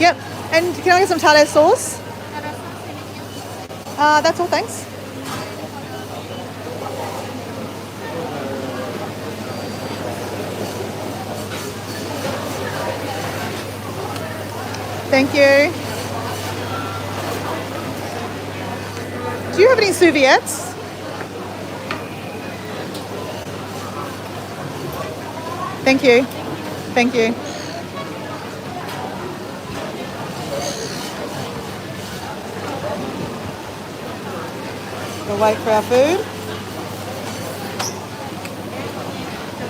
Yep. And can I get some tartar sauce? That's all, thanks. Thank you. Do you have any serviettes? Thank you. Thank you. We'll wait for our food.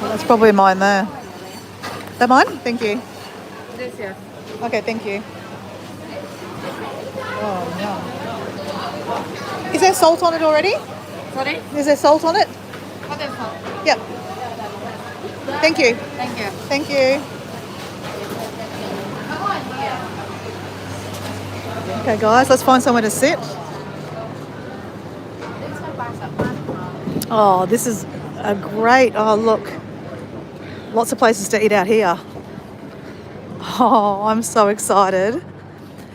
Well, that's probably mine there. That mine? Thank you. This, yes. Okay, thank you. Oh, no. Is there salt on it already? Sorry? Is there salt on it? What is that? Yep. Thank you. Thank you. Thank you. Okay, guys, let's find somewhere to sit. Oh, this is a great... Oh, look. Lots of places to eat out here. Oh, I'm so excited.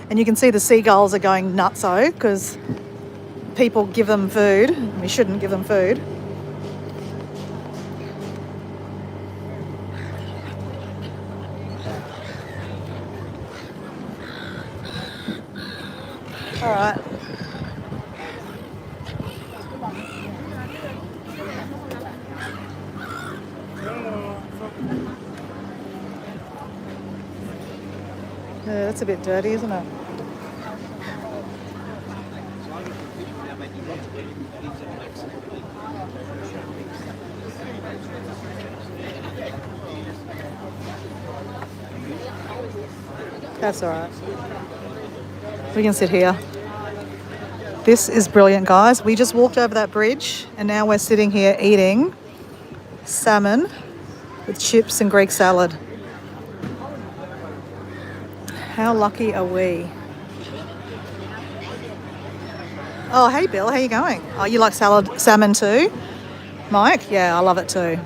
And you can see the seagulls are going nutso because people give them food. We shouldn't give them food. All right. Yeah, that's a bit dirty, isn't it? That's all right. We can sit here. This is brilliant, guys. We just walked over that bridge and now we're sitting here eating salmon with chips and Greek salad. How lucky are we? Oh, hey Bill, how you going? Oh, you like salmon too? Mike? Yeah, I love it too.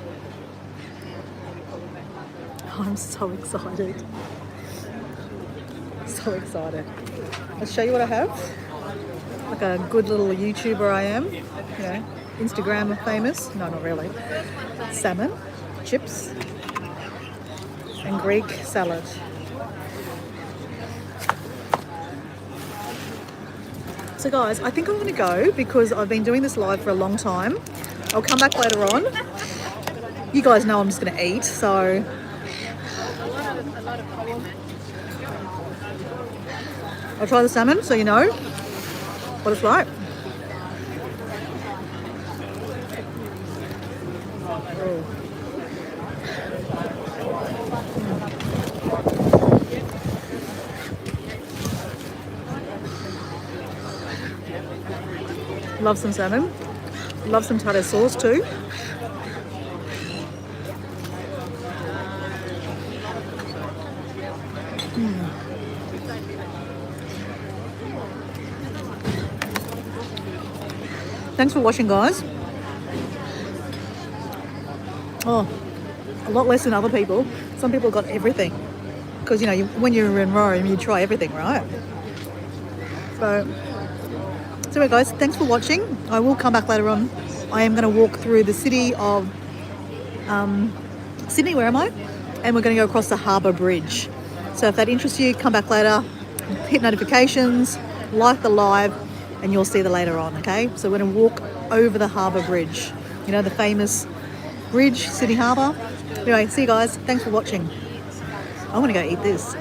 Oh, I'm so excited. So excited. Let's show you what I have. Like a good little YouTuber I am. You know, Instagram famous. No, not really. Salmon, chips, and Greek salad. So guys, I think I'm going to go because I've been doing this live for a long time. I'll come back later on. You guys know I'm just going to eat, so... I'll try the salmon so you know what it's like. Love some salmon. Love some tartar sauce too. Thanks for watching, guys. Oh, a lot less than other people. Some people got everything. Because, you know, when you're in Rome, you try everything, right? So anyway, guys, thanks for watching. I will come back later on. I am going to walk through the city of Sydney. Where am I? And we're going to go across the Harbour Bridge. So if that interests you, come back later. Hit notifications, like the live, and you'll see the later on, okay? So we're going to walk over the Harbour Bridge. You know, the famous bridge, Sydney Harbour. Anyway, see you guys. Thanks for watching. I want to go eat this.